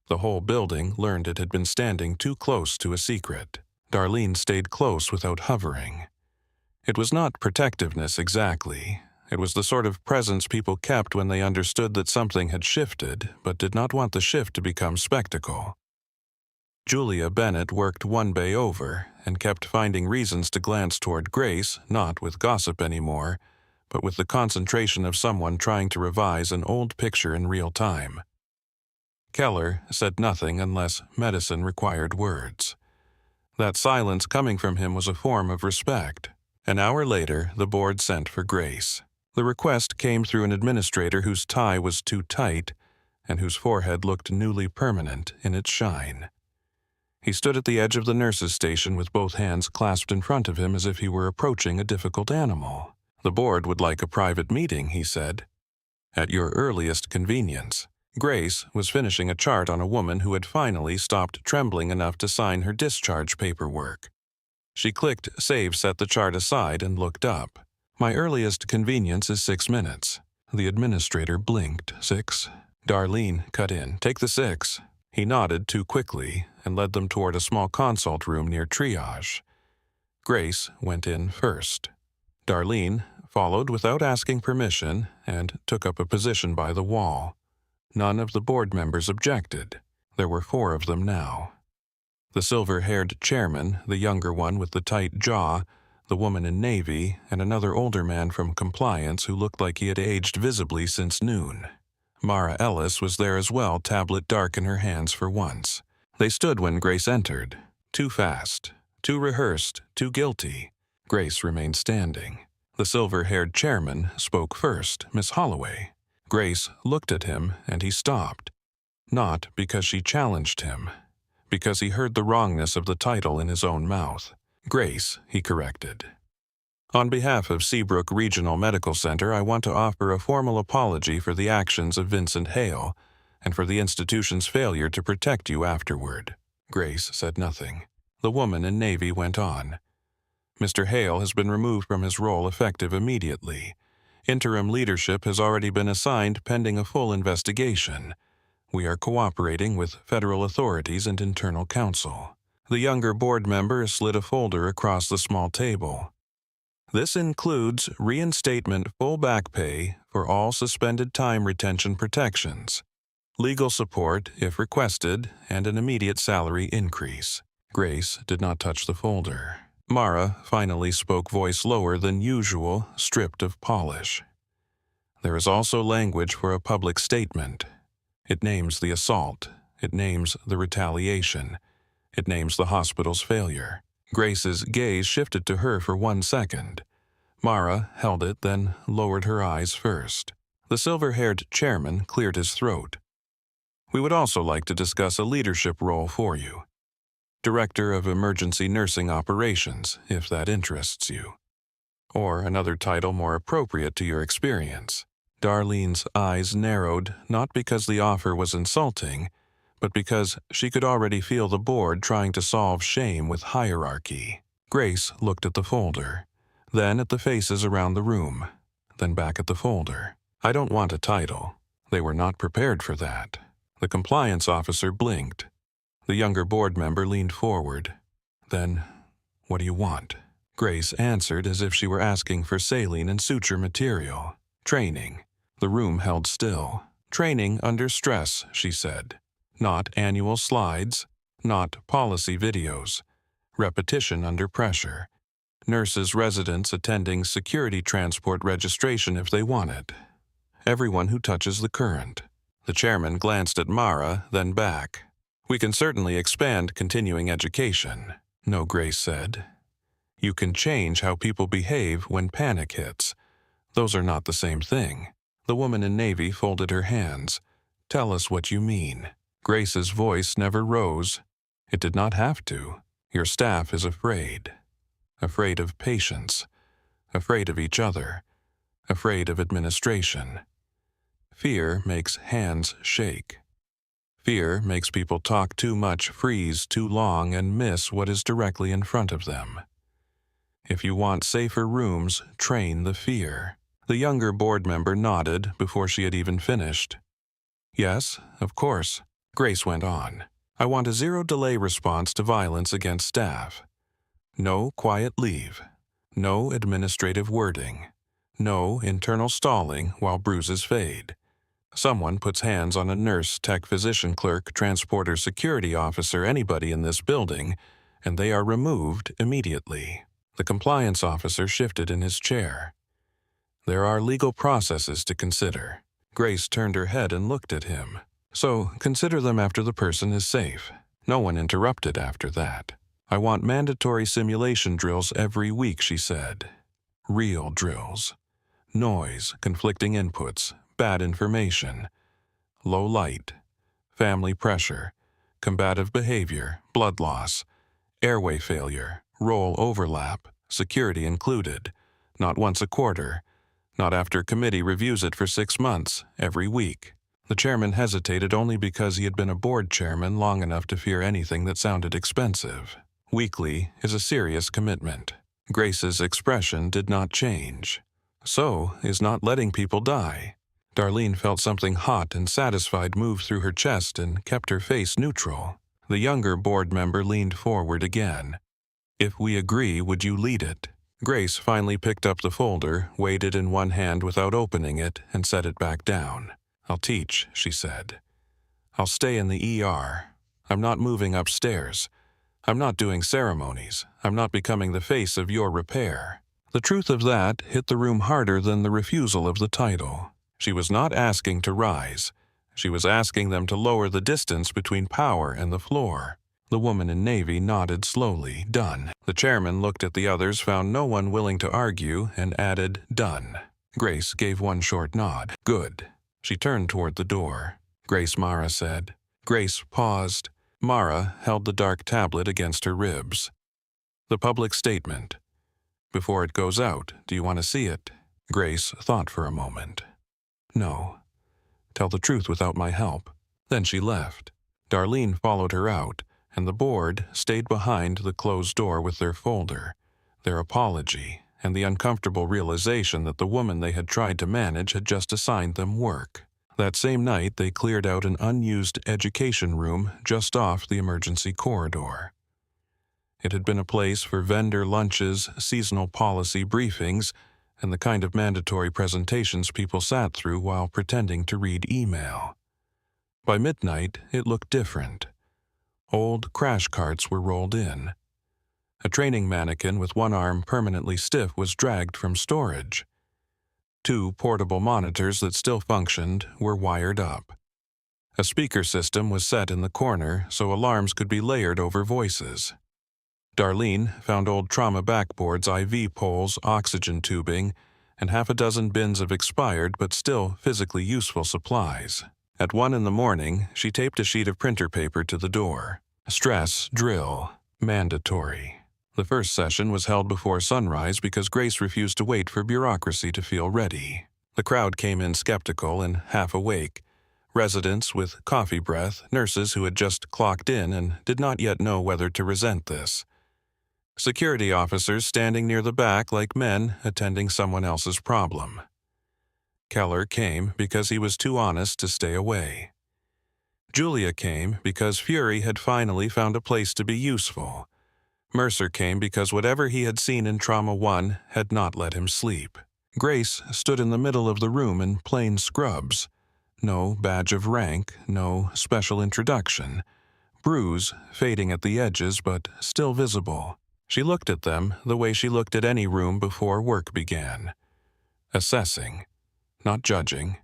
The whole building learned it had been standing too close to a secret. Darlene stayed close without hovering. It was not protectiveness exactly. It was the sort of presence people kept when they understood that something had shifted, but did not want the shift to become spectacle. Julia Bennett worked one bay over and kept finding reasons to glance toward Grace, not with gossip anymore, but with the concentration of someone trying to revise an old picture in real time. Keller said nothing unless medicine required words. That silence coming from him was a form of respect. An hour later, the board sent for Grace. The request came through an administrator whose tie was too tight and whose forehead looked newly permanent in its shine. He stood at the edge of the nurses' station with both hands clasped in front of him as if he were approaching a difficult animal. The board would like a private meeting, he said. At your earliest convenience. Grace was finishing a chart on a woman who had finally stopped trembling enough to sign her discharge paperwork. She clicked Save, set the chart aside, and looked up. My earliest convenience is 6 minutes. The administrator blinked. 6? Darlene cut in. Take the 6. He nodded too quickly and led them toward a small consult room near triage. Grace went in first. Darlene followed without asking permission and took up a position by the wall. None of the board members objected. There were 4 of them now. The silver-haired chairman, the younger one with the tight jaw, the woman in navy, and another older man from compliance who looked like he had aged visibly since noon. Mara Ellis was there as well, tablet dark in her hands for once. They stood when Grace entered. Too fast, too rehearsed, too guilty. Grace remained standing. The silver-haired chairman spoke first, Miss Holloway. Grace looked at him, and he stopped. Not because she challenged him, because he heard the wrongness of the title in his own mouth. Grace, he corrected. On behalf of Seabrook Regional Medical Center, I want to offer a formal apology for the actions of Vincent Hale and for the institution's failure to protect you afterward. Grace said nothing. The woman in navy went on. Mr. Hale has been removed from his role effective immediately. Interim leadership has already been assigned pending a full investigation. We are cooperating with federal authorities and internal counsel. The younger board member slid a folder across the small table. This includes reinstatement full back pay for all suspended time retention protections, legal support if requested, and an immediate salary increase. Grace did not touch the folder. Mara finally spoke, voice lower than usual, stripped of polish. There is also language for a public statement. It names the assault. It names the retaliation. It names the hospital's failure. Grace's gaze shifted to her for 1 second. Mara held it, then lowered her eyes first. The silver-haired chairman cleared his throat. We would also like to discuss a leadership role for you. Director of Emergency Nursing Operations, if that interests you. Or another title more appropriate to your experience. Darlene's eyes narrowed, not because the offer was insulting, but because she could already feel the board trying to solve shame with hierarchy. Grace looked at the folder, then at the faces around the room. then back at the folder. "I don't want a title." They were not prepared for that. The compliance officer blinked. The younger board member leaned forward. "Then, what do you want?" Grace answered as if she were asking for saline and suture material. "Training." The room held still. "Training under stress," she said. "Not annual slides, not policy videos. Repetition under pressure. Nurses residents attending security transport registration if they want it. Everyone who touches the current." The chairman glanced at Mara, then back. "We can certainly expand continuing education." "No," Grace said. "You can change how people behave when panic hits. Those are not the same thing." The woman in navy folded her hands. "Tell us what you mean." Grace's voice never rose. It did not have to. "Your staff is afraid. Afraid of patients. Afraid of each other. Afraid of administration. Fear makes hands shake. Fear makes people talk too much, freeze too long, and miss what is directly in front of them. If you want safer rooms, train the fear." The younger board member nodded before she had even finished. "Yes, of course." Grace went on. "I want a zero-delay response to violence against staff. No quiet leave. No administrative wording. No internal stalling while bruises fade. Someone puts hands on a nurse, tech, physician, clerk, transporter, security officer, anybody in this building, and they are removed immediately." The compliance officer shifted in his chair. "There are legal processes to consider." Grace turned her head and looked at him. "So, consider them after the person is safe." No one interrupted after that. "I want mandatory simulation drills every week," she said. "Real drills. Noise, conflicting inputs, bad information, low light, family pressure, combative behavior, blood loss, airway failure, role overlap, security included, not once a quarter, not after committee reviews it for 6 months, every week." The chairman hesitated only because he had been a board chairman long enough to fear anything that sounded expensive. Weekly is a serious commitment. Grace's expression did not change. "So is not letting people die." Darlene felt something hot and satisfied move through her chest and kept her face neutral. The younger board member leaned forward again. "If we agree, would you lead it?" Grace finally picked up the folder, weighed it in one hand without opening it, and set it back down. "I'll teach," she said. "I'll stay in the ER. I'm not moving upstairs. I'm not doing ceremonies. I'm not becoming the face of your repair." The truth of that hit the room harder than the refusal of the title. She was not asking to rise. She was asking them to lower the distance between power and the floor. The woman in navy nodded slowly. "Done." The chairman looked at the others, found no one willing to argue, and added, "Done." Grace gave one short nod. "Good." She turned toward the door. "Grace," Mara said. Grace paused. Mara held the dark tablet against her ribs. "The public statement. Before it goes out, do you want to see it?" Grace thought for a moment. "No. Tell the truth without my help." Then she left. Darlene followed her out, and the board stayed behind the closed door with their folder, their apology, and the uncomfortable realization that the woman they had tried to manage had just assigned them work. That same night, they cleared out an unused education room just off the emergency corridor. It had been a place for vendor lunches, seasonal policy briefings, and the kind of mandatory presentations people sat through while pretending to read email. By midnight, it looked different. Old crash carts were rolled in. A training mannequin with one arm permanently stiff was dragged from storage. 2 portable monitors that still functioned were wired up. A speaker system was set in the corner so alarms could be layered over voices. Darlene found old trauma backboards, IV poles, oxygen tubing, and half a dozen bins of expired but still physically useful supplies. At 1 in the morning, she taped a sheet of printer paper to the door. Stress, drill, mandatory. The first session was held before sunrise because Grace refused to wait for bureaucracy to feel ready. The crowd came in skeptical and half awake. Residents with coffee breath, nurses who had just clocked in and did not yet know whether to resent this. Security officers standing near the back like men attending someone else's problem. Keller came because he was too honest to stay away. Julia came because Fury had finally found a place to be useful. Mercer came because whatever he had seen in Trauma 1 had not let him sleep. Grace stood in the middle of the room in plain scrubs. No badge of rank, no special introduction. Bruise fading at the edges but still visible. She looked at them the way she looked at any room before work began. Assessing. Not judging.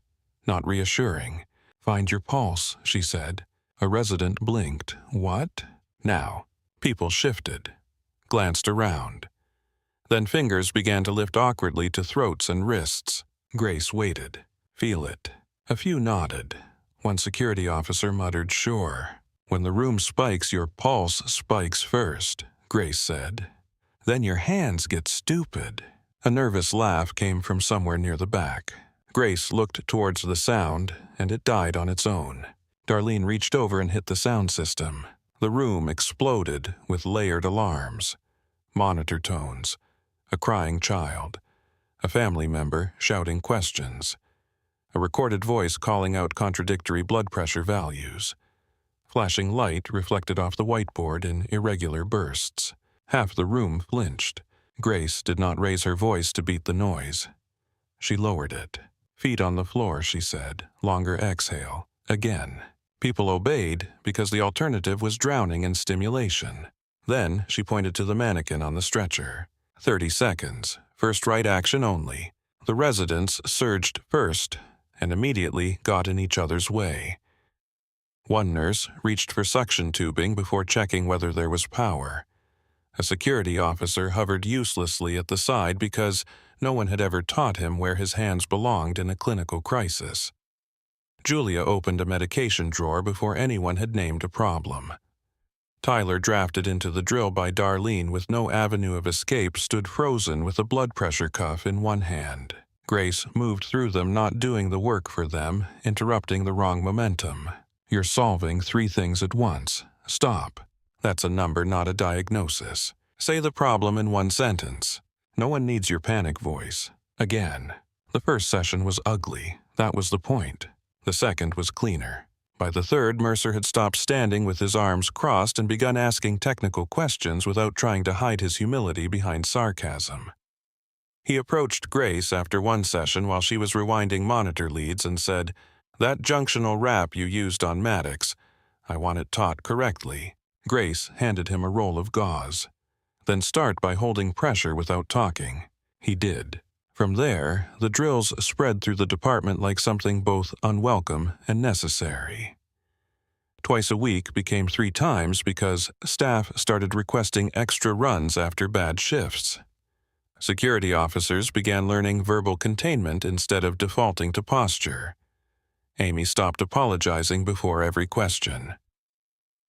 Not reassuring. "Find your pulse," she said. A resident blinked. "What?" Now, people shifted. Glanced around. Then fingers began to lift awkwardly to throats and wrists. Grace waited. "Feel it." A few nodded. One security officer muttered, "Sure." "When the room spikes, your pulse spikes first," Grace said. "Then your hands get stupid." A nervous laugh came from somewhere near the back. Grace looked towards the sound, and it died on its own. Darlene reached over and hit the sound system. The room exploded with layered alarms. Monitor tones. A crying child. A family member shouting questions. A recorded voice calling out contradictory blood pressure values. Flashing light reflected off the whiteboard in irregular bursts. Half the room flinched. Grace did not raise her voice to beat the noise. She lowered it. "Feet on the floor," she said. Longer exhale. Again. People obeyed because the alternative was drowning in stimulation. Then she pointed to the mannequin on the stretcher. 30 seconds. First right action only. The residents surged first and immediately got in each other's way. One nurse reached for suction tubing before checking whether there was power. A security officer hovered uselessly at the side because no one had ever taught him where his hands belonged in a clinical crisis. Julia opened a medication drawer before anyone had named a problem. Tyler, drafted into the drill by Darlene with no avenue of escape, stood frozen with a blood pressure cuff in one hand. Grace moved through them, not doing the work for them, interrupting the wrong momentum. "You're solving 3 things at once. Stop. That's a number, not a diagnosis. Say the problem in 1 sentence. No one needs your panic voice." Again. The first session was ugly. That was the point. The second was cleaner. By the third, Mercer had stopped standing with his arms crossed and begun asking technical questions without trying to hide his humility behind sarcasm. He approached Grace after one session while she was rewinding monitor leads and said, "That junctional wrap you used on Maddox, I want it taught correctly." Grace handed him a roll of gauze. "Then start by holding pressure without talking." He did. From there, the drills spread through the department like something both unwelcome and necessary. Twice a week became 3 times because staff started requesting extra runs after bad shifts. Security officers began learning verbal containment instead of defaulting to posture. Amy stopped apologizing before every question.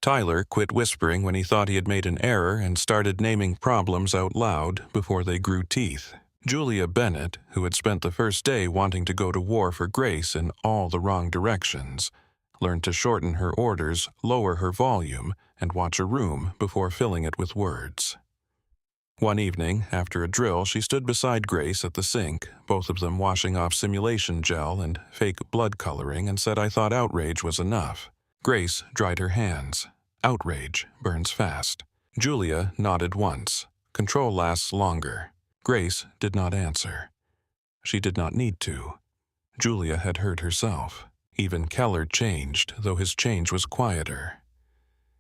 Tyler quit whispering when he thought he had made an error and started naming problems out loud before they grew teeth. Julia Bennett, who had spent the first day wanting to go to war for Grace in all the wrong directions, learned to shorten her orders, lower her volume, and watch a room before filling it with words. One evening, after a drill, she stood beside Grace at the sink, both of them washing off simulation gel and fake blood coloring, and said, "I thought outrage was enough." Grace dried her hands. Outrage burns fast. Julia nodded once. Control lasts longer. Grace did not answer. She did not need to. Julia had heard herself. Even Keller changed, though his change was quieter.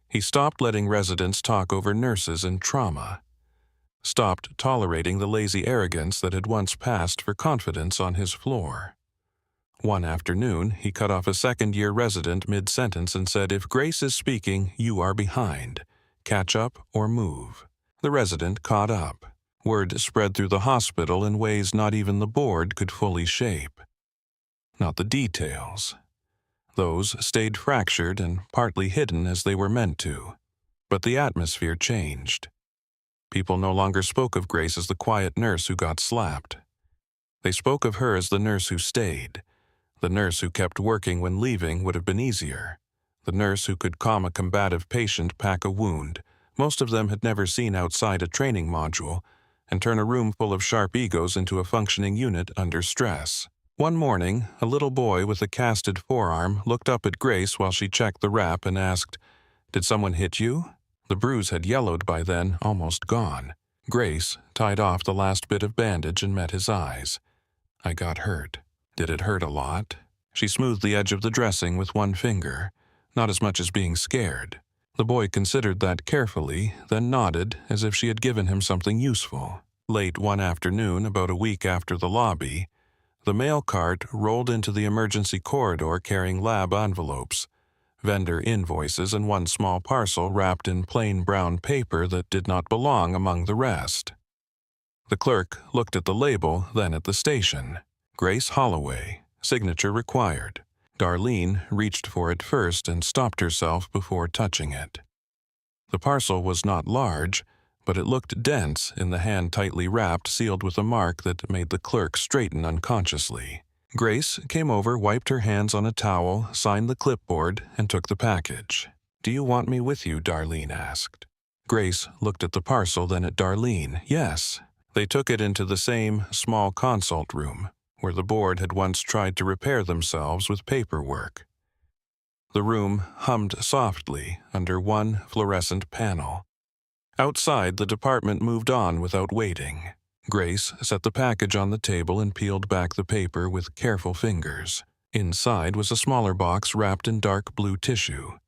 He stopped letting residents talk over nurses and trauma. Stopped tolerating the lazy arrogance that had once passed for confidence on his floor. One afternoon, he cut off a second-year resident mid-sentence and said, "If Grace is speaking, you are behind. Catch up or move." The resident caught up. Word spread through the hospital in ways not even the board could fully shape. Not the details. Those stayed fractured and partly hidden as they were meant to. But the atmosphere changed. People no longer spoke of Grace as the quiet nurse who got slapped. They spoke of her as the nurse who stayed. The nurse who kept working when leaving would have been easier. The nurse who could calm a combative patient pack a wound most of them had never seen outside a training module, and turn a room full of sharp egos into a functioning unit under stress. One morning, a little boy with a casted forearm looked up at Grace while she checked the wrap and asked, "Did someone hit you?" The bruise had yellowed by then, almost gone. Grace tied off the last bit of bandage and met his eyes. "I got hurt." "Did it hurt a lot?" She smoothed the edge of the dressing with one finger, not as much as being scared. The boy considered that carefully, then nodded as if she had given him something useful. Late one afternoon, about a week after the lobby, the mail cart rolled into the emergency corridor carrying lab envelopes, vendor invoices, and one small parcel wrapped in plain brown paper that did not belong among the rest. The clerk looked at the label, then at the station. Grace Holloway, signature required. Darlene reached for it first and stopped herself before touching it. The parcel was not large, but it looked dense in the hand tightly wrapped, sealed with a mark that made the clerk straighten unconsciously. Grace came over, wiped her hands on a towel, signed the clipboard, and took the package. "Do you want me with you?" Darlene asked. Grace looked at the parcel, then at Darlene. Yes. They took it into the same small consult room, where the board had once tried to repair themselves with paperwork. The room hummed softly under one fluorescent panel. Outside, the department moved on without waiting. Grace set the package on the table and peeled back the paper with careful fingers. Inside was a smaller box wrapped in dark blue tissue.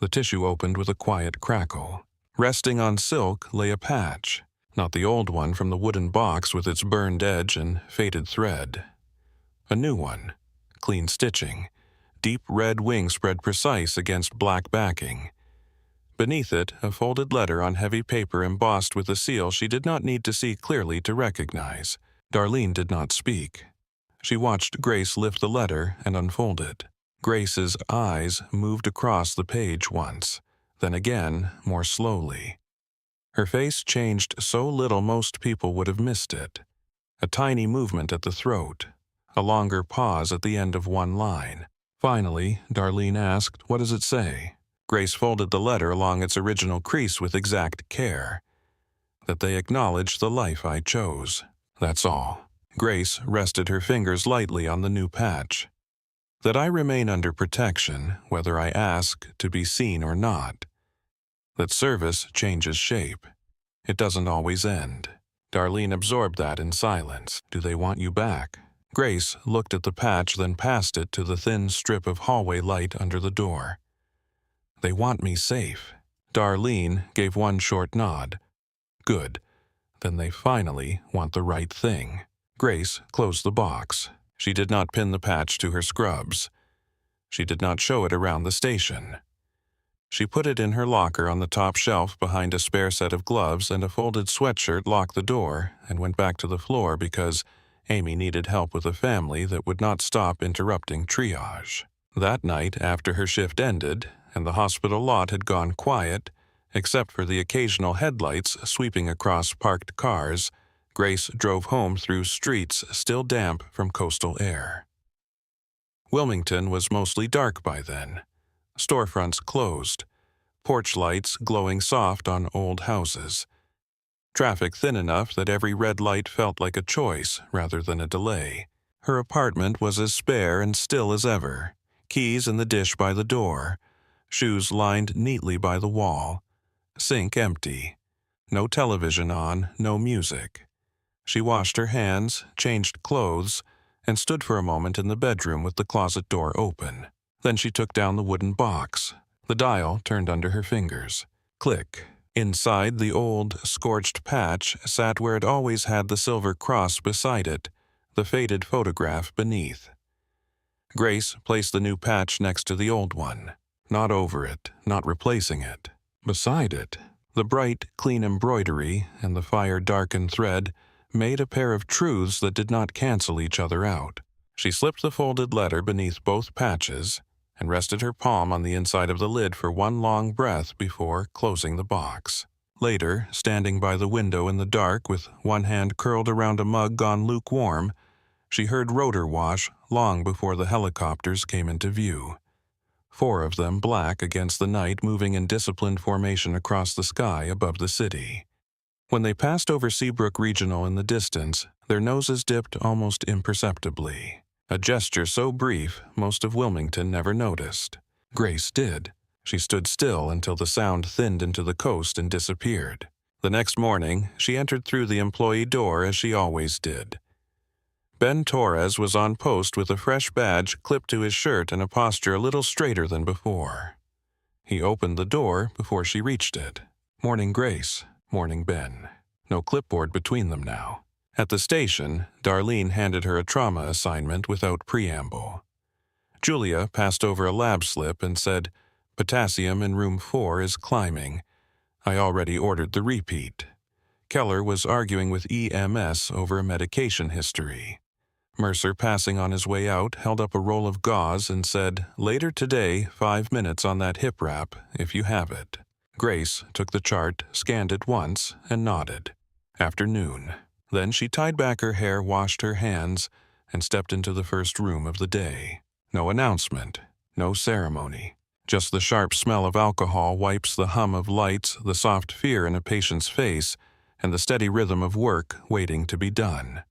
The tissue opened with a quiet crackle. Resting on silk lay a patch, not the old one from the wooden box with its burned edge and faded thread. A new one, clean stitching, deep red wing spread precise against black backing. Beneath it, a folded letter on heavy paper embossed with a seal she did not need to see clearly to recognize. Darlene did not speak. She watched Grace lift the letter and unfold it. Grace's eyes moved across the page once, then again, more slowly. Her face changed so little most people would have missed it. A tiny movement at the throat, a longer pause at the end of one line. Finally, Darlene asked, "What does it say?" Grace folded the letter along its original crease with exact care. "That they acknowledge the life I chose. That's all." Grace rested her fingers lightly on the new patch. "That I remain under protection, whether I ask to be seen or not. That service changes shape. It doesn't always end." Darlene absorbed that in silence. "Do they want you back?" Grace looked at the patch, then passed it to the thin strip of hallway light under the door. "They want me safe." Darlene gave one short nod. "Good. Then they finally want the right thing." Grace closed the box. She did not pin the patch to her scrubs. She did not show it around the station. She put it in her locker on the top shelf behind a spare set of gloves and a folded sweatshirt, locked the door, and went back to the floor because Amy needed help with a family that would not stop interrupting triage. That night, after her shift ended, and the hospital lot had gone quiet, except for the occasional headlights sweeping across parked cars, Grace drove home through streets still damp from coastal air. Wilmington was mostly dark by then. Storefronts closed, porch lights glowing soft on old houses. Traffic thin enough that every red light felt like a choice rather than a delay. Her apartment was as spare and still as ever, keys in the dish by the door, shoes lined neatly by the wall, sink empty, no television on, no music. She washed her hands, changed clothes, and stood for a moment in the bedroom with the closet door open. Then she took down the wooden box. The dial turned under her fingers. Click. Inside, the old, scorched patch sat where it always had the silver cross beside it, the faded photograph beneath. Grace placed the new patch next to the old one. Not over it, not replacing it. Beside it, the bright, clean embroidery and the fire-darkened thread made a pair of truths that did not cancel each other out. She slipped the folded letter beneath both patches and rested her palm on the inside of the lid for one long breath before closing the box. Later, standing by the window in the dark with one hand curled around a mug gone lukewarm, she heard rotor wash long before the helicopters came into view. 4 of them black against the night, moving in disciplined formation across the sky above the city. When they passed over Seabrook Regional in the distance, their noses dipped almost imperceptibly, a gesture so brief most of Wilmington never noticed. Grace did. She stood still until the sound thinned into the coast and disappeared. The next morning, she entered through the employee door as she always did. Ben Torres was on post with a fresh badge clipped to his shirt and a posture a little straighter than before. He opened the door before she reached it. "Morning, Grace. Morning, Ben." No clipboard between them now. At the station, Darlene handed her a trauma assignment without preamble. Julia passed over a lab slip and said, "Potassium in room 4 is climbing. I already ordered the repeat." Keller was arguing with EMS over a medication history. Mercer, passing on his way out, held up a roll of gauze and said, "Later today, 5 minutes on that hip wrap, if you have it." Grace took the chart, scanned it once, and nodded. Afternoon. Then she tied back her hair, washed her hands, and stepped into the first room of the day. No announcement, no ceremony. Just the sharp smell of alcohol wipes the hum of lights, the soft fear in a patient's face, and the steady rhythm of work waiting to be done.